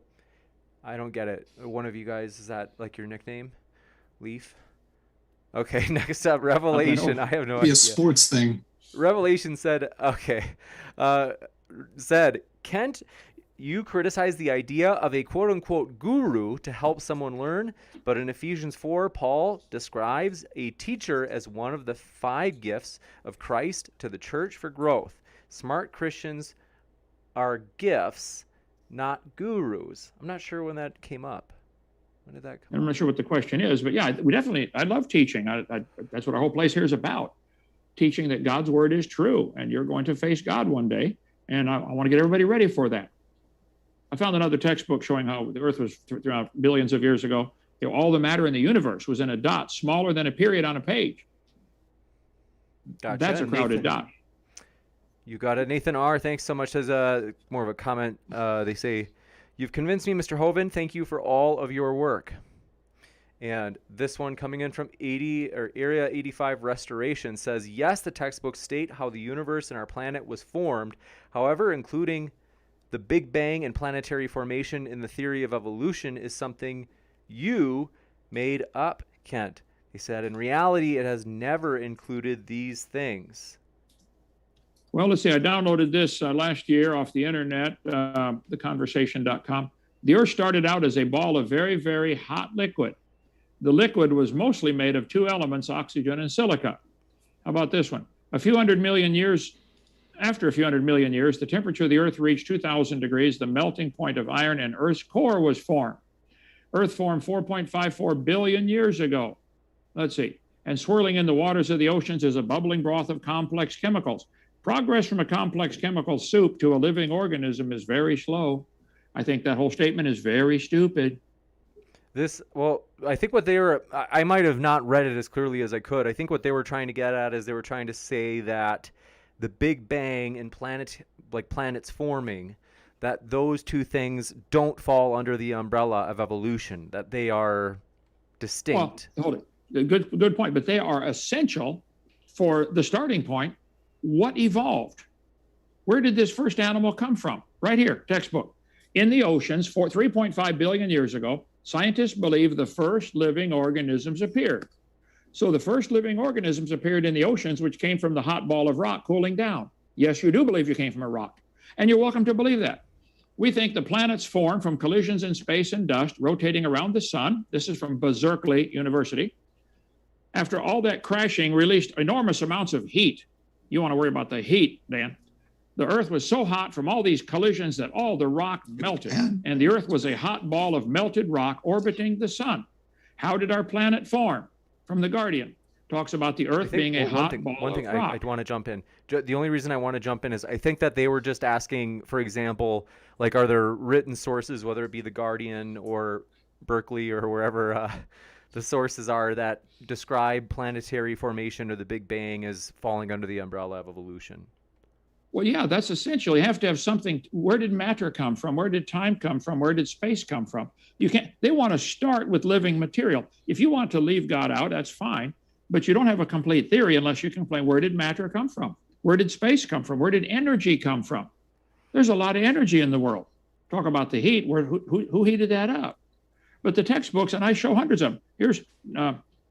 I don't get it. One of you guys, is that like your nickname? Leaf? Okay, next up, Revelation. I have no idea.
Be a sports thing.
Revelation said, Kent, you criticize the idea of a quote-unquote guru to help someone learn, but in Ephesians 4, Paul describes a teacher as one of the 5 gifts of Christ to the church for growth. Smart Christians are gifts, not gurus. I'm not sure when that came up. When did that come up?
I'm not sure what the question is, but yeah, I love teaching. That's what our whole place here is about. Teaching that God's word is true, and you're going to face God one day, and I want to get everybody ready for that. I found another textbook showing how the Earth was billions of years ago. All the matter in the universe was in a dot, smaller than a period on a page.
Gotcha.
That's a crowded dot.
You got it. Nathan R., thanks so much. As more of a comment, they say, you've convinced me, Mr. Hovind. Thank you for all of your work. And this one coming in from Area 85 Restoration says, yes, the textbooks state how the universe and our planet was formed. However, including the Big Bang and planetary formation in the theory of evolution is something you made up, Kent. He said, in reality, it has never included these things.
Well, let's see. I downloaded this last year off the internet, theconversation.com. The Earth started out as a ball of very, very hot liquid. The liquid was mostly made of 2 elements, oxygen and silica. How about this one? After a few hundred million years, the temperature of the Earth reached 2,000 degrees. The melting point of iron and Earth's core was formed. Earth formed 4.54 billion years ago. Let's see. And swirling in the waters of the oceans is a bubbling broth of complex chemicals. Progress from a complex chemical soup to a living organism is very slow. I think that whole statement is very stupid.
I think what I might have not read it as clearly as I could. I think what they were trying to get at is they were trying to say that the Big Bang and planets forming, that those two things don't fall under the umbrella of evolution, that they are distinct.
Well, hold it. Good point. But they are essential for the starting point. What evolved? Where did this first animal come from? right here, textbook. In the oceans, 3.5 billion years ago, scientists believe the first living organisms appeared. So the first living organisms appeared in the oceans, which came from the hot ball of rock cooling down. Yes, you do believe you came from a rock, and you're welcome to believe that. We think the planets form from collisions in space and dust rotating around the sun. This is from Berkeley University. After all that crashing released enormous amounts of heat. You want to worry about the heat, Dan. The Earth was so hot from all these collisions that all the rock melted, and the Earth was a hot ball of melted rock orbiting the sun. How did our planet form? From The Guardian. Talks about the Earth being a hot ball of rock.
One thing I'd want to jump in. The only reason I want to jump in is I think that they were just asking, for example, like, are there written sources, whether it be The Guardian or Berkeley or wherever the sources are, that describe planetary formation or the Big Bang as falling under the umbrella of evolution?
Well, yeah, that's essential. You have to have something. Where did matter come from? Where did time come from? Where did space come from? You can't. They want to start with living material. If you want to leave God out, that's fine. But you don't have a complete theory unless you can explain, where did matter come from? Where did space come from? Where did energy come from? There's a lot of energy in the world. Talk about the heat. Who heated that up? But the textbooks, and I show hundreds of them. Here's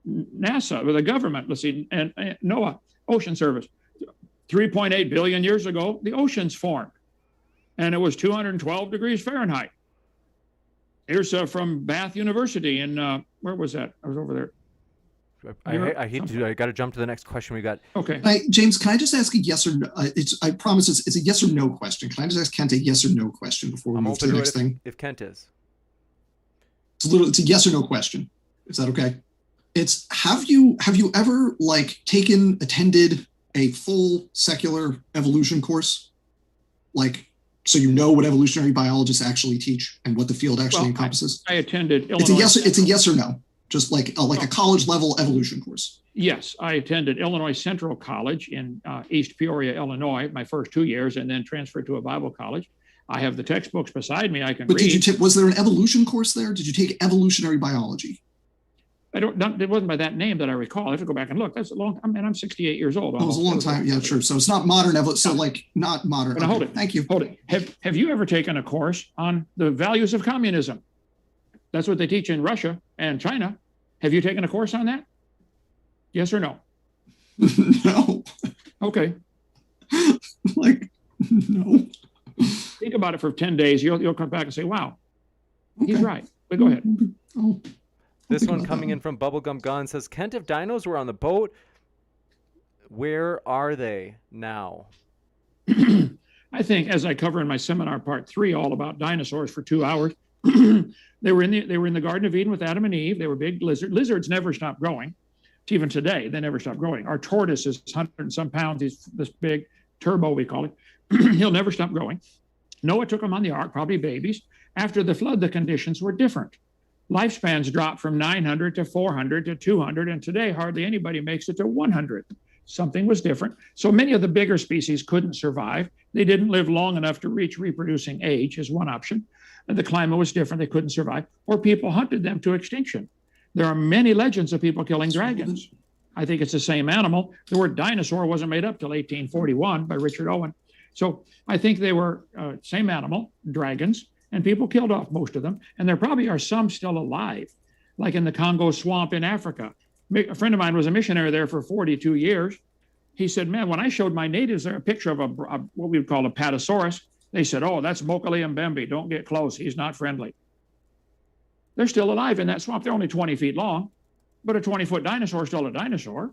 NASA, or the government, let's see, and NOAA, Ocean Service. 3.8 billion years ago, the oceans formed, and it was 212 degrees Fahrenheit. Here's from Bath University in, where was that? I was over there.
I hate to do it. I got to jump to the next question we got.
Okay.
James, can I just ask a yes or no? I promise it's a yes or no question. Can I just ask Kent a yes or no question before we move to the next thing?
If Kent is.
It's a yes or no question. Is that okay? It's have you ever attended a full secular evolution course? So you know what evolutionary biologists actually teach and what the field actually encompasses?
I attended Illinois.
It's a yes or no. Just like a college level evolution course.
Yes, I attended Illinois Central College in East Peoria, Illinois, my first 2 years, and then transferred to a Bible college. I have the textbooks beside me. I can read.
Was there an evolution course there? Did you take evolutionary biology?
It wasn't by that name that I recall. I have to go back and look. That's a long. I'm 68 years old.
It was a long time. Yeah, sure. So it's not modern evolution. So not modern.
Okay. Hold it.
Thank you.
Hold it. Have you ever taken a course on the values of communism? That's what they teach in Russia and China. Have you taken a course on that? Yes or no?
No.
Okay.
No.
Think about it for 10 days. You'll come back and say, wow, he's right. But go ahead.
Oh.
This one coming in from Bubblegum Gun says, Kent, if dinos were on the boat, where are they now?
I think, as I cover in my seminar part 3, all about dinosaurs for 2 hours, they were in the Garden of Eden with Adam and Eve. They were big lizards. Lizards never stop growing. Even today, they never stop growing. Our tortoise is 100 and some pounds. He's this big turbo, we call it. He'll never stop growing. Noah took them on the ark, probably babies. After the flood, the conditions were different. Lifespans dropped from 900 to 400 to 200, and today hardly anybody makes it to 100. Something was different. So many of the bigger species couldn't survive. They didn't live long enough to reach reproducing age is one option. And the climate was different. They couldn't survive. Or people hunted them to extinction. There are many legends of people killing dragons. I think it's the same animal. The word dinosaur wasn't made up till 1841 by Richard Owen. So I think they were same animal, dragons, and people killed off most of them. And there probably are some still alive, like in the Congo swamp in Africa. A friend of mine was a missionary there for 42 years. He said, man, when I showed my natives there a picture of what we would call a patasaurus, they said, oh, that's Mokele Mbembe. Don't get close. He's not friendly. They're still alive in that swamp. They're only 20 feet long, but a 20-foot dinosaur is still a dinosaur.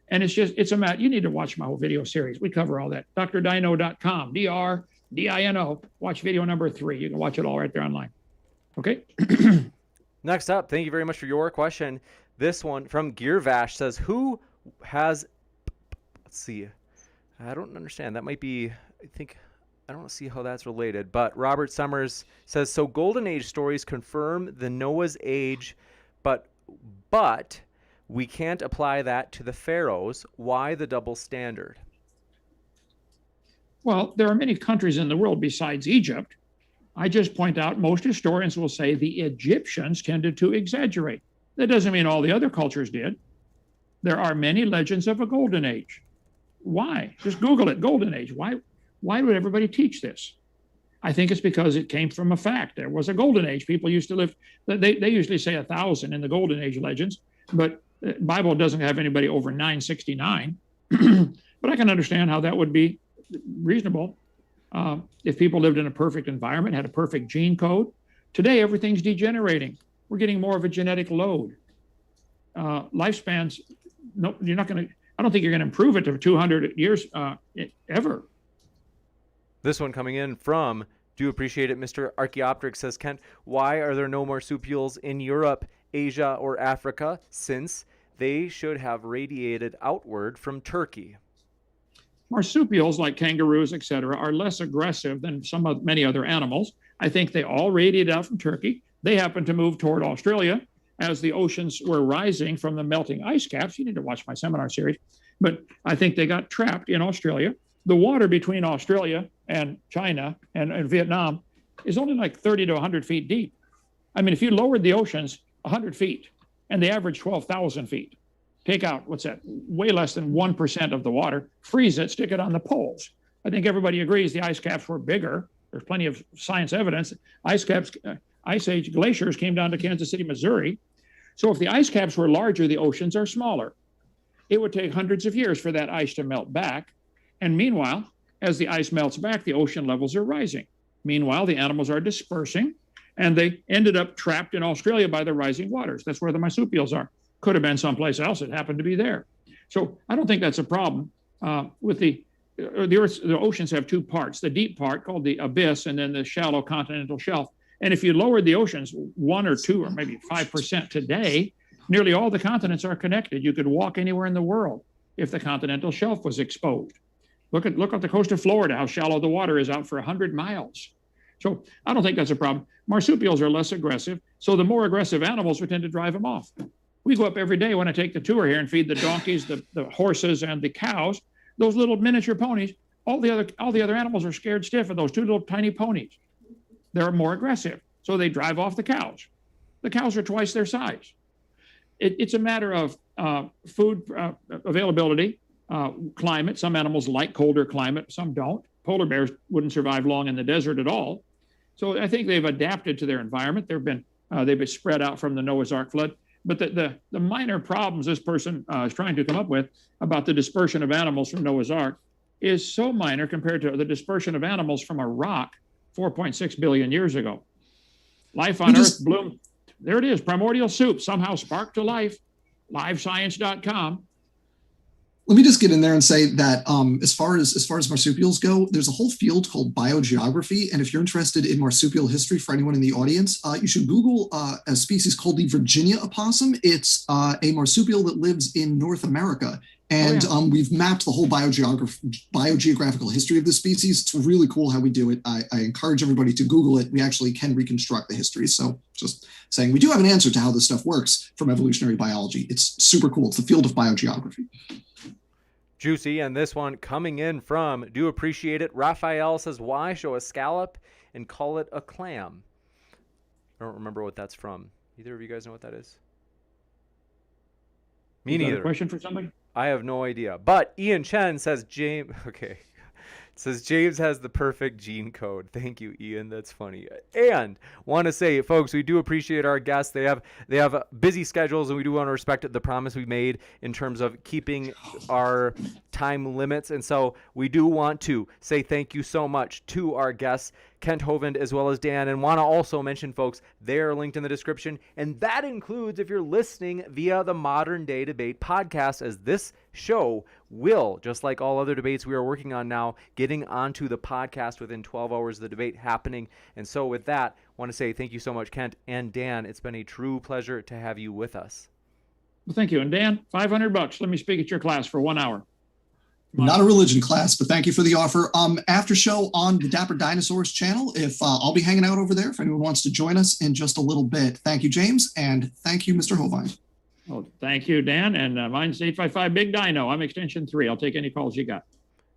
And it's a matter, you need to watch my whole video series. We cover all that. drdino.com, DRDINO. Watch video number 3. You can watch it all right there online. Okay.
Next up, thank you very much for your question. This one from Gearvash says, who has, let's see, I don't understand. That might be, I don't see how that's related, but Robert Summers says, so Golden Age stories confirm the Noah's age, but we can't apply that to the pharaohs. Why the double standard?
Well, there are many countries in the world besides Egypt. I just point out most historians will say the Egyptians tended to exaggerate. That doesn't mean all the other cultures did. There are many legends of a golden age. Why? Just Google it, golden age. Why would everybody teach this? I think it's because it came from a fact. There was a golden age. People used to live, they usually say 1,000 in the golden age legends, but the Bible doesn't have anybody over 969. But I can understand how that would be reasonable if people lived in a perfect environment, had a perfect gene code. Today, everything's degenerating. We're getting more of a genetic load. Lifespans, no, you're not going to, I don't think you're going to improve it to 200 years ever.
This one coming in from Do Appreciate It, Mr. Archaeopteryx says, Kent, why are there no marsupials in Europe, Asia, or Africa, since they should have radiated outward from Turkey?
Marsupials, like kangaroos, etc., are less aggressive than many other animals. I think they all radiated out from Turkey. They happened to move toward Australia as the oceans were rising from the melting ice caps. You need to watch my seminar series. But I think they got trapped in Australia. The water between Australia and China and Vietnam is only like 30 to 100 feet deep. I mean, if you lowered the oceans 100 feet and they average 12,000 feet, take out, what's that, way less than 1% of the water, freeze it, stick it on the poles. I think everybody agrees the ice caps were bigger. There's plenty of science evidence. Ice caps, ice age glaciers came down to Kansas City, Missouri. So if the ice caps were larger, the oceans are smaller. It would take hundreds of years for that ice to melt back. And meanwhile, as the ice melts back, the ocean levels are rising. Meanwhile, the animals are dispersing, and they ended up trapped in Australia by the rising waters. That's where the marsupials are. Could have been someplace else. It happened to be there. So I don't think that's a problem. With the oceans have two parts, the deep part called the abyss, and then the shallow continental shelf. And if you lowered the oceans 1 or 2 or maybe 5% today, nearly all the continents are connected. You could walk anywhere in the world if the continental shelf was exposed. Look at the coast of Florida, how shallow the water is out for 100 miles. So I don't think that's a problem. Marsupials are less aggressive, so the more aggressive animals would tend to drive them off. We go up every day when I take the tour here and feed the donkeys, the horses, and the cows. Those little miniature ponies, all the other animals are scared stiff of those 2 little tiny ponies. They're more aggressive, so they drive off the cows. The cows are twice their size. It's a matter of food availability, climate. Some animals like colder climate, some don't. Polar bears wouldn't survive long in the desert at all. So I think they've adapted to their environment. They've been spread out from the Noah's Ark flood. But the minor problems this person is trying to come up with about the dispersion of animals from Noah's Ark is so minor compared to the dispersion of animals from a rock 4.6 billion years ago. Life on Earth bloomed. There it is, primordial soup, somehow sparked to life, livescience.com.
Let me just get in there and say that as far as marsupials go, there's a whole field called biogeography. And if you're interested in marsupial history, for anyone in the audience, you should Google a species called the Virginia opossum. It's a marsupial that lives in North America. And we've mapped the whole biogeographical history of the species. It's really cool how we do it. I encourage everybody to Google it. We actually can reconstruct the history. So just saying, we do have an answer to how this stuff works from evolutionary biology. It's super cool. It's the field of biogeography.
Juicy. And this one coming in from Do Appreciate It. Raphael says, why show a scallop and call it a clam? I don't remember what that's from. Either of you guys know what that is? Me neither.
A question for somebody?
I have no idea. But Ian Chen says James James has the perfect gene code. Thank you, Ian. That's funny. And want to say, folks, we do appreciate our guests. They have busy schedules, and we do want to respect the promise we made in terms of keeping our time limits. And so we do want to say thank you so much to our guests, Kent Hovind as well as Dan, and want to also mention, folks, they're linked in the description, and that includes if you're listening via the Modern Day Debate podcast, as this show will, just like all other debates we are working on now, getting onto the podcast within 12 hours of the debate happening. And so with that, I want to say thank you so much, Kent and Dan. It's been a true pleasure to have you with us.
Well, thank you. And Dan, $500. Let me speak at your class for 1 hour.
Not a religion class, but thank you for the offer. After show on the Dapper Dinosaurs channel. If I'll be hanging out over there if anyone wants to join us in just a little bit. Thank you, James, and thank you, Mr. Hovind.
Oh, thank you, Dan. And mine's 855 Big Dino. I'm extension 3. I'll take any calls you got.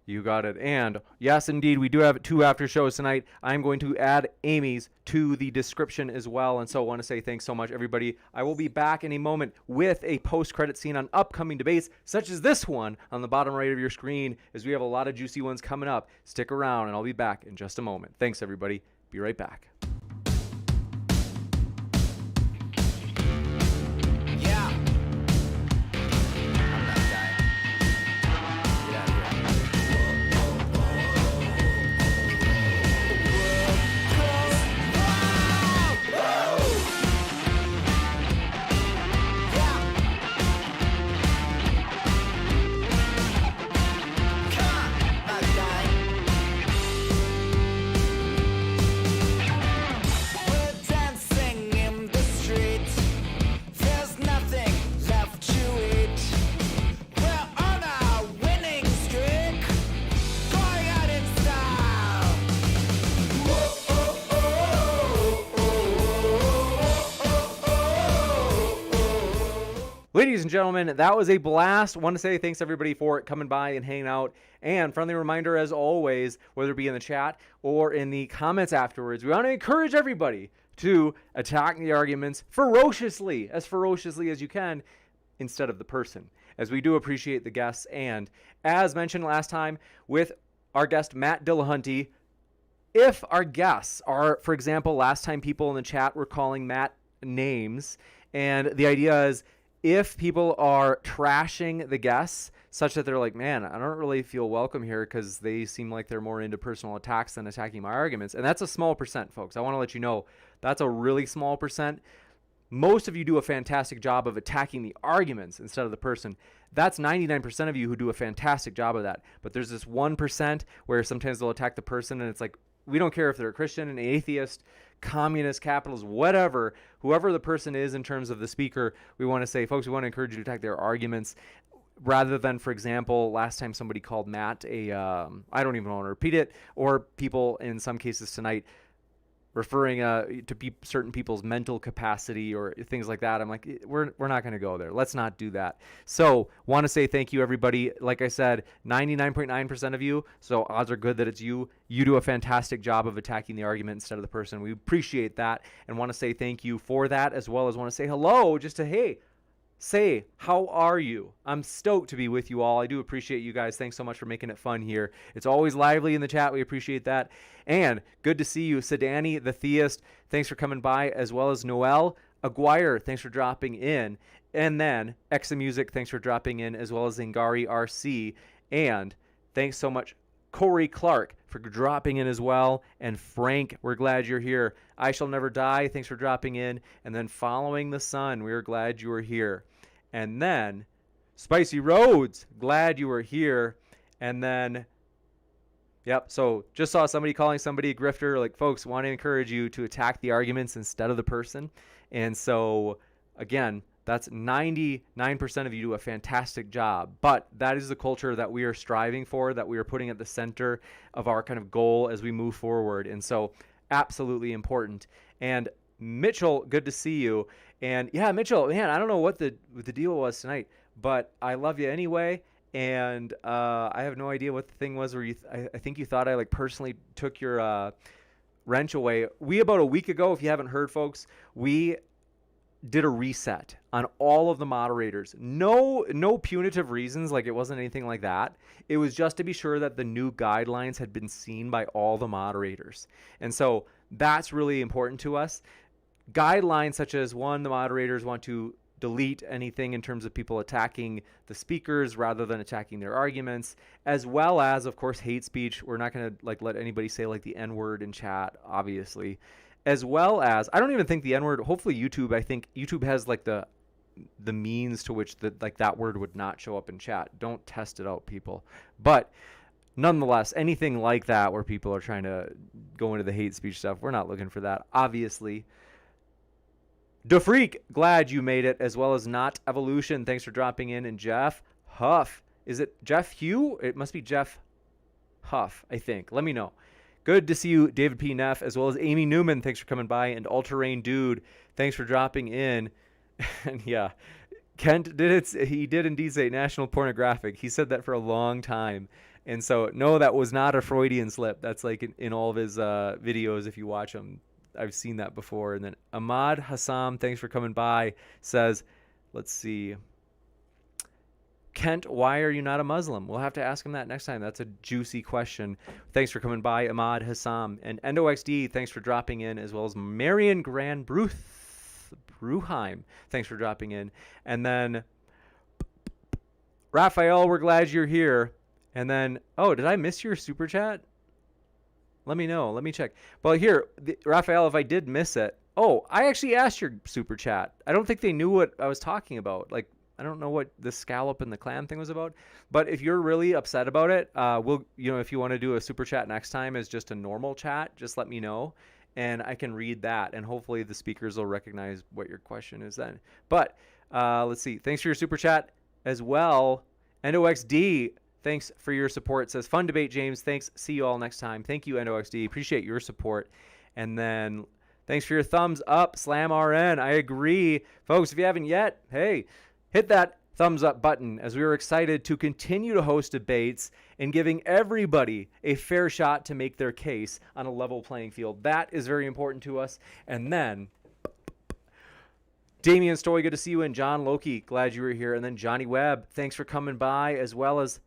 You got it. And yes, indeed, we do have 2 after shows tonight. I'm going to add Amy's to the description as well. And so I want to say thanks so much, everybody. I will be back in a moment with a post-credit scene on upcoming debates, such as this one on the bottom right of your screen, as we have a lot of juicy ones coming up. Stick around, and I'll be back in just a moment. Thanks, everybody. Be right back. Ladies and gentlemen, that was a blast. Want to say thanks everybody for coming by and hanging out. And friendly reminder, as always, whether it be in the chat or in the comments afterwards, we want to encourage everybody to attack the arguments ferociously as you can, instead of the person, as we do appreciate the guests. And as mentioned last time with our guest Matt Dillahunty, if our guests are, for example, last time people in the chat were calling Matt names, and the idea is, if people are trashing the guests such that they're like, man, I don't really feel welcome here because they seem like they're more into personal attacks than attacking my arguments. And that's a small percent, folks. I want to let you know that's a really small percent. Most of you do a fantastic job of attacking the arguments instead of the person. That's 99% of you who do a fantastic job of that. But there's this 1% where sometimes they'll attack the person, and it's like, we don't care if they're a Christian, an atheist, communist, capitalist, whatever, whoever the person is in terms of the speaker, we want to say, folks, we want to encourage you to attack their arguments rather than, for example, last time somebody called Matt I don't even want to repeat it, or people in some cases tonight referring to certain people's mental capacity or things like that. I'm like, we're not going to go there. Let's not do that. So want to say thank you, everybody. Like I said, 99.9% of you, so odds are good that it's you. You do a fantastic job of attacking the argument instead of the person. We appreciate that and want to say thank you for that, as well as want to say hello, just to, hey, say, how are you? I'm stoked to be with you all. I do appreciate you guys. Thanks so much for making it fun here. It's always lively in the chat. We appreciate that. And good to see you, Sedani, the theist. Thanks for coming by, as well as Noel Aguirre. Thanks for dropping in. And then Exa Music, thanks for dropping in, as well as Zingari RC. And thanks so much, Corey Clark, for dropping in as well. And Frank, we're glad you're here. I Shall Never Die, thanks for dropping in. And then Following the Sun, we're glad you were here. And then Spicy Roads, glad you were here. And then, yep, so just saw somebody calling somebody a grifter. Like, folks, want to encourage you to attack the arguments instead of the person. And so, again, that's 99% of you do a fantastic job. But that is the culture that we are striving for, that we are putting at the center of our kind of goal as we move forward. And so absolutely important. And Mitchell, good to see you. And yeah, Mitchell, man, I don't know what the deal was tonight, but I love you anyway. And I have no idea what the thing was where I think you thought I like personally took your wrench away. We, about a week ago, if you haven't heard, folks, we did a reset on all of the moderators. No punitive reasons, like it wasn't anything like that. It was just to be sure that the new guidelines had been seen by all the moderators. And so that's really important to us. Guidelines such as, one, the moderators want to delete anything in terms of people attacking the speakers rather than attacking their arguments, as well as, of course, hate speech. We're not going to like let anybody say like the N-word in chat, obviously. As well as, I don't even think the N-word, hopefully YouTube, I think YouTube has like the means to which that word would not show up in chat. Don't test it out, people. But nonetheless, anything like that where people are trying to go into the hate speech stuff, we're not looking for that, obviously. DeFreak, glad you made it, as well as Not Evolution. Thanks for dropping in. And Jeff Huff. Is it Jeff Hugh? It must be Jeff Huff, I think. Let me know. Good to see you, David P. Neff, as well as Amy Newman. Thanks for coming by. And All-Terrain Dude, thanks for dropping in. And yeah, Kent did it. He did indeed say national pornographic. He said that for a long time. And so, no, that was not a Freudian slip. That's like in all of his videos, if you watch them. I've seen that before. And then Ahmad Hassam, thanks for coming by, says, let's see. Kent, why are you not a Muslim? We'll have to ask him that next time. That's a juicy question. Thanks for coming by, Ahmad Hassam. And EndoXD, thanks for dropping in, as well as Marion Grand Bruheim. Thanks for dropping in. And then Raphael, we're glad you're here. And then, oh, did I miss your super chat? Let me know. Let me check. Well, here, Raphael, if I did miss it. Oh, I actually asked your super chat. I don't think they knew what I was talking about. Like, I don't know what the scallop and the clam thing was about. But if you're really upset about it, if you want to do a super chat next time as just a normal chat, just let me know. And I can read that. And hopefully the speakers will recognize what your question is then. But let's see. Thanks for your super chat as well. NOXD, thanks for your support. It says, fun debate, James. Thanks. See you all next time. Thank you, NOXD. Appreciate your support. And then thanks for your thumbs up, Slam RN. I agree. Folks, if you haven't yet, hey, hit that thumbs up button, as we are excited to continue to host debates and giving everybody a fair shot to make their case on a level playing field. That is very important to us. And then Damian Stoy, good to see you. And John Loki, glad you were here. And then Johnny Webb, thanks for coming by, as well as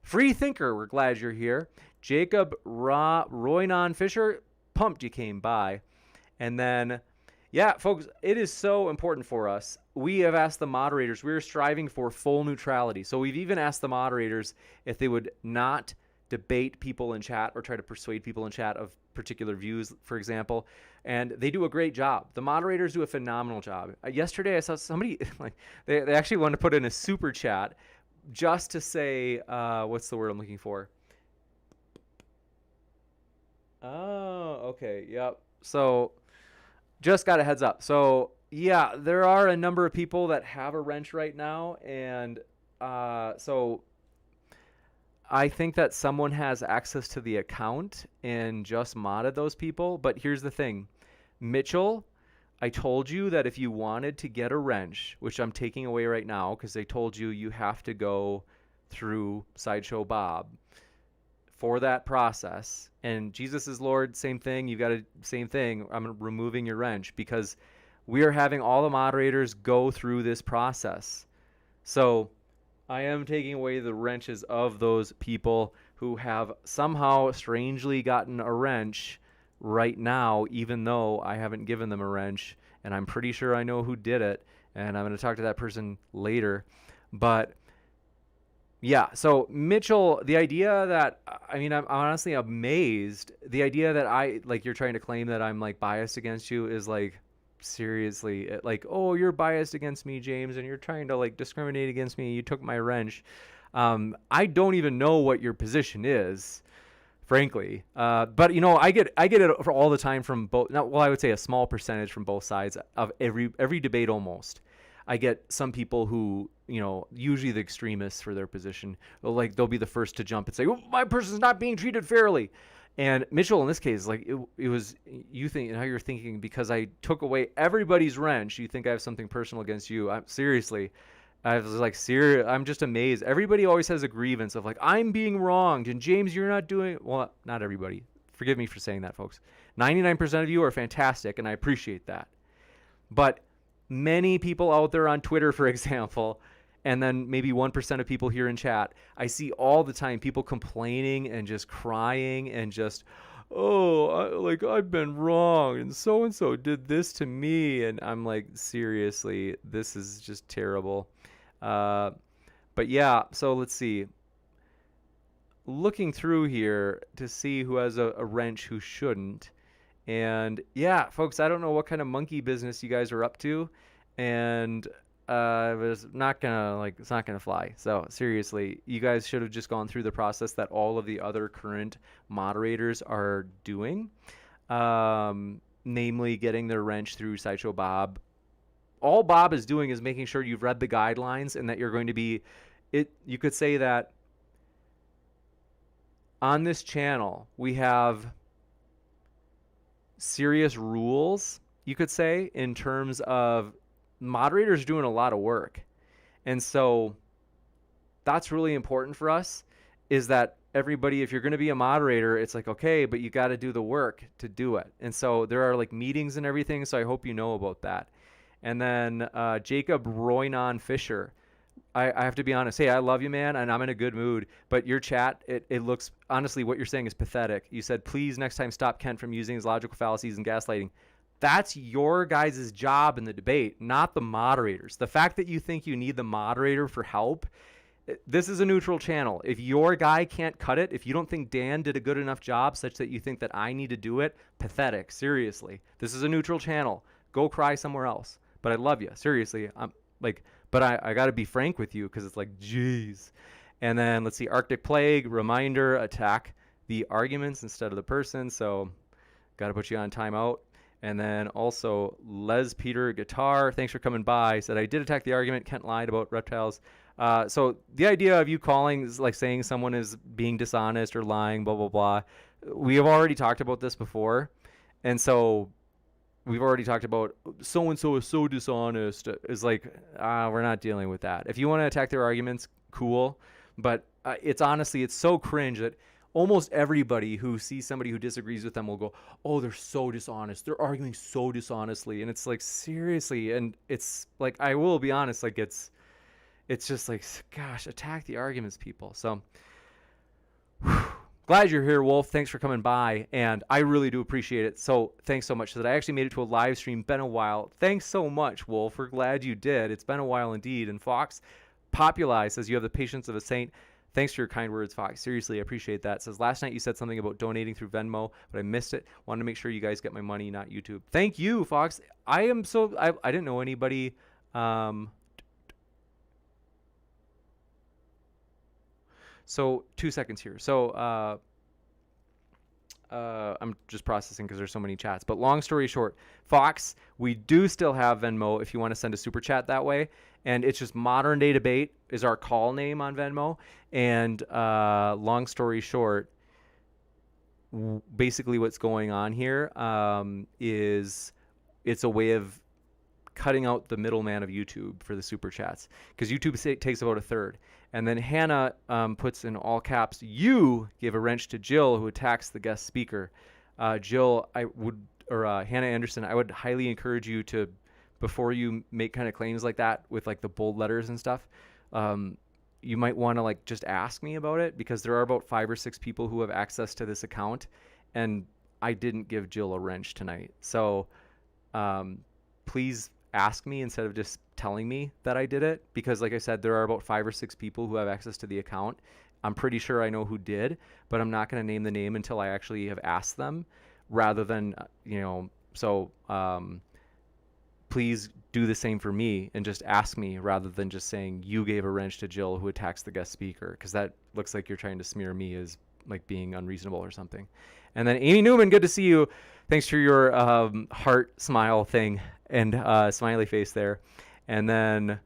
Free Thinker, we're glad you're here. Jacob Roynon Fisher, pumped you came by. And then, yeah, folks, it is so important for us. We have asked the moderators, we're striving for full neutrality. So we've even asked the moderators if they would not debate people in chat or try to persuade people in chat of particular views, for example. And they do a great job. The moderators do a phenomenal job. Yesterday I saw somebody, like, they actually wanted to put in a super chat just to say, what's the word I'm looking for? Oh, okay. Yep. So just got a heads up. So yeah, there are a number of people that have a wrench right now. And so I think that someone has access to the account and just modded those people. But here's the thing. Mitchell, I told you that if you wanted to get a wrench, which I'm taking away right now because they told you have to go through Sideshow Bob for that process. And Jesus is Lord, same thing. You got to, same thing. I'm removing your wrench because we are having all the moderators go through this process. So I am taking away the wrenches of those people who have somehow strangely gotten a wrench right now, even though I haven't given them a wrench. And I'm pretty sure I know who did it. And I'm going to talk to that person later. But yeah, so Mitchell, the idea that, I mean, I'm honestly amazed. The idea that you're trying to claim that I'm like biased against you is like, seriously, like, oh, you're biased against me, James, and you're trying to like discriminate against me. You took my wrench. I don't even know what your position is, frankly. But I get it all the time from both. I would say a small percentage from both sides of every debate almost. I get some people who, usually the extremists for their position, they'll be the first to jump and say, oh, my person's not being treated fairly. And Mitchell, in this case, like it was, you think, and how you're thinking, because I took away everybody's wrench, you think I have something personal against you. Seriously, I was like, I'm just amazed. Everybody always has a grievance of like, I'm being wronged, and James, you're not doing, well, not everybody. Forgive me for saying that, folks. 99% of you are fantastic, and I appreciate that. But many people out there on Twitter, for example, and then maybe 1% of people here in chat, I see all the time people complaining and just crying and just, I've been wrong and so did this to me. And I'm like, seriously, this is just terrible. But yeah, so let's see. Looking through here to see who has a wrench, who shouldn't. And yeah, folks, I don't know what kind of monkey business you guys are up to. And it's not gonna fly. So seriously, you guys should have just gone through the process that all of the other current moderators are doing, namely getting their wrench through Sideshow Bob. All Bob is doing is making sure you've read the guidelines and that you're going to be it. You could say that on this channel we have serious rules, you could say, in terms of moderators doing a lot of work. And so that's really important for us. is that everybody, if you're going to be a moderator, it's like, okay, but you got to do the work to do it. And so there are like meetings and everything. So I hope you know about that. And then Jacob Roynon Fisher, I have to be honest. Hey, I love you, man, and I'm in a good mood. But your chat, it looks, honestly, what you're saying is pathetic. You said, please next time stop Kent from using his logical fallacies and gaslighting. That's your guys' job in the debate, not the moderators. The fact that you think you need the moderator for help, this is a neutral channel. If your guy can't cut it, if you don't think Dan did a good enough job such that you think that I need to do it, pathetic. Seriously. This is a neutral channel. Go cry somewhere else. But I love you. Seriously. I'm like, but I got to be frank with you because it's like, geez. And then let's see, Arctic Plague, reminder, attack the arguments instead of the person. So got to put you on timeout. And then also Les Peter Guitar, thanks for coming by. Said, I did attack the argument. Kent lied about reptiles. So the idea of you calling is like saying someone is being dishonest or lying, blah, blah, blah. We have already talked about this before. And so we've already talked about so-and-so is so dishonest. Is like, we're not dealing with that. If you want to attack their arguments, cool. But it's honestly, it's so cringe that almost everybody who sees somebody who disagrees with them will go, oh, they're so dishonest. They're arguing so dishonestly. And it's like, seriously. And it's like, I will be honest, like it's just like, gosh, attack the arguments, people. So glad you're here, Wolf. Thanks for coming by. And I really do appreciate it. So thanks so much that I actually made it to a live stream. Been a while. Thanks so much, Wolf. We're glad you did. It's been a while indeed. And Fox Populi says, you have the patience of a saint. Thanks for your kind words, Fox. Seriously, I appreciate that. It says, last night you said something about donating through Venmo, but I missed it. Wanted to make sure you guys get my money, not YouTube. Thank you, Fox. I didn't know anybody. So 2 seconds here. So I'm just processing because there's so many chats. But long story short, Fox, we do still have Venmo if you want to send a super chat that way. And it's just Modern Day Debate is our call name on Venmo. And long story short, basically what's going on here is it's a way of cutting out the middleman of YouTube for the super chats, because YouTube takes about a third. And then Hannah puts in all caps, you gave a wrench to Jill, who attacks the guest speaker. Jill, Hannah Anderson, I would highly encourage you to, before you make kind of claims like that with like the bold letters and stuff, you might want to like just ask me about it, because there are about 5 or 6 people who have access to this account, and I didn't give Jill a wrench tonight. So please ask me instead of just telling me that I did it, because like I said, there are about 5 or 6 people who have access to the account. I'm pretty sure I know who did, but I'm not going to name the name until I actually have asked them, rather than, so please do the same for me and just ask me, rather than just saying you gave a wrench to Jill, who attacks the guest speaker, because that looks like you're trying to smear me as like being unreasonable or something. And then Amy Newman, good to see you. Thanks for your heart smile thing and smiley face there. And then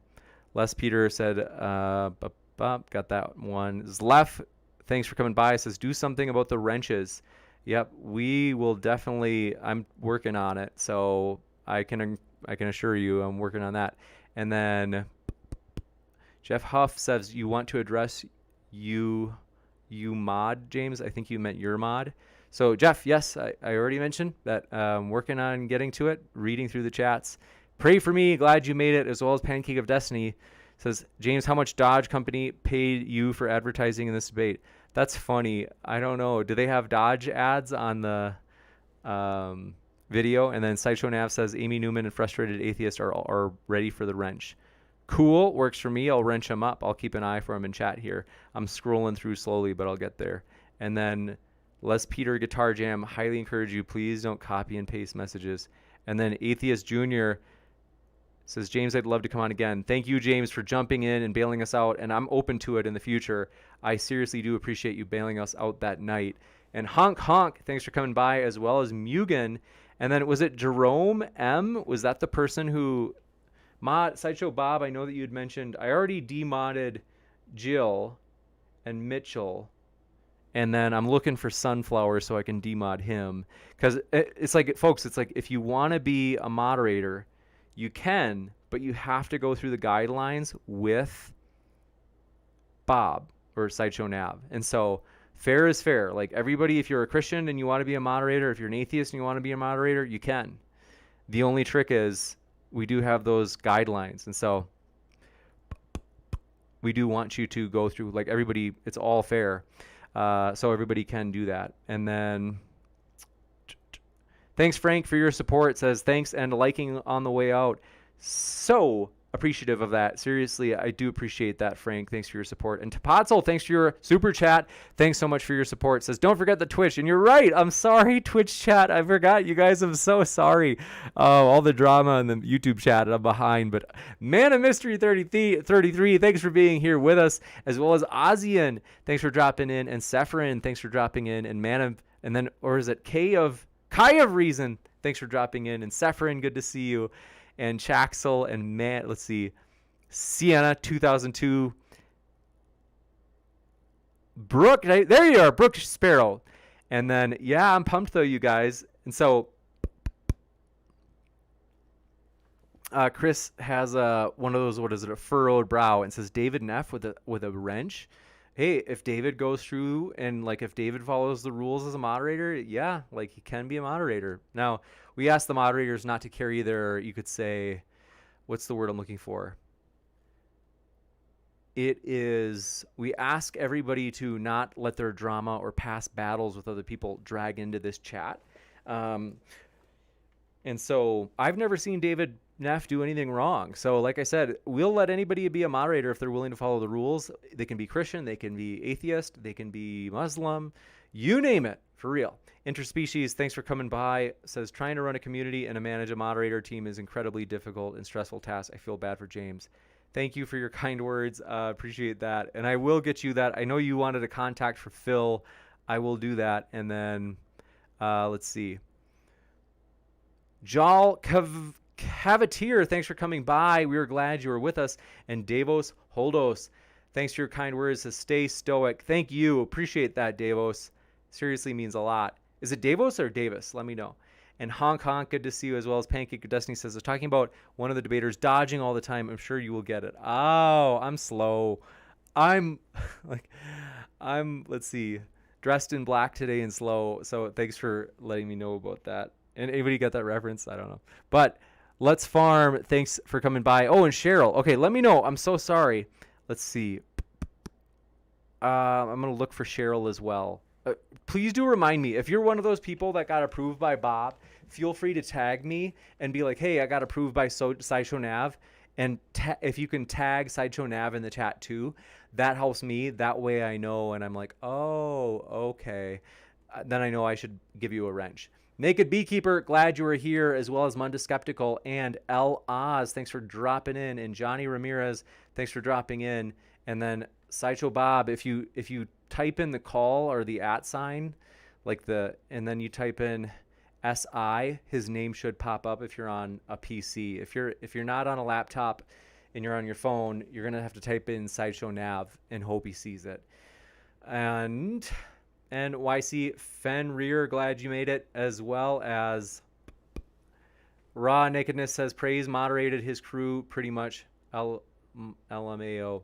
Les Peter said, got that one. Zlef, thanks for coming by. Says, do something about the wrenches. Yep, we will definitely. I'm working on it, so I can assure you I'm working on that. And then Jeff Huff says, you want to address you mod, James. I think you meant your mod. So Jeff, yes, I already mentioned that I'm working on getting to it, reading through the chats. Pray for me. Glad you made it, as well as Pancake of Destiny. Says, James, how much Dodge Company paid you for advertising in this debate? That's funny. I don't know. Do they have Dodge ads on the video? And then Sideshow Nav says, Amy Newman and Frustrated Atheist are ready for the wrench. Cool. Works for me. I'll wrench them up. I'll keep an eye for them in chat here. I'm scrolling through slowly, but I'll get there. And then Les Peter Guitar Jam, highly encourage you, please don't copy and paste messages. And then Atheist Jr. says, James, I'd love to come on again. Thank you, James, for jumping in and bailing us out, and I'm open to it in the future. I seriously do appreciate you bailing us out that night. And Honk Honk, thanks for coming by, as well as Mugen. And then was it Jerome M? Was that the person who... Sideshow Bob, I know that you had mentioned, I already demodded Jill and Mitchell, and then I'm looking for Sunflower so I can demod him. Because it's like, folks, it's like, if you want to be a moderator, you can, but you have to go through the guidelines with Bob, or Sideshow Nav. And so fair is fair. Like everybody, if you're a Christian and you want to be a moderator, if you're an atheist and you want to be a moderator, you can. The only trick is we do have those guidelines. And so we do want you to go through, like everybody, it's all fair. So everybody can do that. And then thanks, Frank, for your support. It says thanks and liking on the way out. So appreciative of that. Seriously, I do appreciate that, Frank. Thanks for your support. And Tapatzel, thanks for your super chat. Thanks so much for your support. It says, don't forget the Twitch. And you're right. I'm sorry, Twitch chat. I forgot you guys. I'm so sorry. All the drama in the YouTube chat. I'm behind. But Man of Mystery 33, thanks for being here with us. As well as Ozian, thanks for dropping in. And Sephirin, thanks for dropping in. And or is it Kai of Reason? Thanks for dropping in. And Sephirin, good to see you. And Chaxel and let's see, Sienna 2002. Brooke, there you are, Brooke Sparrow. And then, yeah, I'm pumped though, you guys. And so, Chris has one of those, what is it, a furrowed brow, and says David Neff with a wrench. Hey, if David goes through and like if David follows the rules as a moderator, yeah, like he can be a moderator. Now, we ask the moderators not to carry their, you could say, what's the word I'm looking for? We ask everybody to not let their drama or past battles with other people drag into this chat. And so I've never seen David Neff do anything wrong. So like I said, we'll let anybody be a moderator if they're willing to follow the rules. They can be Christian, they can be atheist, they can be Muslim, you name it, for real. Interspecies, thanks for coming by. Says, trying to run a community and to manage a moderator team is incredibly difficult and stressful task. I feel bad for James. Thank you for your kind words. Appreciate that. And I will get you that. I know you wanted a contact for Phil. I will do that. And then, let's see. Jal Cavatier, thanks for coming by. We were glad you were with us. And Davos Holdos, thanks for your kind words. Says, stay stoic. Thank you. Appreciate that, Davos. Seriously means a lot. Is it Davos or Davis? Let me know. And Honk Honk, good to see you, as well as Pancake of Destiny says, I was talking about one of the debaters dodging all the time. I'm sure you will get it. Oh, I'm slow. Let's see, dressed in black today and slow. So thanks for letting me know about that. And anybody got that reference? I don't know. But Let's Farm, thanks for coming by. Oh, and Cheryl. Okay, let me know. I'm so sorry. Let's see. I'm going to look for Cheryl as well. Please do remind me, if you're one of those people that got approved by Bob, feel free to tag me and be like, hey, I got approved by Sideshow Nav. And if you can tag Sideshow Nav in the chat too, that helps me. That way I know, and I'm like, oh, okay. Then I know I should give you a wrench. Naked Beekeeper, glad you were here, as well as Munda Skeptical and L. Oz, thanks for dropping in. And Johnny Ramirez, thanks for dropping in. And then Sideshow Bob, if you type in the call or the @ sign, and then you type in SI, his name should pop up if you're on a PC. If you're not on a laptop and you're on your phone, you're gonna have to type in Sideshow Nav and hope he sees it. And YC Fenrir, glad you made it, as well as Raw Nakedness says praise moderated his crew pretty much. LMAO.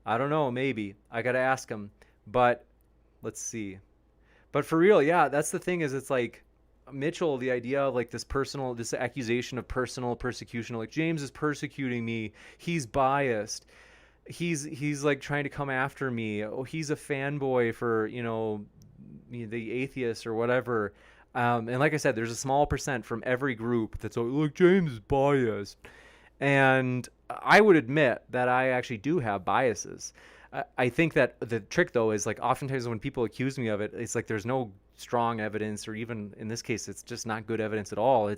I don't know, maybe I gotta ask him, but let's see. But for real, yeah, that's the thing, is it's like Mitchell, the idea of like this accusation of personal persecution, like James is persecuting me, he's biased, he's like trying to come after me, oh, he's a fanboy for, the atheist or whatever. And like I said, there's a small percent from every group that's like, James is biased. And I would admit that I actually do have biases. I think that the trick, though, is like oftentimes when people accuse me of it, it's like there's no strong evidence, or even in this case, it's just not good evidence at all.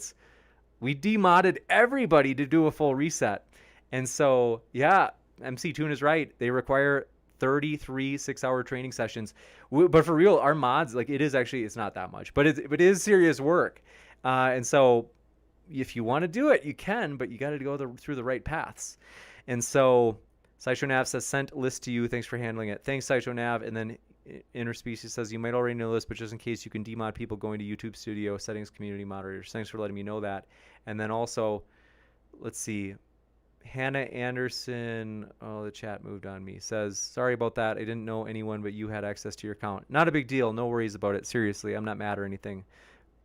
We demodded everybody to do a full reset. And so, yeah, MC Toon is right. They require 33 6-hour training sessions. But for real, our mods, like it's not that much, but it is serious work. And so if you want to do it, you can, but you got to go through the right paths. And so Sideshow Nav says, sent list to you. Thanks for handling it. Thanks, Sideshow Nav. And then Interspecies says, you might already know this, but just in case, you can demod people going to YouTube Studio, settings, community moderators. Thanks for letting me know that. And then also, let's see, Hannah Anderson, oh, the chat moved on me, says, sorry about that. I didn't know anyone but you had access to your account. Not a big deal. No worries about it. Seriously, I'm not mad or anything.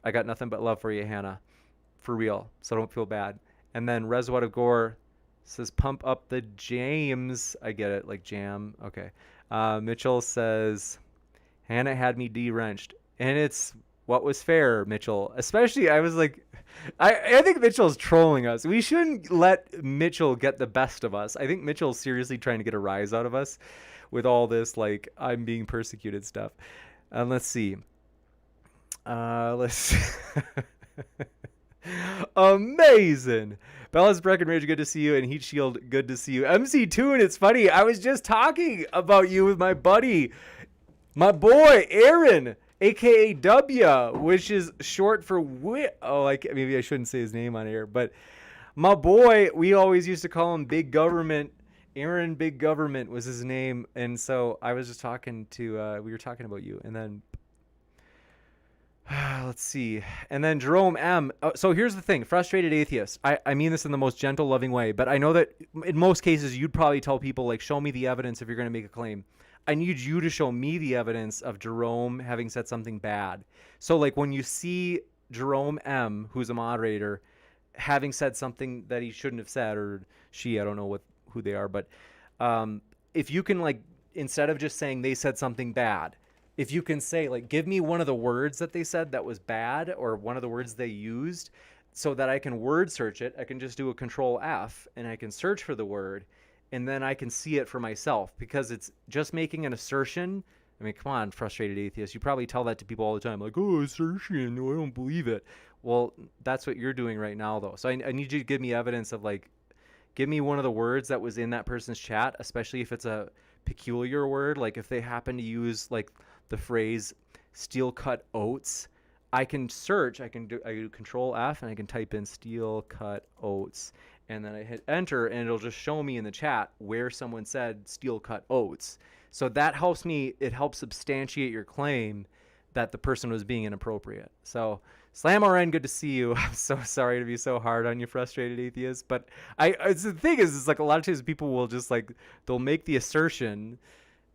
I got nothing but love for you, Hannah. For real. So don't feel bad. And then Reswat of Gore says, pump up the James. I get it, like jam. Okay. Mitchell says, Hannah had me de-wrenched. And it's what was fair, Mitchell. Especially, I was like, I think Mitchell's trolling us. We shouldn't let Mitchell get the best of us. I think Mitchell's seriously trying to get a rise out of us with all this, like, I'm being persecuted stuff. Let's see. Amazing. Bella's Breckenridge, good to see you. And Heat Shield, good to see you. MC Toon, it's funny. I was just talking about you with my buddy, my boy, Aaron, aka W, which is short for maybe I shouldn't say his name on air, but my boy, we always used to call him Big Government. Aaron Big Government was his name. And so I was just talking to, we were talking about you. And then let's see. And then Jerome M. So here's the thing. Frustrated atheist. I mean this in the most gentle, loving way. But I know that in most cases, you'd probably tell people, like, show me the evidence if you're going to make a claim. I need you to show me the evidence of Jerome having said something bad. So, like, when you see Jerome M., who's a moderator, having said something that he shouldn't have said, or she, I don't know who they are. But if you can, like, instead of just saying they said something bad, if you can say, like, give me one of the words that they said that was bad, or one of the words they used, so that I can word search it. I can just do a Control F and I can search for the word, and then I can see it for myself, because it's just making an assertion. I mean, come on, frustrated atheist. You probably tell that to people all the time, like, oh, assertion, no, I don't believe it. Well, that's what you're doing right now, though. So I need you to give me evidence of, like, give me one of the words that was in that person's chat, especially if it's a peculiar word. Like, if they happen to use, like, the phrase steel cut oats, I can search. I do Control F and I can type in steel cut oats, and then I hit enter, and it'll just show me in the chat where someone said steel cut oats. So that helps me. It helps substantiate your claim that the person was being inappropriate. So Slam RN, good to see you. I'm so sorry to be so hard on you, frustrated atheist. But it's the thing is, it's like a lot of times people will just, like, they'll make the assertion,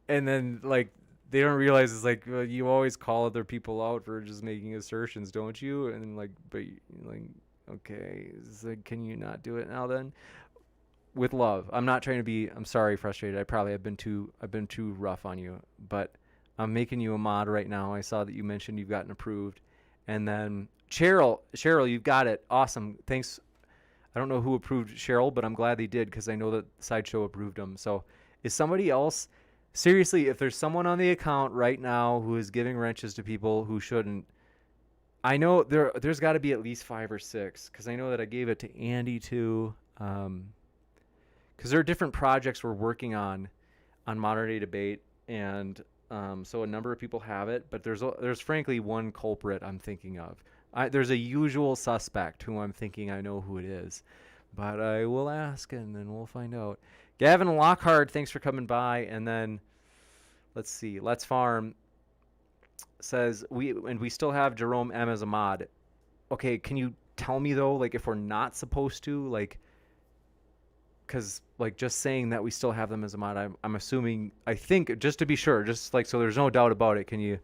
and then, like, they don't realize it's like, well, you always call other people out for just making assertions, don't you? And, like, but, like, okay, it's like, can you not do it now then? With love. I'm not trying to be, I'm sorry, frustrated. I probably have been too rough on you, but I'm making you a mod right now. I saw that you mentioned you've gotten approved. And then Cheryl, you've got it. Awesome. Thanks. I don't know who approved Cheryl, but I'm glad they did, because I know that Sideshow approved them. So is somebody else, seriously, if there's someone on the account right now who is giving wrenches to people who shouldn't, I know there's got to be at least 5 or 6, because I know that I gave it to Andy too, because there are different projects we're working on Modern Day Debate, and so a number of people have it, but there's frankly one culprit I'm thinking of. There's a usual suspect who I'm thinking I know who it is, but I will ask and then we'll find out. Gavin Lockhart, thanks for coming by. And then let's see, Let's Farm says we still have Jerome M as a mod. Okay, can you tell me though, like, if we're not supposed to, like, because, like, just saying that we still have them as a mod, I'm assuming, I think, just to be sure, just, like, so there's no doubt about it, can you,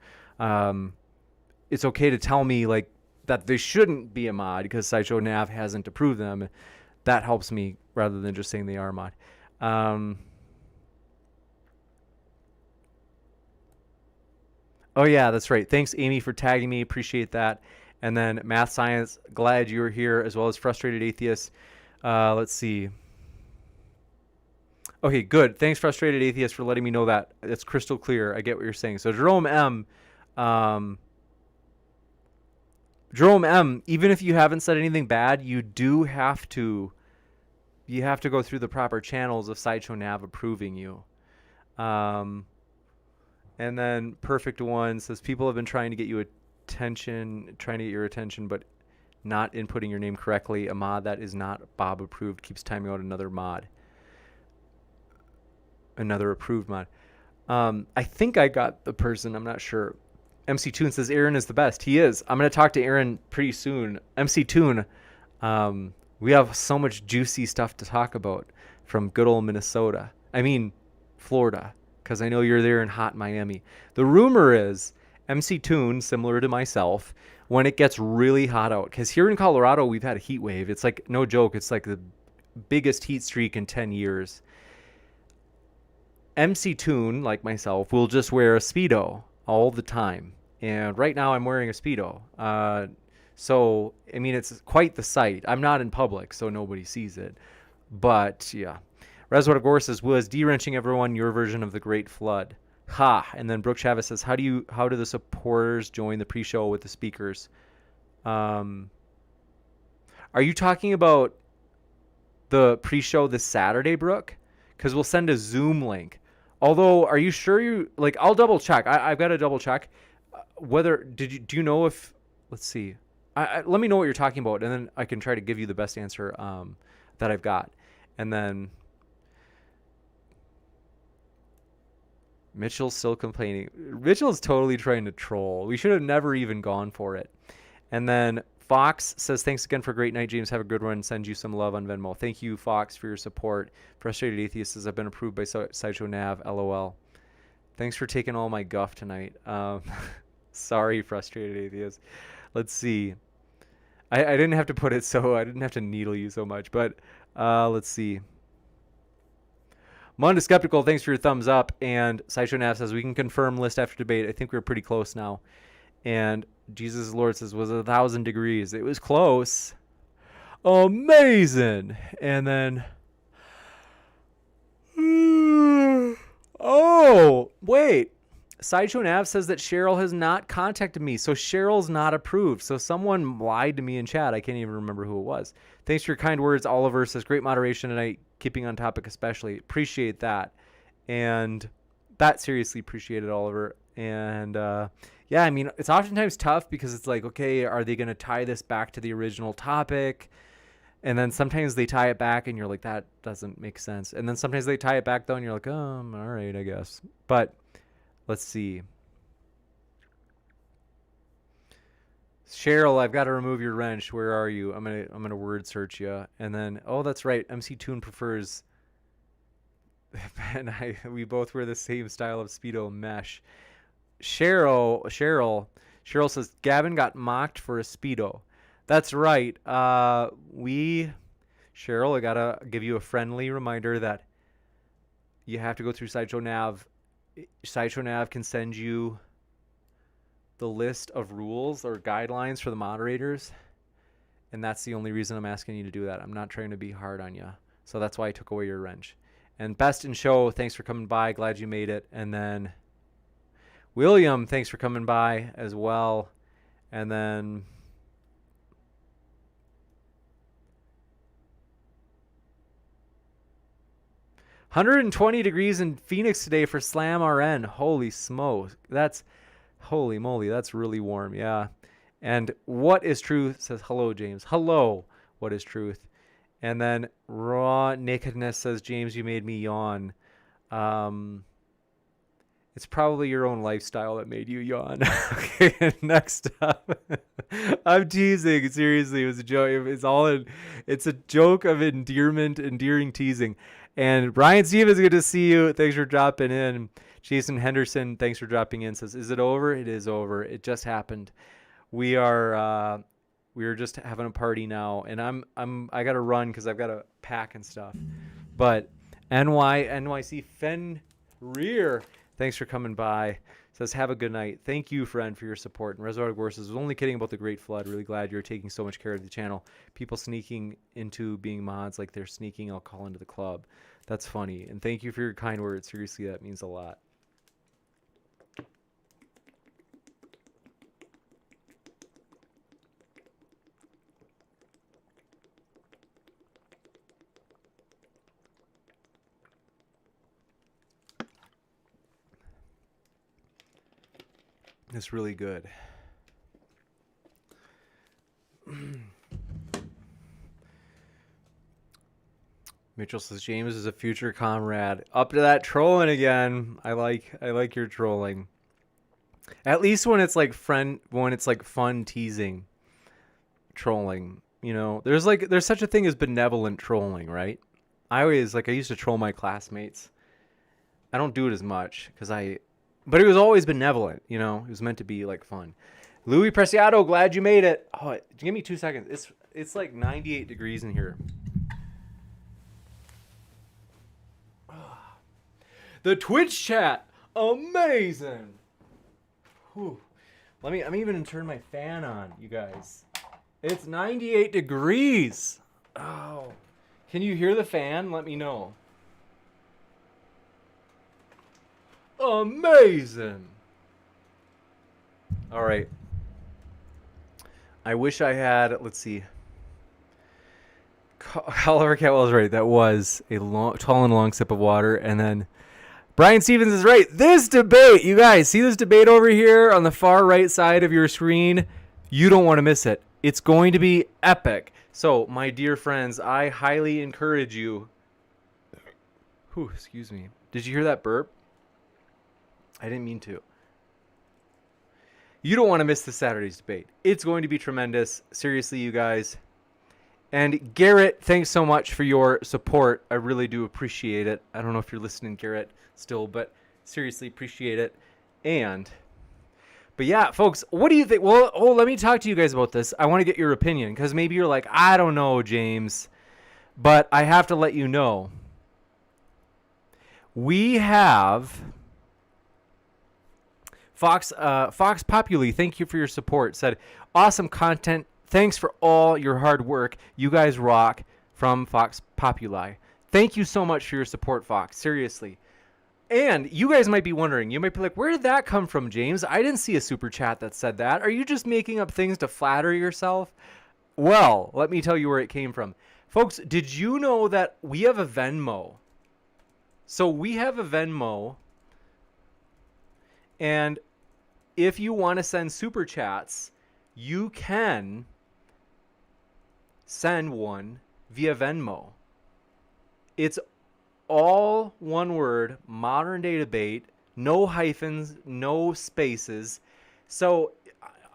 it's okay to tell me, like, that they shouldn't be a mod because Sideshow Nav hasn't approved them. That helps me rather than just saying they are a mod. Oh yeah, that's right. Thanks, Amy, for tagging me. Appreciate that. And then Math Science, glad you were here, as well as Frustrated Atheist. Let's see. Okay, good. Thanks, Frustrated Atheist, for letting me know that. It's crystal clear. I get what you're saying. So Jerome M, even if you haven't said anything bad, you have to go through the proper channels of Sideshow Nav approving you. And then Perfect One says, people have been trying to get your attention, but not inputting your name correctly. A mod that is not Bob approved keeps timing out another approved mod. I think I got the person. I'm not sure. MC Toon says Aaron is the best. He is. I'm going to talk to Aaron pretty soon. MC Toon, We have so much juicy stuff to talk about from good old Minnesota. I mean, Florida, because I know you're there in hot Miami. The rumor is MC Toon, similar to myself, when it gets really hot out, because here in Colorado, we've had a heat wave. It's like, no joke, it's like the biggest heat streak in 10 years. MC Toon, like myself, will just wear a Speedo all the time. And right now I'm wearing a Speedo. So, I mean, it's quite the sight. I'm not in public, so nobody sees it. But, yeah. Reswood Gore says, was de-wrenching everyone your version of the Great Flood? Ha! And then Brooke Chavez says, how do the supporters join the pre-show with the speakers? Are you talking about the pre-show this Saturday, Brooke? Because we'll send a Zoom link. Although, are you sure you, like, I'll double check. I've got to double check. Do you know if, let's see. Let me know what you're talking about, and then I can try to give you the best answer that I've got. And then Mitchell's still complaining. Mitchell's totally trying to troll. We should have never even gone for it. And then Fox says, thanks again for a great night, James. Have a good one. Send you some love on Venmo. Thank you, Fox, for your support. Frustrated Atheist says, I've been approved by Sideshow Nav. LOL. Thanks for taking all my guff tonight. Sorry, Frustrated Atheist. Let's see. I didn't have to put it so, I didn't have to needle you so much, but let's see. Monda Skeptical, thanks for your thumbs up. And Sideshow Nav says, we can confirm list after debate. I think we're pretty close now. And Jesus Lord says, was 1,000 degrees. It was close. Amazing. And then, oh, wait. Sideshow Nav says that Cheryl has not contacted me, so Cheryl's not approved. So someone lied to me in chat. I can't even remember who it was. Thanks for your kind words. Oliver says, great moderation tonight, keeping on topic especially. Appreciate that. And that seriously appreciated, Oliver. And yeah, I mean, it's oftentimes tough because it's like, okay, are they going to tie this back to the original topic? And then sometimes they tie it back and you're like, that doesn't make sense. And then sometimes they tie it back though and you're like, all right, I guess. But let's see. Cheryl, I've got to remove your wrench. Where are you? I'm gonna word search you. And then, oh, that's right. MC Toon prefers. And we both wear the same style of Speedo mesh. Cheryl says Gavin got mocked for a Speedo. That's right. Cheryl, I gotta give you a friendly reminder that you have to go through Sideshow Nav. Sideshow Nav can send you the list of rules or guidelines for the moderators, and that's the only reason I'm asking you to do that. I'm not trying to be hard on you, so that's why I took away your wrench. And Best in Show, thanks for coming by. Glad you made it. And then William, thanks for coming by as well. And then 120 degrees in Phoenix today for Slam RN. Holy smoke. Holy moly, that's really warm. Yeah. And What is Truth says, hello, James. Hello, What is Truth? And then Raw Nakedness says, James, you made me yawn. It's probably your own lifestyle that made you yawn. Okay, next up. I'm teasing. Seriously, it was a joke. It's a joke of endearing teasing. And Brian Stevens, good to see you. Thanks for dropping in. Jason Henderson, thanks for dropping in. Says, is it over? It is over. It just happened. We are just having a party now, and I gotta run because I've got to pack and stuff. But NYC Fenrir, thanks for coming by. Says, have a good night. Thank you, friend, for your support. And Reservoir Gore says, I was only kidding about the Great Flood. Really glad you're taking so much care of the channel. People sneaking into being mods like they're sneaking alcohol into the club. That's funny. And thank you for your kind words. Seriously, that means a lot. It's really good. Mitchell says James is a future comrade. Up to that trolling again. I like your trolling. At least when it's like fun teasing trolling. You know, there's such a thing as benevolent trolling, right? I used to troll my classmates. I don't do it as much but it was always benevolent, you know. It was meant to be like fun. Louis Preciado, glad you made it. Oh, give me 2 seconds. It's like 98 degrees in here. The Twitch chat, amazing. Whew. I'm even gonna turn my fan on, you guys. It's 98 degrees. Oh, can you hear the fan? Let me know. Amazing. All right. I wish I had, let's see. Oliver Catwell's right. That was a tall and long sip of water. And then Brian Stevens is right. This debate, you guys, see this debate over here on the far right side of your screen? You don't want to miss it. It's going to be epic. So, my dear friends, I highly encourage you. Whew, excuse me. Did you hear that burp? I didn't mean to. You don't want to miss this Saturday's debate. It's going to be tremendous. Seriously, you guys. And Garrett, thanks so much for your support. I really do appreciate it. I don't know if you're listening, Garrett, still, but seriously appreciate it. But yeah, folks, what do you think? Well, let me talk to you guys about this. I want to get your opinion because maybe you're like, I don't know, James, but I have to let you know. We have Fox Populi, thank you for your support, said, awesome content. Thanks for all your hard work. You guys rock, from Fox Populi. Thank you so much for your support, Fox. Seriously. And you guys might be wondering, you might be like, where did that come from, James? I didn't see a super chat that said that. Are you just making up things to flatter yourself? Well, let me tell you where it came from. Folks, did you know that we have a Venmo? So we have a Venmo, and if you want to send super chats, you can send one via Venmo. It's all one word, modern day debate, no hyphens, no spaces. So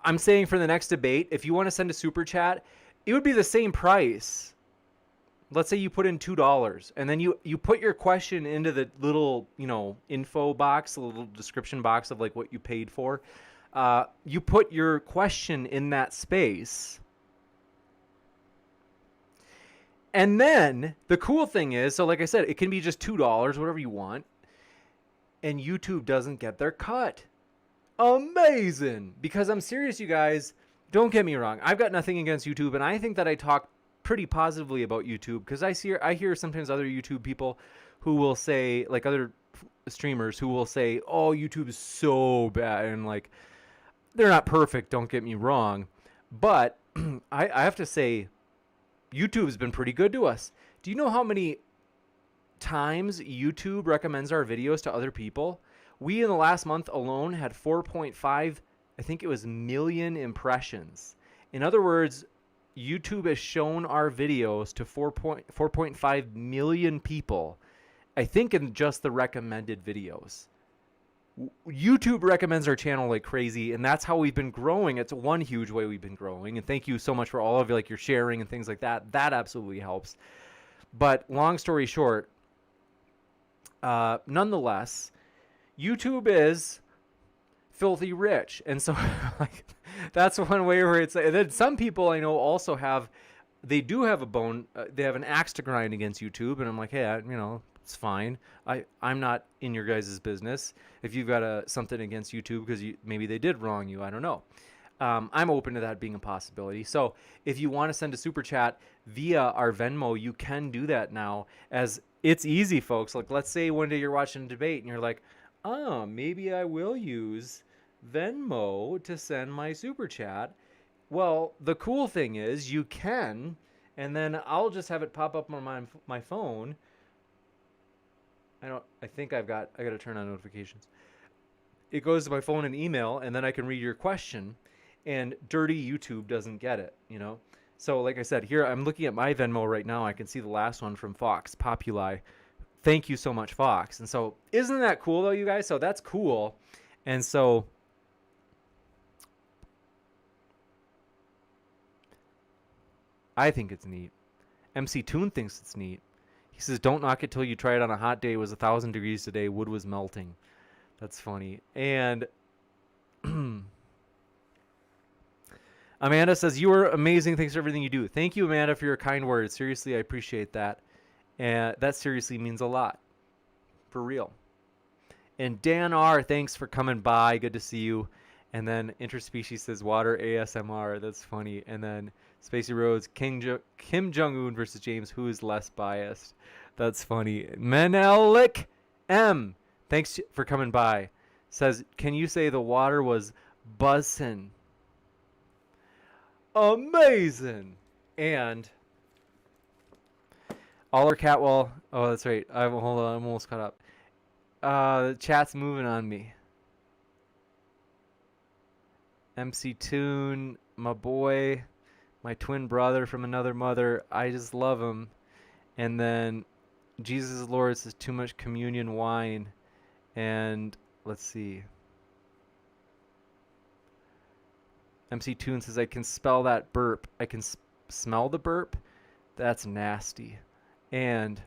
I'm saying for the next debate, if you want to send a super chat, it would be the same price. Let's say you put in $2 and then you put your question into the little, info box, the little description box of like what you paid for. You put your question in that space. And then the cool thing is, so like I said, it can be just $2, whatever you want. And YouTube doesn't get their cut. Amazing. Because I'm serious, you guys. Don't get me wrong. I've got nothing against YouTube. And I think that I talk pretty positively about YouTube. Because I hear sometimes other YouTube people who will say, like other streamers who will say, oh, YouTube is so bad. And like, they're not perfect. Don't get me wrong. But I have to say, YouTube has been pretty good to us. Do you know how many times YouTube recommends our videos to other people? We, in the last month alone, had 4.5, I think it was, million impressions. In other words, YouTube has shown our videos to 4.5 million people, I think, in just the recommended videos. YouTube recommends our channel like crazy, and that's how we've been growing. It's one huge way we've been growing, and thank you so much for all of your sharing and things like that. That absolutely helps. But long story short, nonetheless, YouTube is filthy rich, and so like that's one way where it's. And then some people I know also they do have a bone. They have an axe to grind against YouTube, and I'm like, hey, it's fine. I'm not in your guys' business. If you've got something against YouTube because maybe they did wrong you, I don't know. I'm open to that being a possibility. So if you want to send a super chat via our Venmo, you can do that now. As it's easy, folks. Like, let's say one day you're watching a debate and you're like, maybe I will use Venmo to send my super chat. Well, the cool thing is you can, and then I'll just have it pop up on my phone. I think I got to turn on notifications. It goes to my phone and email, and then I can read your question, and dirty YouTube doesn't get it, So like I said, here I'm looking at my Venmo right now. I can see the last one from Fox Populi. Thank you so much, Fox. And so isn't that cool though, you guys? So that's cool. And so I think it's neat. MC Toon thinks it's neat. He says, don't knock it till you try it on a hot day. It was 1,000 degrees today. Wood was melting. That's funny. And Amanda says, you are amazing. Thanks for everything you do. Thank you, Amanda, for your kind words. Seriously, I appreciate that. And that seriously means a lot. For real. And Dan R., thanks for coming by. Good to see you. And then Interspecies says, water ASMR. That's funny. And then Spacey Rhodes, Kim Jong-un versus James. Who is less biased? That's funny. Menelik M., thanks for coming by. Says, can you say the water was buzzing? Amazing. And Aller Catwell. Oh, that's right. Hold on. I'm almost caught up. The chat's moving on me. MC Toon, my boy, my twin brother from another mother. I just love him. And then Jesus is Lord says too much communion wine. And let's see. MC Toon says I can spell that burp. I can smell the burp. That's nasty. And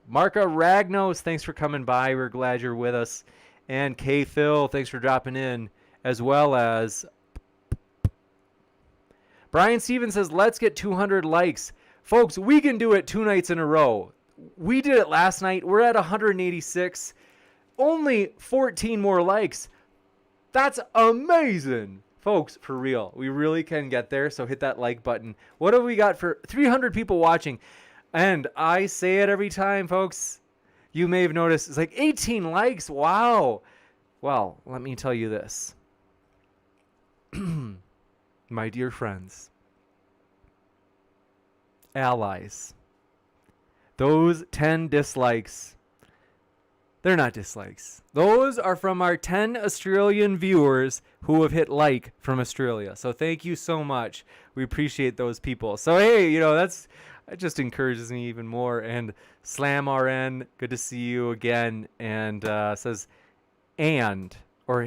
Marka Ragnos, thanks for coming by. We're glad you're with us. And K Phil, thanks for dropping in. As well as Brian Stevens says, let's get 200 likes. Folks, we can do it 2 nights in a row. We did it last night. We're at 186. Only 14 more likes. That's amazing. Folks, for real. We really can get there, so hit that like button. What have we got for 300 people watching? And I say it every time, folks. You may have noticed it's like 18 likes. Wow. Well, let me tell you this. My dear friends, allies, those 10 dislikes, they're not dislikes. Those are from our 10 Australian viewers who have hit like from Australia. So thank you so much. We appreciate those people. So hey, that just encourages me even more. And Slam RN, good to see you again. And says, or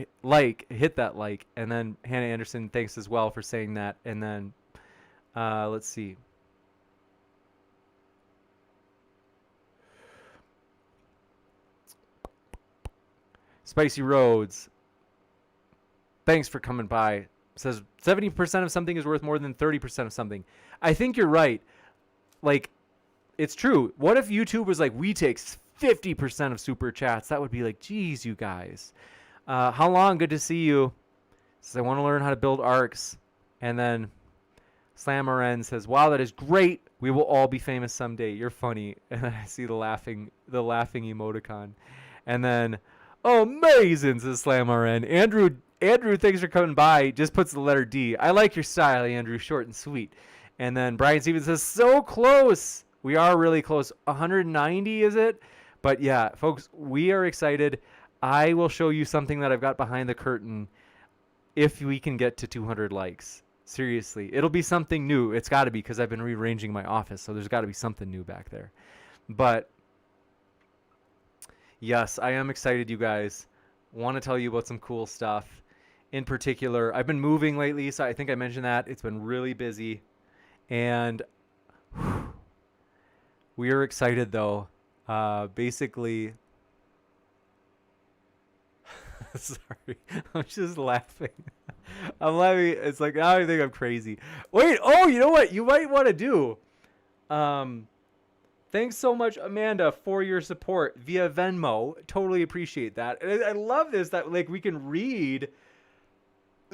hit that like. And then Hannah Anderson, thanks as well for saying that. And then let's see. Spicy Roads, thanks for coming by. Says 70% of something is worth more than 30% of something. I think you're right. Like, it's true. What if YouTube was like, we take 50% of super chats? That would be like, geez, you guys. How long? Good to see you. Says, I want to learn how to build arcs. And then Slammer says, wow, that is great. We will all be famous someday. You're funny. And then I see the laughing emoticon. And then, amazing, says Slammer. Andrew, thanks for coming by. Just puts the letter D. I like your style, Andrew. Short and sweet. And then Brian Stevens says, so close. We are really close. 190, is it? But yeah, folks, we are excited. I will show you something that I've got behind the curtain if we can get to 200 likes. Seriously. It'll be something new. It's got to be because I've been rearranging my office, so there's got to be something new back there. But yes, I am excited, you guys. Want to tell you about some cool stuff. In particular, I've been moving lately, so I think I mentioned that. It's been really busy. And we are excited, though. Basically, sorry, I'm just laughing. I'm laughing. It's like, now I think I'm crazy. Wait, you know what? You might want to do. Thanks so much, Amanda, for your support via Venmo. Totally appreciate that. And I love this, that like we can read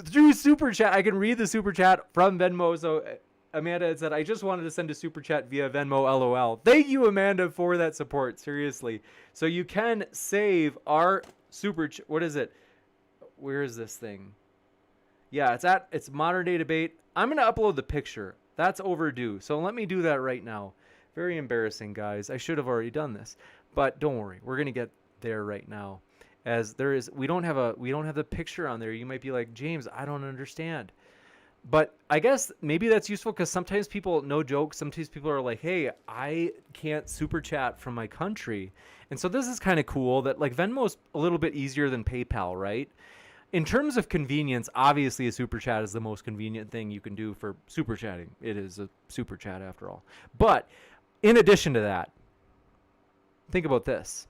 through Super Chat. I can read the Super Chat from Venmo. So Amanda said, I just wanted to send a Super Chat via Venmo, LOL. Thank you, Amanda, for that support. Seriously. So you can save our Super Chat. What is it? Where is this thing? Yeah, it's Modern Day Debate. I'm going to upload the picture. That's overdue. So let me do that right now. Very embarrassing, guys. I should have already done this, but don't worry. We're going to get there right now. As there is, we don't have the picture on there. You might be like, James, I don't understand. But I guess maybe that's useful because sometimes people, no joke, sometimes people are like, hey, I can't super chat from my country. And so this is kind of cool that like Venmo's a little bit easier than PayPal, right? in terms of convenience, obviously a super chat is the most convenient thing you can do for super chatting. It is a super chat after all. But in addition to that, think about this.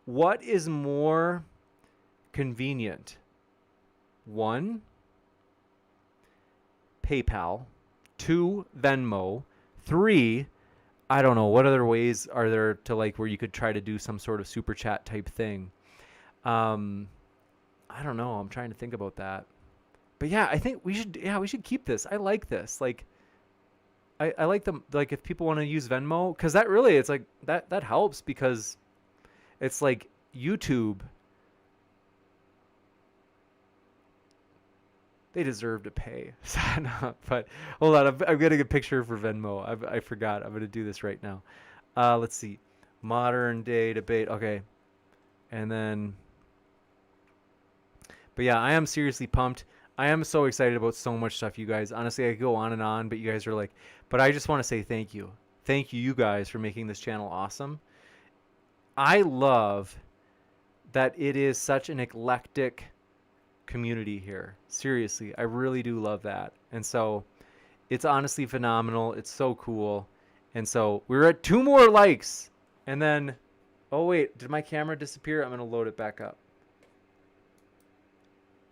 What is more convenient? 1, PayPal. 2, Venmo. 3, I don't know, what other ways are there to like where you could try to do some sort of super chat type thing? I don't know. I'm trying to think about that. But yeah, I think we should keep this. I like this. Like I like them, like if people want to use Venmo, because that really, it's like that helps, because it's like YouTube, they deserve to pay. But hold on, I'm getting a picture for Venmo. I forgot. I'm going to do this right now. Let's see. Modern day debate. Okay. And then, but yeah, I am seriously pumped. I am so excited about so much stuff, you guys. Honestly, I could go on and on, but you guys are like, but I just want to say thank you. Thank you guys for making this channel awesome. I love that it is such an eclectic community here. Seriously, I really do love that. And so it's honestly phenomenal. It's so cool. And so we're at 2 more likes. And then, oh wait, did my camera disappear? I'm going to load it back up.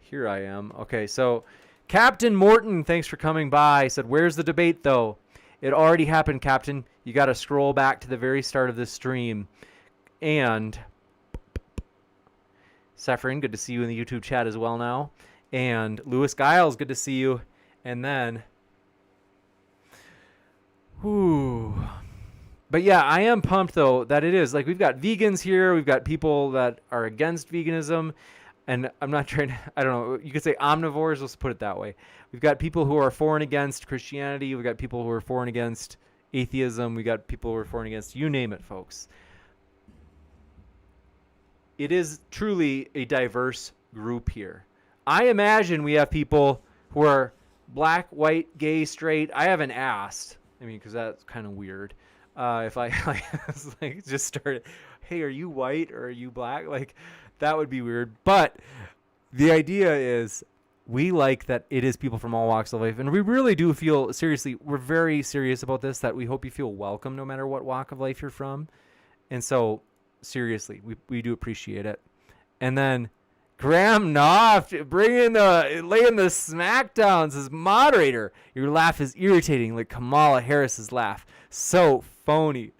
Here I am. Okay, so Captain Morton, thanks for coming by. Said, where's the debate though? It already happened, Captain. You got to scroll back to the very start of this stream. And Sephrin, good to see you in the YouTube chat as well now. And Lewis Giles, good to see you. And then, whoo. But yeah, I am pumped though that it is. Like, we've got vegans here. We've got people that are against veganism. And I'm not trying to, I don't know, you could say omnivores, let's put it that way. We've got people who are for and against Christianity. We've got people who are for and against atheism. We got people who are for and against, you name it, folks. It is truly a diverse group here. I imagine we have people who are black, white, gay, straight. I haven't asked. I mean, because that's kind of weird. If I like just started, hey, are you white or are you black? Like, that would be weird. But the idea is we like that it is people from all walks of life. And we really do feel, seriously, we're very serious about this, that we hope you feel welcome no matter what walk of life you're from. And so, seriously, we do appreciate it. And then Graham Knopf laying the smackdowns as moderator. Your laugh is irritating like Kamala Harris's laugh. So phony.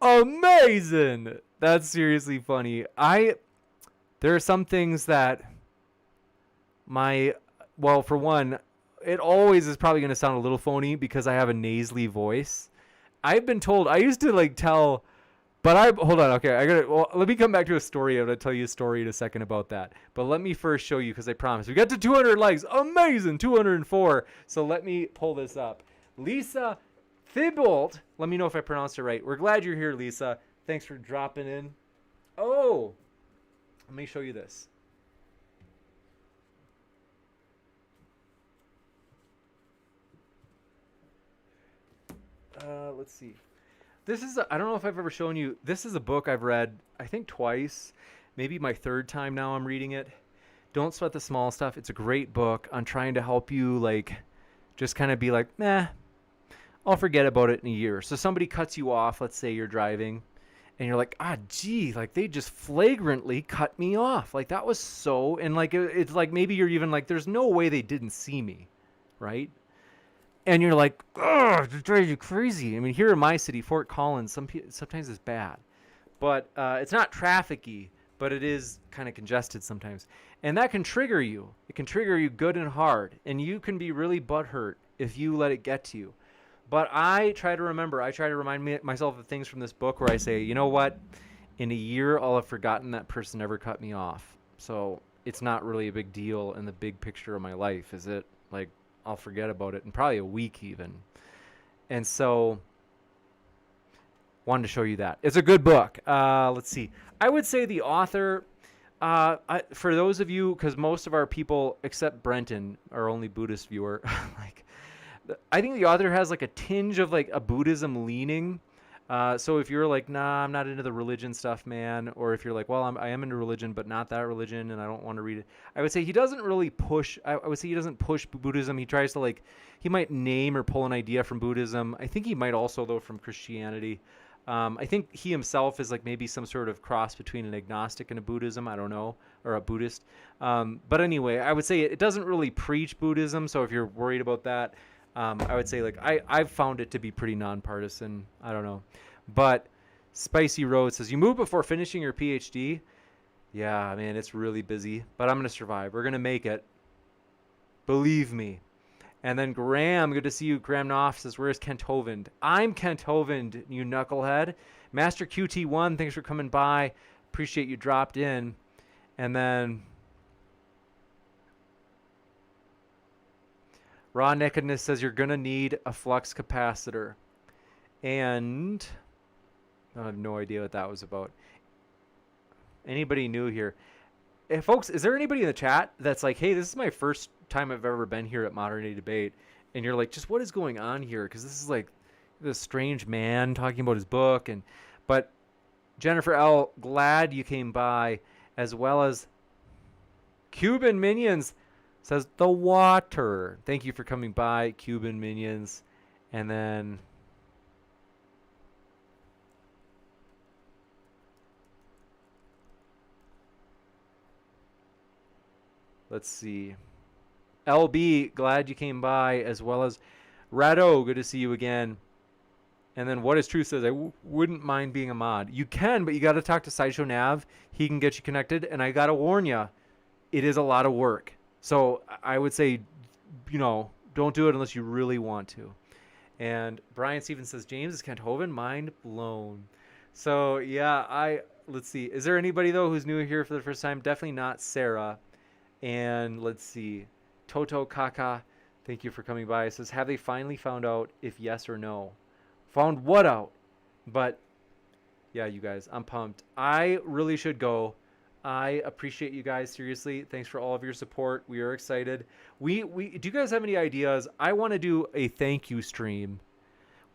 Amazing. That's seriously funny. There are some things that well, for one, it always is probably going to sound a little phony because I have a nasally voice. I've been told, I used to like tell, but hold on, okay, let me come back to a story. I'm going to tell you a story in a second about that. But let me first show you, because I promise. We got to 200 likes. Amazing, 204. So let me pull this up. Lisa Thibault, let me know if I pronounced it right. We're glad you're here, Lisa. Thanks for dropping in. Oh, let me show you this. Let's see. This is, I don't know if I've ever shown you, this is a book I've read, I think twice, maybe my 3rd time now I'm reading it. Don't Sweat the Small Stuff. It's a great book on trying to help you, like, just kind of be like, nah, I'll forget about it in a year. So somebody cuts you off, let's say you're driving, and you're like, gee, like, they just flagrantly cut me off. Like, that was so, and like, it's like, maybe you're even like, there's no way they didn't see me, right? And you're like, ugh, it drives you crazy. I mean, here in my city, Fort Collins, sometimes it's bad. But it's not traffic-y, but it is kind of congested sometimes. And that can trigger you. It can trigger you good and hard. And you can be really butthurt if you let it get to you. But I try to remind myself of things from this book where I say, you know what? In a year, I'll have forgotten that person ever cut me off. So it's not really a big deal in the big picture of my life, is it? Like, I'll forget about it in probably a week even. And so, wanted to show you that. It's a good book. Let's see. I would say the author, for those of you, because most of our people, except Brenton, our only Buddhist viewer, like, I think the author has like a tinge of like a Buddhism leaning. So if you're like, nah, I'm not into the religion stuff, man, or if you're like, well, I am into religion, but not that religion, and I don't want to read it, I would say he doesn't really push. I would say he doesn't push Buddhism. He tries to like, he might name or pull an idea from Buddhism. I think he might also though from Christianity. I think he himself is like maybe some sort of cross between an agnostic and a Buddhism. I don't know, or a Buddhist. But anyway, I would say it doesn't really preach Buddhism. So if you're worried about that, I would say like I've found it to be pretty nonpartisan. I don't know, but Spicy Road says you move before finishing your PhD. Yeah, man, it's really busy, but I'm gonna survive. We're gonna make it. Believe me. And then Graham, good to see you. Graham Knopf says, where's Kent Hovind? I'm Kent Hovind, you knucklehead. Master QT1, thanks for coming by. Appreciate you dropped in. And then Raw Nakedness says you're going to need a flux capacitor. And I have no idea what that was about. Anybody new here? Hey, folks, is there anybody in the chat that's like, hey, this is my first time I've ever been here at Modern Day Debate, and you're like, just what is going on here? Because this is like this strange man talking about his book. But Jennifer L., glad you came by, as well as Cuban Minions says the water. Thank you for coming by, Cuban Minions. And then let's see. LB, glad you came by, as well as Rado, good to see you again. And then What is Truth says, I wouldn't mind being a mod. You can, but you got to talk to Sideshow Nav. He can get you connected. And I got to warn you, it is a lot of work. So I would say, don't do it unless you really want to. And Brian Stevens says, James is Kent Hovind, mind blown. So yeah, let's see. Is there anybody though who's new here for the first time? Definitely not Sarah. And let's see. Toto Kaka, thank you for coming by. It says, have they finally found out if yes or no? Found what out? But yeah, you guys, I'm pumped. I really should go. I appreciate you guys, seriously. Thanks for all of your support. We are excited. We do you guys have any ideas? I want to do a thank you stream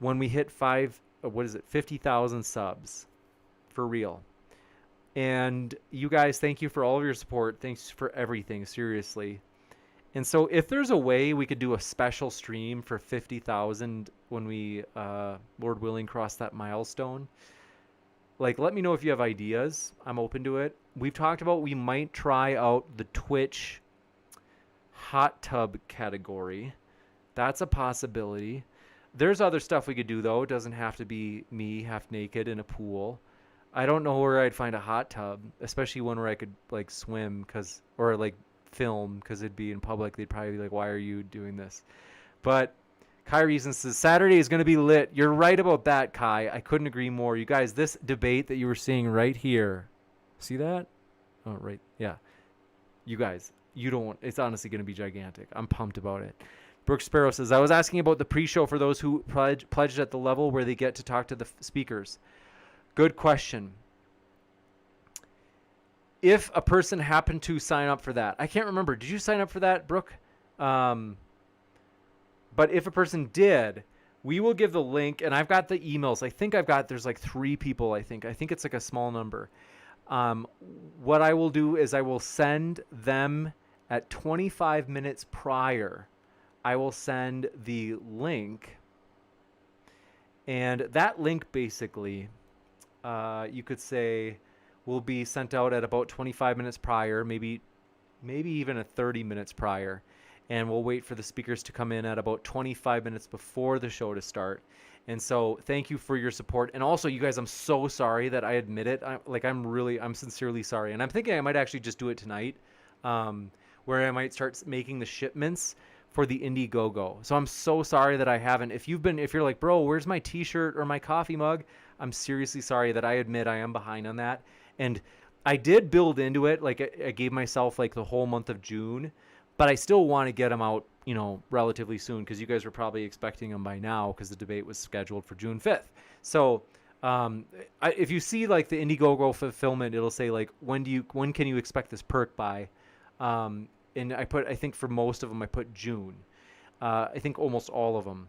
when we hit 50,000 subs. For real. And you guys, thank you for all of your support. Thanks for everything, seriously. And so if there's a way we could do a special stream for 50,000 when we, Lord willing, cross that milestone, like, let me know if you have ideas. I'm open to it. We've talked about we might try out the Twitch hot tub category. That's a possibility. There's other stuff we could do, though. It doesn't have to be me half naked in a pool. I don't know where I'd find a hot tub, especially one where I could, like, swim or, like, film, because it'd be in public. They'd probably be like, why are you doing this? But Kai Reason says, Saturday is going to be lit. You're right about that, Kai. I couldn't agree more. You guys, this debate that you were seeing right here, see that? Oh, right. Yeah. You guys, it's honestly going to be gigantic. I'm pumped about it. Brooke Sparrow says, I was asking about the pre-show for those who pledged at the level where they get to talk to the speakers. Good question. If a person happened to sign up for that, I can't remember. Did you sign up for that, Brooke? But if a person did, we will give the link, and I've got the emails. I think there's like 3 people, I think it's like a small number. What I will do is I will send them at 25 minutes prior. I will send the link, and that link basically, you could say, will be sent out at about 25 minutes prior, maybe even 30 minutes prior. And we'll wait for the speakers to come in at about 25 minutes before the show to start. And so thank you for your support. And also, you guys, I'm so sorry that I admit it. I'm sincerely sorry. And I'm thinking I might actually just do it tonight, where I might start making the shipments for the Indiegogo. So I'm so sorry that I haven't. If you're like, bro, where's my t-shirt or my coffee mug? I'm seriously sorry that I admit I am behind on that. And I did build into it. Like, I gave myself like the whole month of June, but I still want to get them out, relatively soon, because you guys were probably expecting them by now, because the debate was scheduled for June 5th. So if you see like the Indiegogo fulfillment, it'll say like, when can you expect this perk by? And I think for most of them, I put June. I think almost all of them.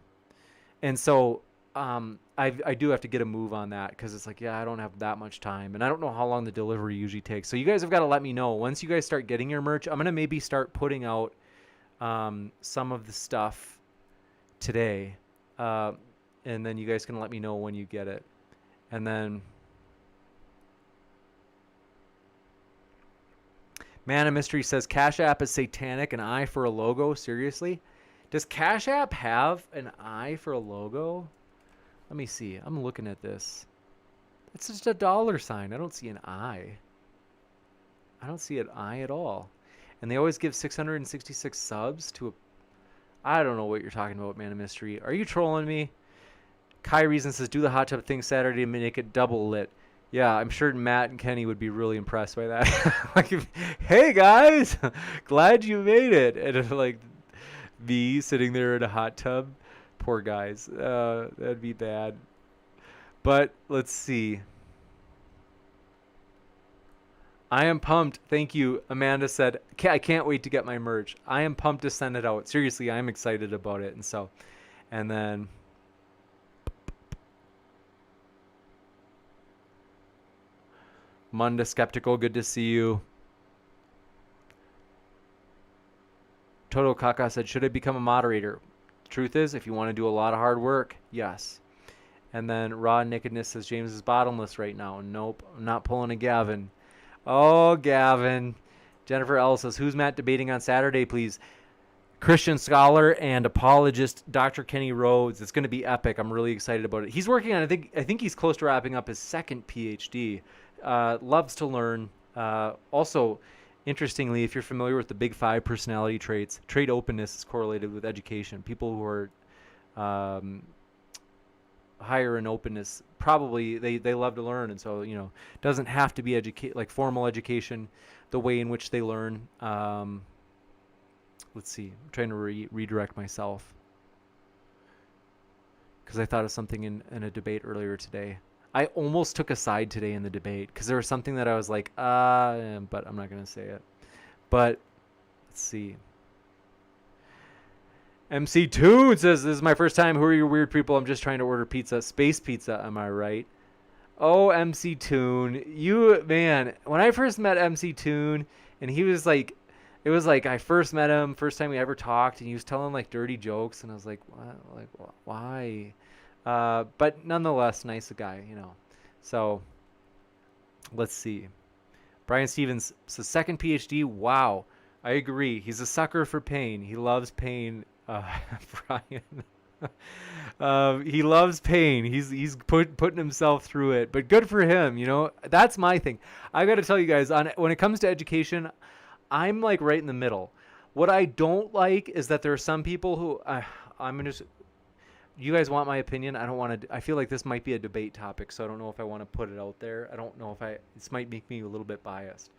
And so I do have to get a move on that because it's like, yeah, I don't have that much time, and I don't know how long the delivery usually takes. So you guys have got to let me know once you guys start getting your merch. I'm gonna maybe start putting out some of the stuff today, and then you guys can let me know when you get it, and then. Man of Mystery says Cash App is satanic, an eye for a logo. Seriously? Does Cash App have an eye for a logo? Let me see. I'm looking at this. It's just a dollar sign. I don't see an eye. I don't see an eye at all. And they always give 666 subs to a... I don't know what you're talking about, Man of Mystery. Are you trolling me? Kai Reason says, do the hot tub thing Saturday and make it double lit. Yeah, I'm sure Matt and Kenny would be really impressed by that. Like, hey guys, glad you made it. And like me sitting there in a hot tub, poor guys. That'd be bad. But let's see. I am pumped. Thank you. Amanda said, I can't wait to get my merch. I am pumped to send it out. Seriously, I'm excited about it. And then. Munda Skeptical, good to see you. Toto Kaka said, should I become a moderator? Truth is, if you want to do a lot of hard work, yes. And then Raw Nakedness says, James is bottomless right now. Nope, I'm not pulling a Gavin. Oh, Gavin. Jennifer L says, who's Matt debating on Saturday, please? Christian scholar and apologist Dr. Kenny Rhodes. It's going to be epic. I'm really excited about it. He's working on, I think he's close to wrapping up his second PhD. Loves to learn. Also, interestingly, if you're familiar with the big 5 personality traits, trait openness is correlated with education. People who are higher in openness, probably they love to learn, and so doesn't have to be like formal education. The way in which they learn. Let's see. I'm trying to redirect myself because I thought of something in a debate earlier today. I almost took a side today in the debate because there was something that I was like, but I'm not going to say it. But let's see. MC Toon says, this is my first time. Who are you weird people? I'm just trying to order pizza. Space pizza, am I right? Oh, MC Toon. You, man, when I first met MC Toon, and he was like, it was like I first met him, first time we ever talked, and he was telling like dirty jokes, and I was like, what? Like, why? But nonetheless, nice guy, So, let's see. Brian Stevens says, second PhD, wow. I agree. He's a sucker for pain. He loves pain, Brian. He loves pain. He's putting himself through it. But good for him, That's my thing. I got to tell you guys, when it comes to education, I'm like right in the middle. What I don't like is that there are some people who I'm going to... You guys want my opinion? I don't want to. I feel like this might be a debate topic, so I don't know if I want to put it out there. I don't know if this might make me a little bit biased.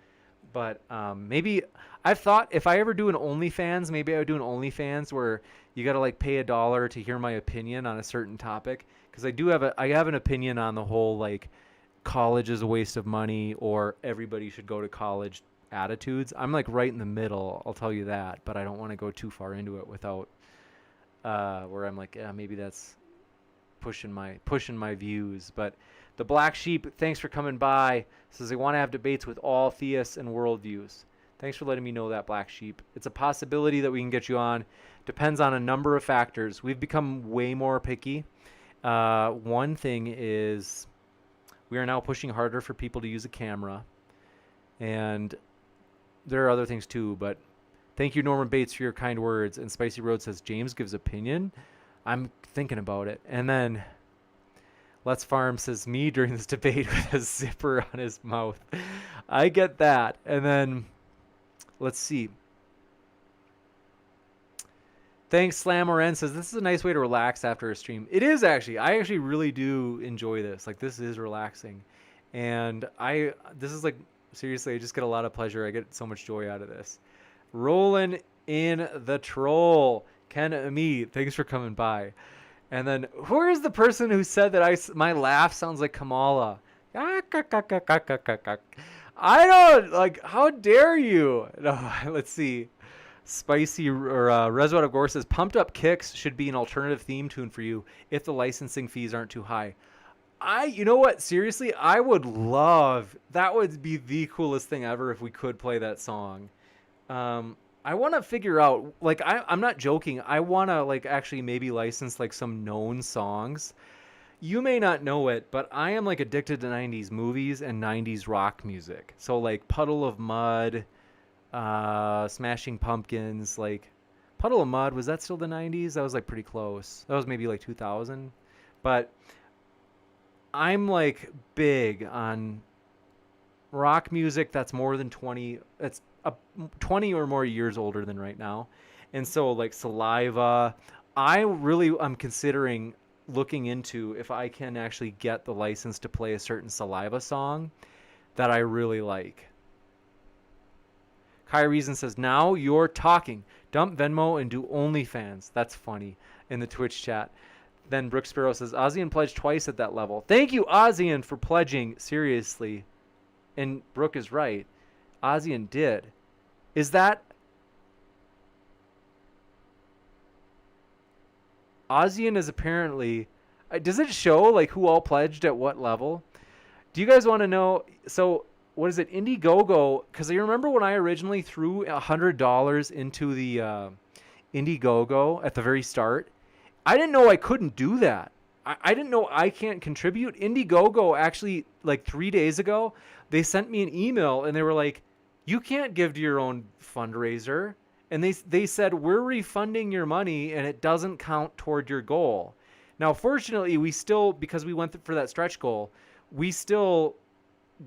But maybe I've thought if I ever do an OnlyFans, maybe I would do an OnlyFans where you got to like pay $1 to hear my opinion on a certain topic. Because I have an opinion on the whole like college is a waste of money or everybody should go to college attitudes. I'm like right in the middle. I'll tell you that, but I don't want to go too far into it without. Where I'm like, yeah, maybe that's pushing my views. But the Black Sheep, thanks for coming by. Says they want to have debates with all theists and worldviews. Thanks for letting me know that, Black Sheep. It's a possibility that we can get you on. Depends on a number of factors. We've become way more picky. One thing is we are now pushing harder for people to use a camera. And there are other things too, but thank you, Norman Bates, for your kind words. And Spicy Road says, James gives opinion. I'm thinking about it. And then Let's Farm says, me during this debate with a zipper on his mouth. I get that. And then, let's see. Thanks, Slam Oren says, this is a nice way to relax after a stream. It is actually. I actually really do enjoy this. Like, this is relaxing. And this is like, seriously, I just get a lot of pleasure. I get so much joy out of this. Rolling in the troll. Ken Ami, thanks for coming by. And then, who is the person who said that my laugh sounds like Kamala? I don't, like, how dare you? No, let's see. Spicy or Reservoir of Gore says, Pumped Up Kicks should be an alternative theme tune for you if the licensing fees aren't too high. You know what? Seriously, I would love, that would be the coolest thing ever if we could play that song. I want to figure out, like, I'm not joking. I want to, like, actually maybe license, like, some known songs. You may not know it, but I am, like, addicted to 90s movies and 90s rock music. So, like, Puddle of Mud, Smashing Pumpkins, like, Puddle of Mud, was that still the 90s? That was, like, pretty close. That was maybe, like, 2000. But I'm, like, big on rock music that's more than 20. It's 20 or more years older than right now. And so, like, Saliva, I'm considering looking into if I can actually get the license to play a certain Saliva song that I really like. Kai Reason says, now you're talking. Dump Venmo and do OnlyFans. That's funny in the Twitch chat. Then Brooke Sparrow says, Ozian pledged twice at that level. Thank you, Ozian, for pledging. Seriously. And Brooke is right. Ozian did. Is that... Ozian is apparently... Does it show, like, who all pledged at what level? Do you guys want to know... So, what is it? Indiegogo... Because I remember when I originally threw $100 into the Indiegogo at the very start, I didn't know I couldn't do that. I didn't know I can't contribute. Indiegogo actually, like 3 days ago, they sent me an email and they were like, you can't give to your own fundraiser. And they said, we're refunding your money and it doesn't count toward your goal. Now, fortunately, we still, because we went for that stretch goal, we still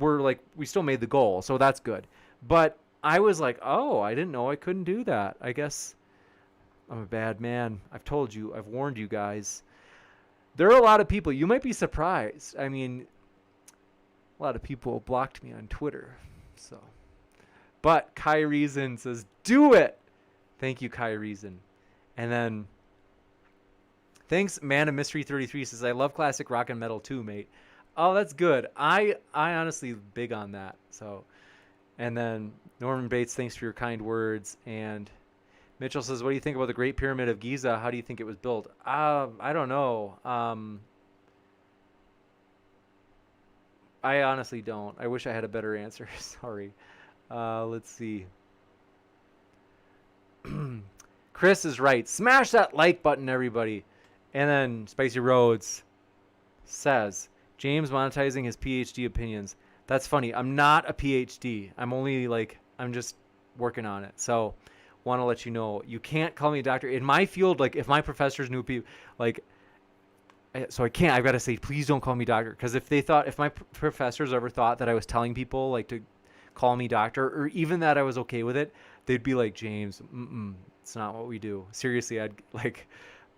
made the goal. So that's good. But I was like, oh, I didn't know I couldn't do that. I guess I'm a bad man. I've told you, I've warned you guys. There are a lot of people, you might be surprised. I mean, a lot of people blocked me on Twitter. So, but Kai Reason says, do it. Thank you, Kai Reason. And then, thanks, Man of Mystery 33 says, I love classic rock and metal too, mate. Oh, that's good. I honestly big on that. So, and then Norman Bates, thanks for your kind words. And Mitchell says, what do you think about the Great Pyramid of Giza? How do you think it was built? I don't know. I honestly don't. I wish I had a better answer. Sorry. Let's see. Chris is right. Smash that like button, everybody. And then Spicy Roads says, James monetizing his PhD opinions. That's funny. I'm not a PhD. I'm just working on it. So, want to let you know, you can't call me a doctor. In my field, like, if my professors knew people, like, so I can't, I've got to say, please don't call me doctor. Because if my professors ever thought that I was telling people, like, to call me doctor, or even that I was okay with it, they'd be like, James, it's not what we do. Seriously, I'd, like,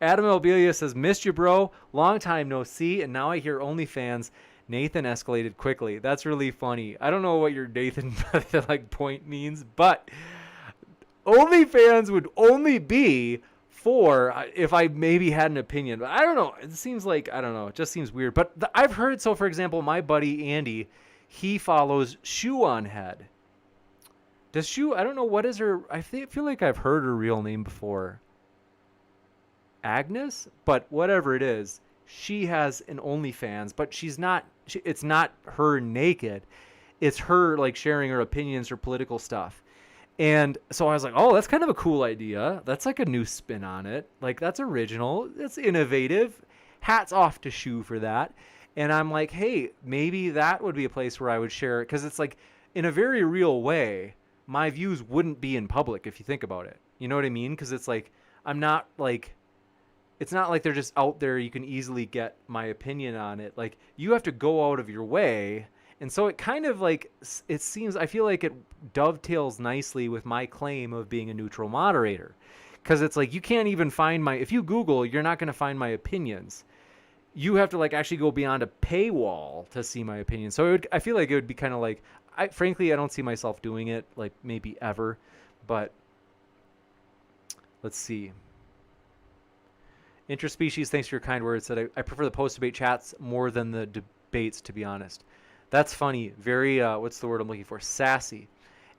Adam Albelia says, missed you, bro. Long time no see, and now I hear OnlyFans. Nathan escalated quickly. That's really funny. I don't know what your Nathan, like, point means, but OnlyFans would only be for if I maybe had an opinion. But I don't know. It seems like, I don't know. It just seems weird. But I've heard, so for example, my buddy Andy, he follows Shoe on Head. Does Shoe, I don't know, what is her, I feel like I've heard her real name before. Agnes? But whatever it is, she has an OnlyFans, but she's not, it's not her naked. It's her, like, sharing her opinions or political stuff. And so I was like, oh, that's kind of a cool idea. That's like a new spin on it. Like, that's original. That's innovative. Hats off to Shoe for that. And I'm like, hey, maybe that would be a place where I would share it. Because it's like, in a very real way, my views wouldn't be in public if you think about it. You know what I mean? Because it's like, I'm not like, it's not like they're just out there. You can easily get my opinion on it. Like, you have to go out of your way. And so it kind of like, it seems, I feel like it dovetails nicely with my claim of being a neutral moderator. Because it's like, you can't even find if you Google, you're not going to find my opinions. You have to, like, actually go beyond a paywall to see my opinion. So I feel like it would be kind of like, frankly, I don't see myself doing it, like, maybe ever. But let's see. Interspecies, thanks for your kind words. Said I prefer the post-debate chats more than the debates, to be honest. That's funny. Very, what's the word I'm looking for? Sassy.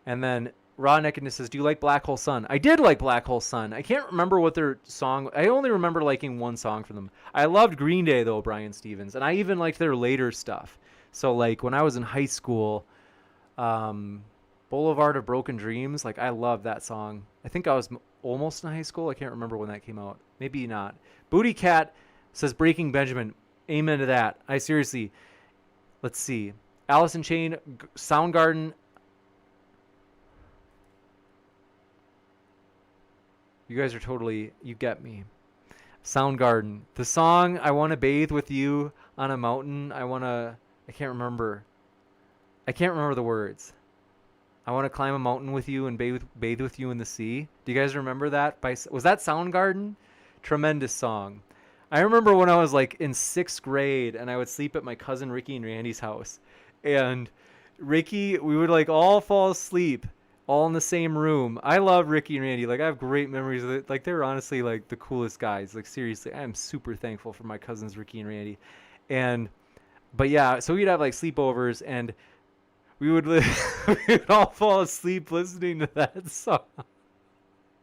And then Raw Nakedness says, do you like Black Hole Sun? I did like Black Hole Sun. I can't remember what their song... I only remember liking one song from them. I loved Green Day, though, Brian Stevens. And I even liked their later stuff. So, like, when I was in high school, Boulevard of Broken Dreams, like, I loved that song. I think I was almost in high school. I can't remember when that came out. Maybe not. Booty Cat says, Breaking Benjamin. Amen to that. I seriously... Let's see. Alice in Chain, Soundgarden... You guys are totally, you get me. Soundgarden. The song, I Want to Bathe with You on a Mountain. I can't remember the words. I want to climb a mountain with you and bathe with you in the sea. Do you guys remember that? Was that Soundgarden? Tremendous song. I remember when I was like in 6th grade and I would sleep at my cousin Ricky and Randy's house. And Ricky, we would like all fall asleep. All in the same room. I love Ricky and Randy. Like, I have great memories of it. Like, they're honestly, like, the coolest guys. Like, seriously, I am super thankful for my cousins, Ricky and Randy. But yeah, so we'd have, like, sleepovers, and we would all fall asleep listening to that song.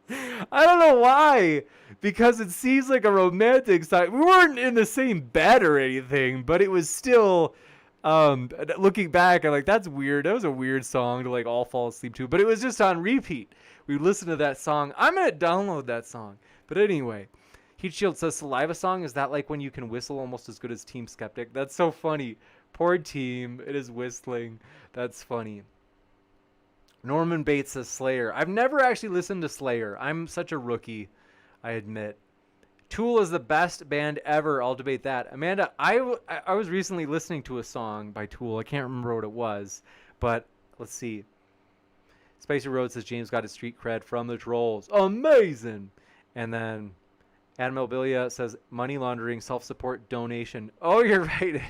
I don't know why. Because it seems like a romantic song. We weren't in the same bed or anything, but it was still... looking back, I'm like, that's weird. That was a weird song to like all fall asleep to, but it was just on repeat. We listened to that song. I'm gonna download that song. But anyway, Heat Shield says Saliva Song. Is that like when you can whistle almost as good as Team Skeptic? That's so funny. Poor Team. It is whistling. That's funny. Norman Bates says Slayer. I've never actually listened to Slayer. I'm such a rookie, I admit. Tool is the best band ever. I'll debate that. Amanda, I was recently listening to a song by Tool. I can't remember what it was, but let's see. Spicy Road says James got his street cred from the trolls. Amazing. And then Adam Elbilia says money laundering, self-support, donation. Oh, you're right.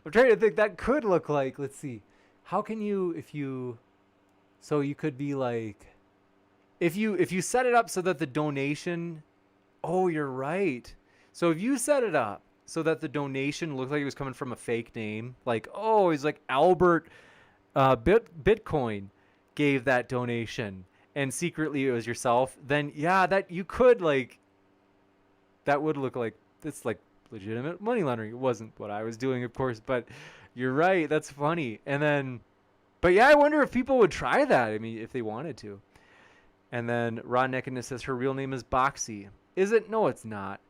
I'm trying to think. That could look like, let's see. How can you, so you could be like, if you set it up so that the donation... Oh, you're right. So if you set it up so that the donation looked like it was coming from a fake name, like, oh, he's like Albert Bitcoin gave that donation, and secretly it was yourself, then yeah, that you could like, that would look like it's like legitimate money laundering. It wasn't what I was doing, of course, but you're right. That's funny. And then, but yeah, I wonder if people would try that. I mean, if they wanted to. And then Ron Nakedness says her real name is Boxy. Is it? No, it's not.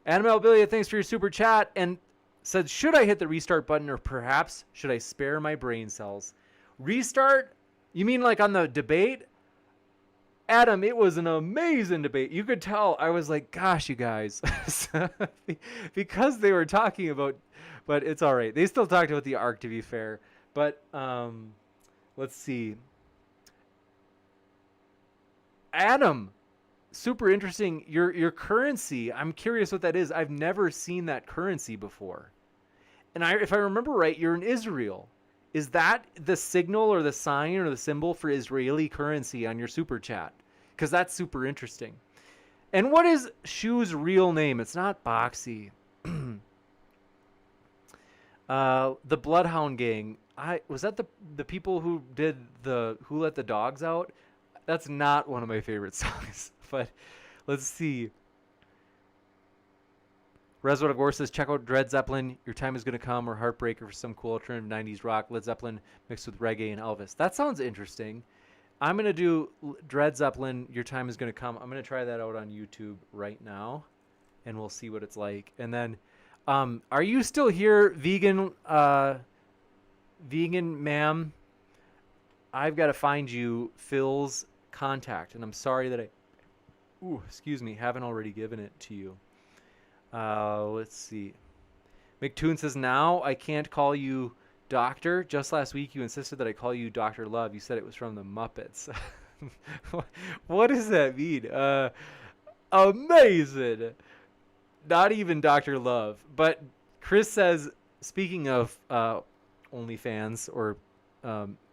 Adam Albilia, thanks for your super chat, and said, should I hit the restart button or perhaps should I spare my brain cells? Restart? You mean like on the debate? Adam, it was an amazing debate. You could tell I was like, gosh, you guys. Because they were talking about, but it's all right. They still talked about the Ark, to be fair. But let's see. Adam, super interesting. Your currency, I'm curious what that is. I've never seen that currency before. And if I remember right, you're in Israel. Is that the signal or the sign or the symbol for Israeli currency on your super chat? Because that's super interesting. And what is Shu's real name? It's not Boxy. The Bloodhound Gang. Was that the people who did Who Let the Dogs Out? That's not one of my favorite songs. But let's see. Reswood of Gore says, check out Dred Zeppelin, Your Time Is Gonna Come, or Heartbreaker for some cool alternative 90s rock. Led Zeppelin mixed with reggae and Elvis. That sounds interesting. I'm going to do Dred Zeppelin, Your Time Is Gonna Come. I'm going to try that out on YouTube right now, and we'll see what it's like. And then, are you still here, vegan ma'am? I've got to find you Phil's contact, and I'm sorry that haven't already given it to you. Let's see. McToon says, now I can't call you Doctor. Just last week you insisted that I call you Dr. Love. You said it was from the Muppets. What does that mean? Amazing. Not even Dr. Love. But Chris says, speaking of OnlyFans or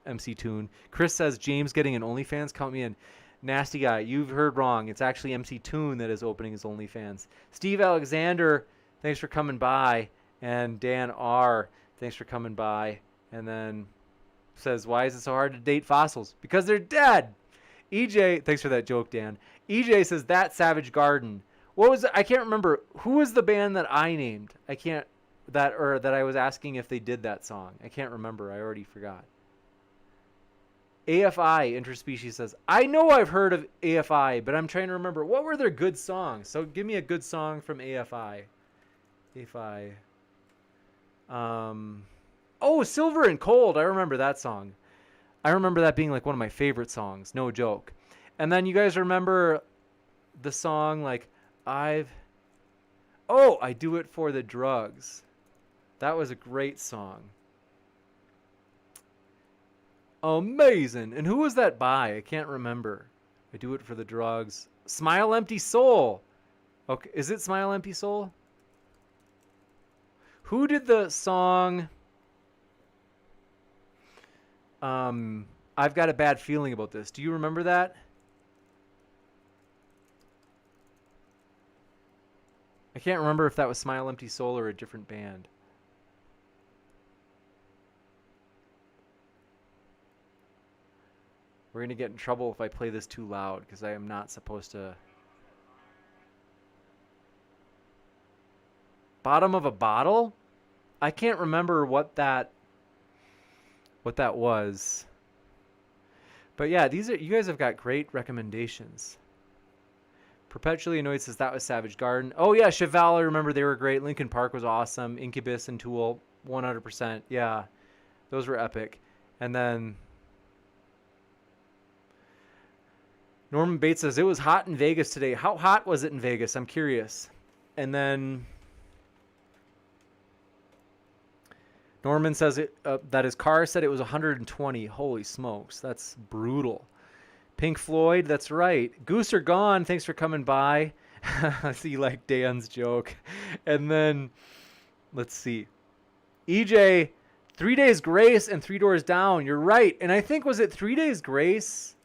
MC Toon, Chris says, James getting an OnlyFans, count me in. Nasty guy, you've heard wrong. It's actually MC Toon that is opening his OnlyFans. Steve Alexander, thanks for coming by. And Dan R, thanks for coming by. And then says, why is it so hard to date fossils? Because they're dead. EJ, thanks for that joke, Dan. EJ says that Savage Garden. What was it? I can't remember. Who was the band that I named? I can't that I was asking if they did that song. I can't remember. I already forgot. AFI Interspecies says, I know I've heard of AFI, but I'm trying to remember what were their good songs. So give me a good song from AFI. AFI. Oh, Silver and Cold. I remember that song. I remember that being like one of my favorite songs. No joke. And then you guys remember the song like I Do It for the Drugs. That was a great song. Amazing. And who was that by? I can't remember. I Do It for the Drugs. Smile Empty Soul. Okay, is it Smile Empty Soul? Who did the song I've Got a Bad Feeling About This? Do you remember that? I can't remember if that was Smile Empty Soul or a different band. We're going to get in trouble if I play this too loud because I am not supposed to. Bottom of a Bottle? I can't remember what that was. But yeah, you guys have got great recommendations. Perpetually Annoyed says that was Savage Garden. Oh yeah, Chevelle, I remember they were great. Linkin Park was awesome. Incubus and Tool, 100%. Yeah, those were epic. And then Norman Bates says, it was hot in Vegas today. How hot was it in Vegas? I'm curious. And then Norman says that his car said it was 120. Holy smokes. That's brutal. Pink Floyd, that's right. Goose are Gone, thanks for coming by. I see you like Dan's joke. And then, let's see. EJ, 3 Days Grace and 3 Doors Down. You're right. And I think, was it 3 Days Grace?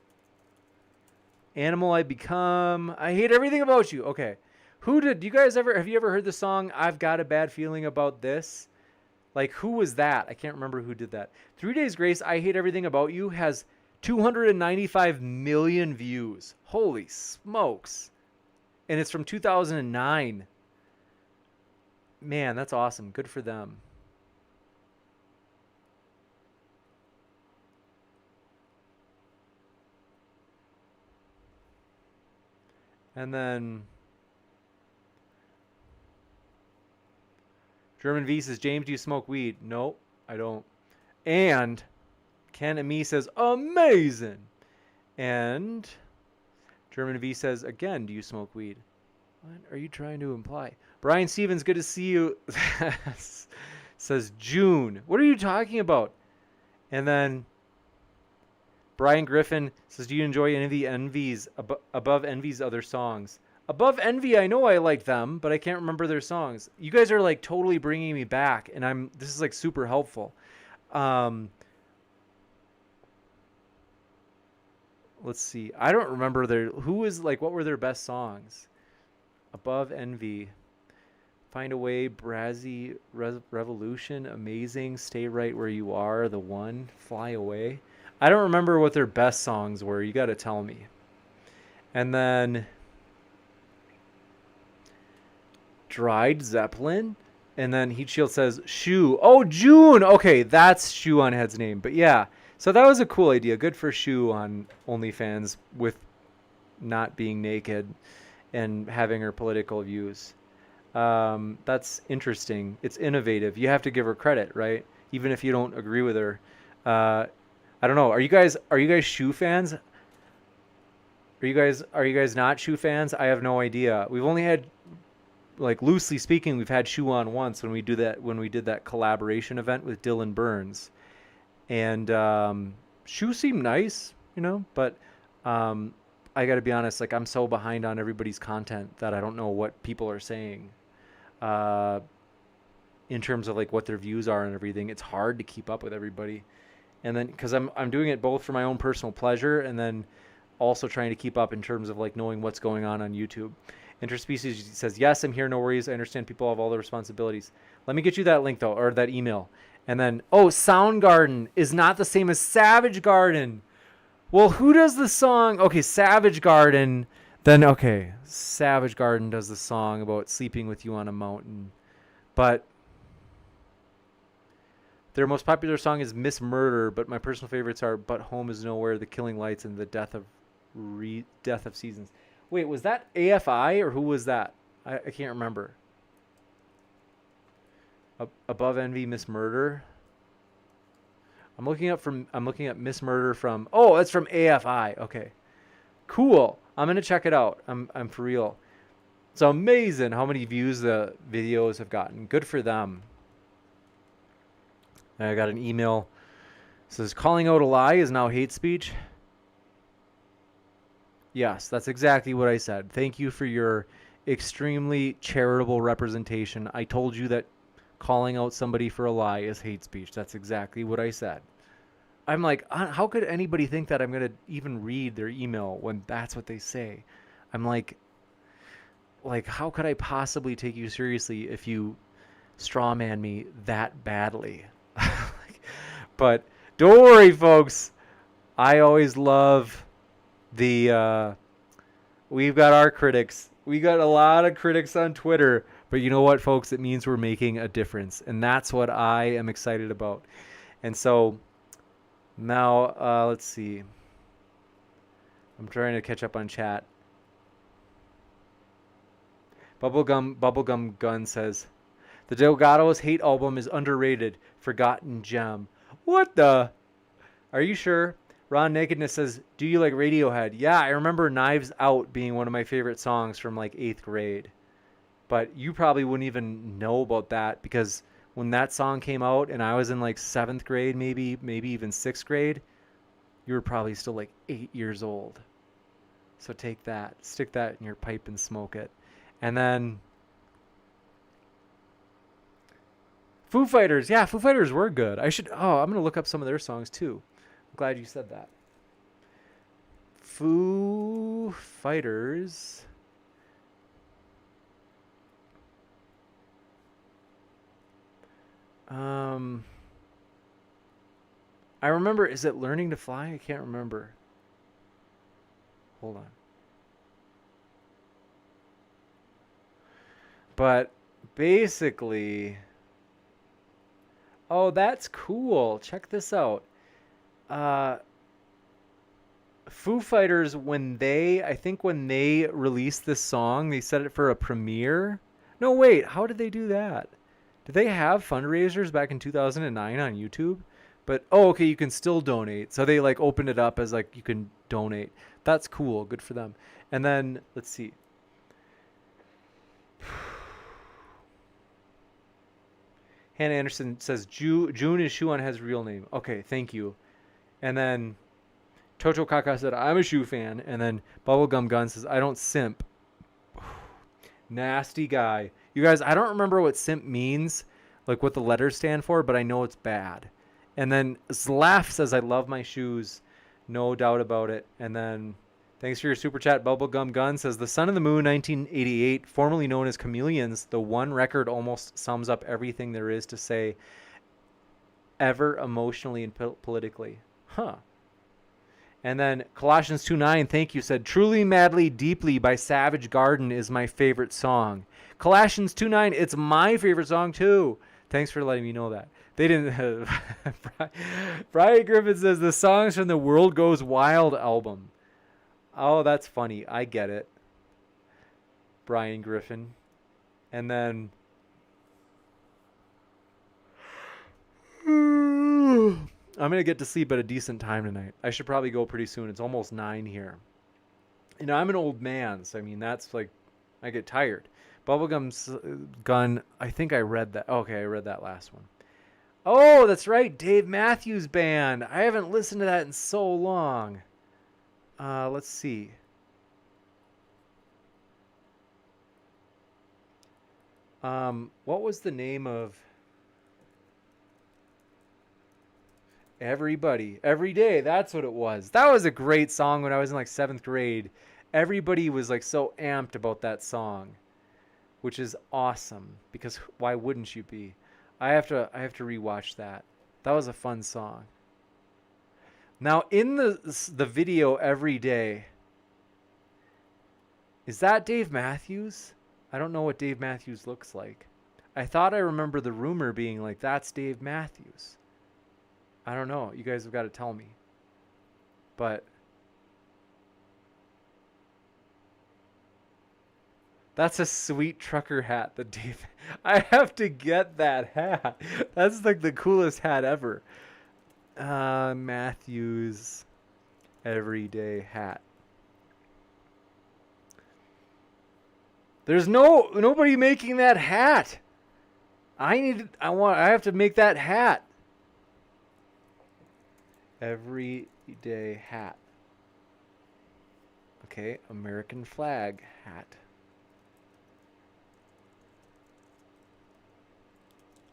Animal I Become. I Hate Everything About You. Okay. Have you ever heard the song I've Got a Bad Feeling About This? Like, who was that? I can't remember who did that. 3 Days Grace, I Hate Everything About You has 295 million views. Holy smokes. And it's from 2009. Man, that's awesome. Good for them. And then German V says, James, do you smoke weed? Nope, I don't. And Ken and me says, amazing. And German V says, again, do you smoke weed? What are you trying to imply? Brian Stevens, good to see you. Says June. What are you talking about? And then Brian Griffin says, do you enjoy any of the Envy's, Above Envy's other songs? Above Envy, I know I like them, but I can't remember their songs. You guys are like totally bringing me back, and this is like super helpful. Let's see. I don't remember what were their best songs? Above Envy. Find a Way, Brazzy, Revolution, Amazing, Stay Right Where You Are, The One, Fly Away. I don't remember what their best songs were. You got to tell me. And then Dried Zeppelin. And then Heat Shield says Shoe. Oh, June. Okay, that's Shoe on Head's name. But yeah, so that was a cool idea. Good for Shoe on OnlyFans with not being naked and having her political views. That's interesting. It's innovative. You have to give her credit, right? Even if you don't agree with her. I don't know. Are you guys Shoe fans? Are you guys not Shoe fans? I have no idea. We've only had, like, loosely speaking, we've had Shoe on once when we did that collaboration event with Dylan Burns. And Shoe seemed nice, but I got to be honest, like, I'm so behind on everybody's content that I don't know what people are saying in terms of like what their views are and everything. It's hard to keep up with everybody. And then because I'm doing it both for my own personal pleasure and then also trying to keep up in terms of like knowing what's going on YouTube. Interspecies says, yes, I'm here. No worries. I understand people have all the responsibilities. Let me get you that link though, or that email. And then, Soundgarden is not the same as Savage Garden. Well, who does the song? Okay, Savage Garden. Then, okay, Savage Garden does the song about sleeping with you on a mountain. But their most popular song is Miss Murder, but my personal favorites are But Home Is Nowhere, The Killing Lights, and The Death of Seasons. Wait, was that AFI or who was that? I can't remember. Above Envy, Miss Murder. I'm looking at Miss Murder from. Oh, it's from AFI. Okay, cool. I'm gonna check it out. I'm for real. It's amazing how many views the videos have gotten. Good for them. I got an email. It says calling out a lie is now hate speech. Yes, that's exactly what I said. Thank you for your extremely charitable representation. I told you that calling out somebody for a lie is hate speech. That's exactly what I said. I'm like, how could anybody think that I'm going to even read their email when that's what they say? I'm like, how could I possibly take you seriously if you strawman me that badly? But don't worry, folks. I always love the, we've got our critics. We got a lot of critics on Twitter. But you know what, folks? It means we're making a difference. And that's what I am excited about. And so now, let's see. I'm trying to catch up on chat. Bubblegum Gun says, the Delgado's Hate album is underrated. Forgotten gem. What the? Are you sure? Ron Nakedness says, do you like Radiohead? Yeah, I remember Knives Out being one of my favorite songs from like 8th grade. But you probably wouldn't even know about that because when that song came out and I was in like 7th grade, maybe even 6th grade, you were probably still like 8 years old. So take that, stick that in your pipe and smoke it. And then Foo Fighters. Yeah, Foo Fighters were good. I'm going to look up some of their songs too. I'm glad you said that. Foo Fighters. I remember, is it Learning to Fly? I can't remember. Hold on. But basically, oh, that's cool. Check this out. Foo Fighters, I think when they released this song, they set it for a premiere. No, wait, how did they do that? Did they have fundraisers back in 2009 on YouTube? But, oh, okay, you can still donate. So they, like, opened it up as, like, you can donate. That's cool. Good for them. And then, let's see. Hannah Anderson says, June is Shuan's real name. Okay, thank you. And then Toto Kaka said, I'm a Shu fan. And then Bubblegum Gun says, I don't simp. Nasty guy. You guys, I don't remember what simp means, like what the letters stand for, but I know it's bad. And then Zlaf says, I love my shoes. No doubt about it. And then thanks for your super chat. Bubblegum Gun says, The Sun and the Moon, 1988, formerly known as Chameleons, the one record almost sums up everything there is to say ever emotionally and politically. Huh. And then Colossians 2:9, thank you, said, Truly, Madly, Deeply by Savage Garden is my favorite song. Colossians 2:9, it's my favorite song too. Thanks for letting me know that. They didn't. Brian Griffin says, the songs from the World Goes Wild album. Oh, that's funny. I get it. Brian Griffin. And then I'm going to get to sleep at a decent time tonight. I should probably go pretty soon. It's almost 9 here. You know, I'm an old man, so I mean, that's like, I get tired. Bubblegum's Gun, I think I read that. Okay, I read that last one. Oh, that's right. Dave Matthews Band. I haven't listened to that in so long. Let's see. What was the name of Everybody? Every Day. That's what it was. That was a great song when I was in like 7th grade. Everybody was like so amped about that song, which is awesome because why wouldn't you be? I have to rewatch that. That was a fun song. Now, in the video every day, is that Dave Matthews? I don't know what Dave Matthews looks like. I thought I remember the rumor being like, that's Dave Matthews. I don't know. You guys have got to tell me. But that's a sweet trucker hat that Dave... I have to get that hat. That's like the coolest hat ever. Matthews everyday hat. There's nobody making that hat. I have to make that hat. Everyday hat. Okay, American flag hat.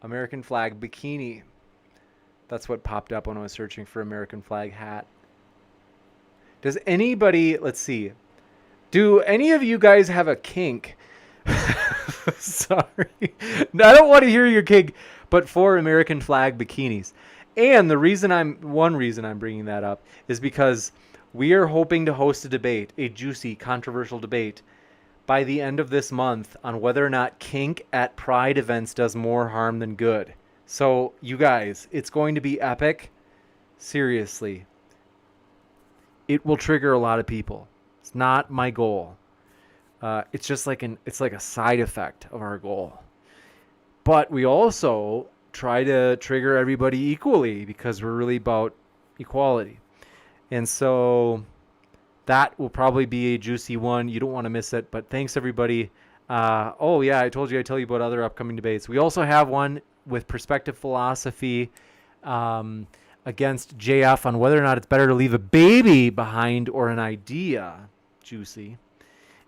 American flag bikini. That's what popped up when I was searching for American flag hat. Does anybody, let's see. Do any of you guys have a kink? Sorry. I don't want to hear your kink, but for American flag bikinis. And one reason I'm bringing that up is because we are hoping to host a debate, a juicy, controversial debate, by the end of this month on whether or not kink at Pride events does more harm than good. So, you guys, it's going to be epic. Seriously. It will trigger a lot of people. It's not my goal. It's just like a side effect of our goal. But we also try to trigger everybody equally because we're really about equality. And so that will probably be a juicy one. You don't want to miss it. But thanks, everybody. Oh, yeah, I told you I'd tell you about other upcoming debates. We also have one with Perspective Philosophy against JF on whether or not it's better to leave a baby behind or an idea. Juicy.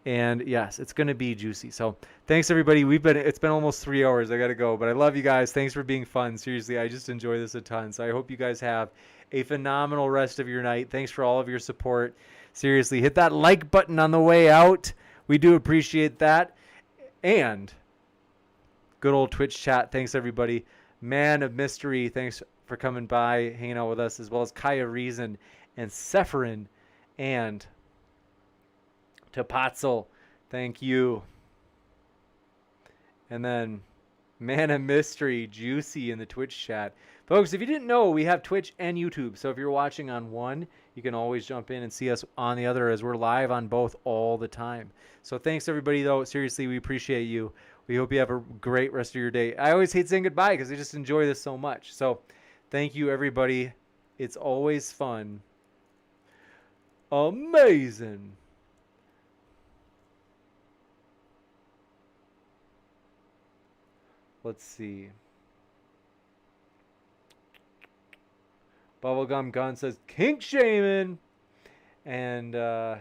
And yes, it's going to be juicy. So thanks, everybody. It's been almost 3 hours. I got to go, but I love you guys. Thanks for being fun. Seriously, I just enjoy this a ton. So I hope you guys have a phenomenal rest of your night. Thanks for all of your support. Seriously, hit that like button on the way out. We do appreciate that. And good old Twitch chat. Thanks, everybody. Man of Mystery, thanks for coming by, hanging out with us, as well as Kaya Reason and Sephirin and Tapatzel, thank you. And then Man of Mystery, Juicy in the Twitch chat. Folks, if you didn't know, we have Twitch and YouTube. So if you're watching on one, you can always jump in and see us on the other, as we're live on both all the time. So thanks, everybody, though. Seriously, we appreciate you. We hope you have a great rest of your day. I always hate saying goodbye because I just enjoy this so much. So thank you, everybody. It's always fun. Amazing. Let's see. Bubblegum Gun says, kink shaming. And I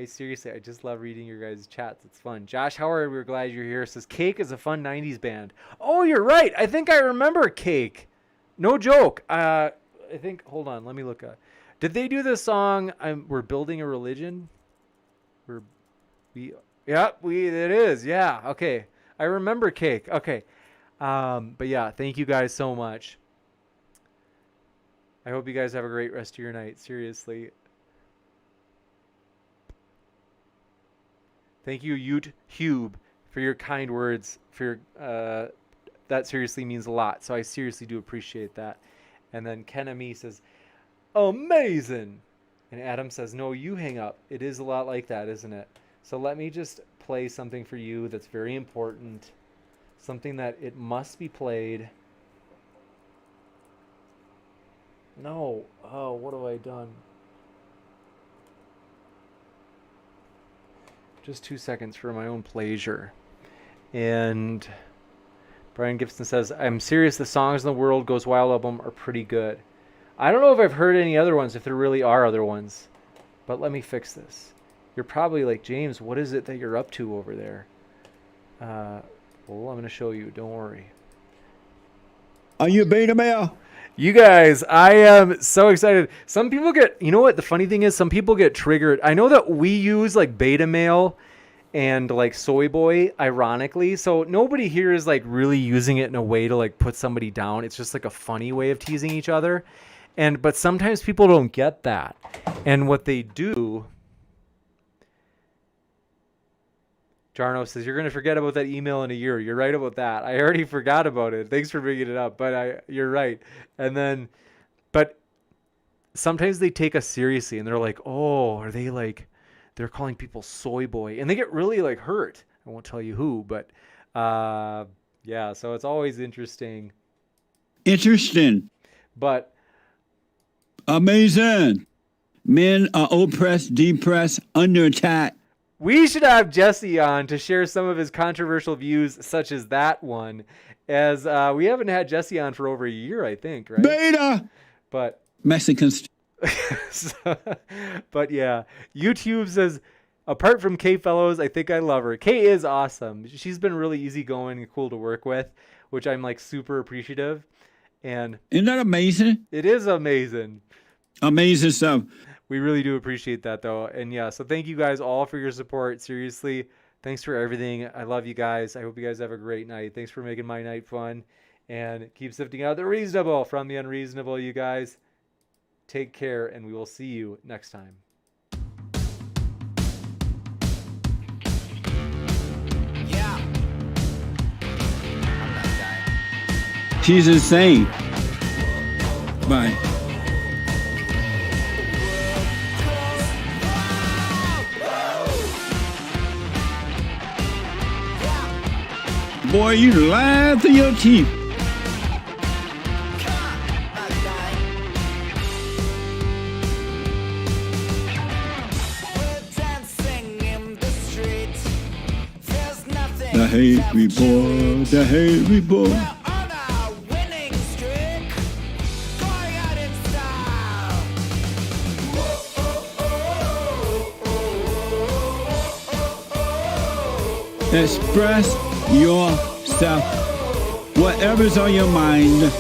just love reading your guys' chats. It's fun. Josh Howard, we're glad you're here. Says, Cake is a fun 90s band. Oh, you're right. I think I remember Cake. No joke. I think, hold on, let me look up. Did they do the song, We're Building a Religion? It is. Yeah, okay. I remember Cake. Okay. But yeah, thank you guys so much. I hope you guys have a great rest of your night. Seriously. Thank you, Ute Hube, for your kind words. That seriously means a lot. So I seriously do appreciate that. And then Kenami says, amazing. And Adam says, no, you hang up. It is a lot like that, isn't it? So let me just play something for you that's very important. Something that it must be played. No. Oh, what have I done? Just 2 seconds for my own pleasure. And Brian Gibson says, I'm serious, the Songs in the World Goes Wild album are pretty good. I don't know if I've heard any other ones, if there really are other ones. But let me fix this. You're probably like, James, what is it that you're up to over there? Well, I'm going to show you. Don't worry.
Are you beta male?
You guys, I am so excited. Some people get, you know what? The funny thing is, some people get triggered. I know that we use like beta male and like soy boy, ironically. So nobody here is like really using it in a way to like put somebody down. It's just like a funny way of teasing each other. But sometimes people don't get that. And what they do, Jarno says, you're going to forget about that email in a year. You're right about that. I already forgot about it. Thanks for bringing it up, but you're right. But sometimes they take us seriously and they're like, oh, are they like, they're calling people soy boy, and they get really like hurt. I won't tell you who, but yeah, so it's always interesting.
Interesting.
But
amazing. Men are oppressed, depressed, under attack.
we should have Jesse on to share some of his controversial views, such as that one, as we haven't had Jesse on for over a year, I think, right?
Beta.
But
Mexicans.
but yeah, YouTube says, apart from Kay Fellows, I think I love her. Kay is awesome. She's been really easygoing and cool to work with, which I'm like super appreciative. And
Isn't that amazing?
it is amazing.
Amazing stuff.
We really do appreciate that, though. And yeah, so thank you guys all for your support. Seriously, thanks for everything. I love you guys. I hope you guys have a great night. Thanks for making my night fun. And keep sifting out the reasonable from the unreasonable, you guys. Take care, and we will see you next time.
Yeah. I'm not dying.
She's insane. Bye. Boy, you lied through your teeth. The hate report, the hate report.
On a winning streak, going out in style.
Express yourself. Whatever's on your mind.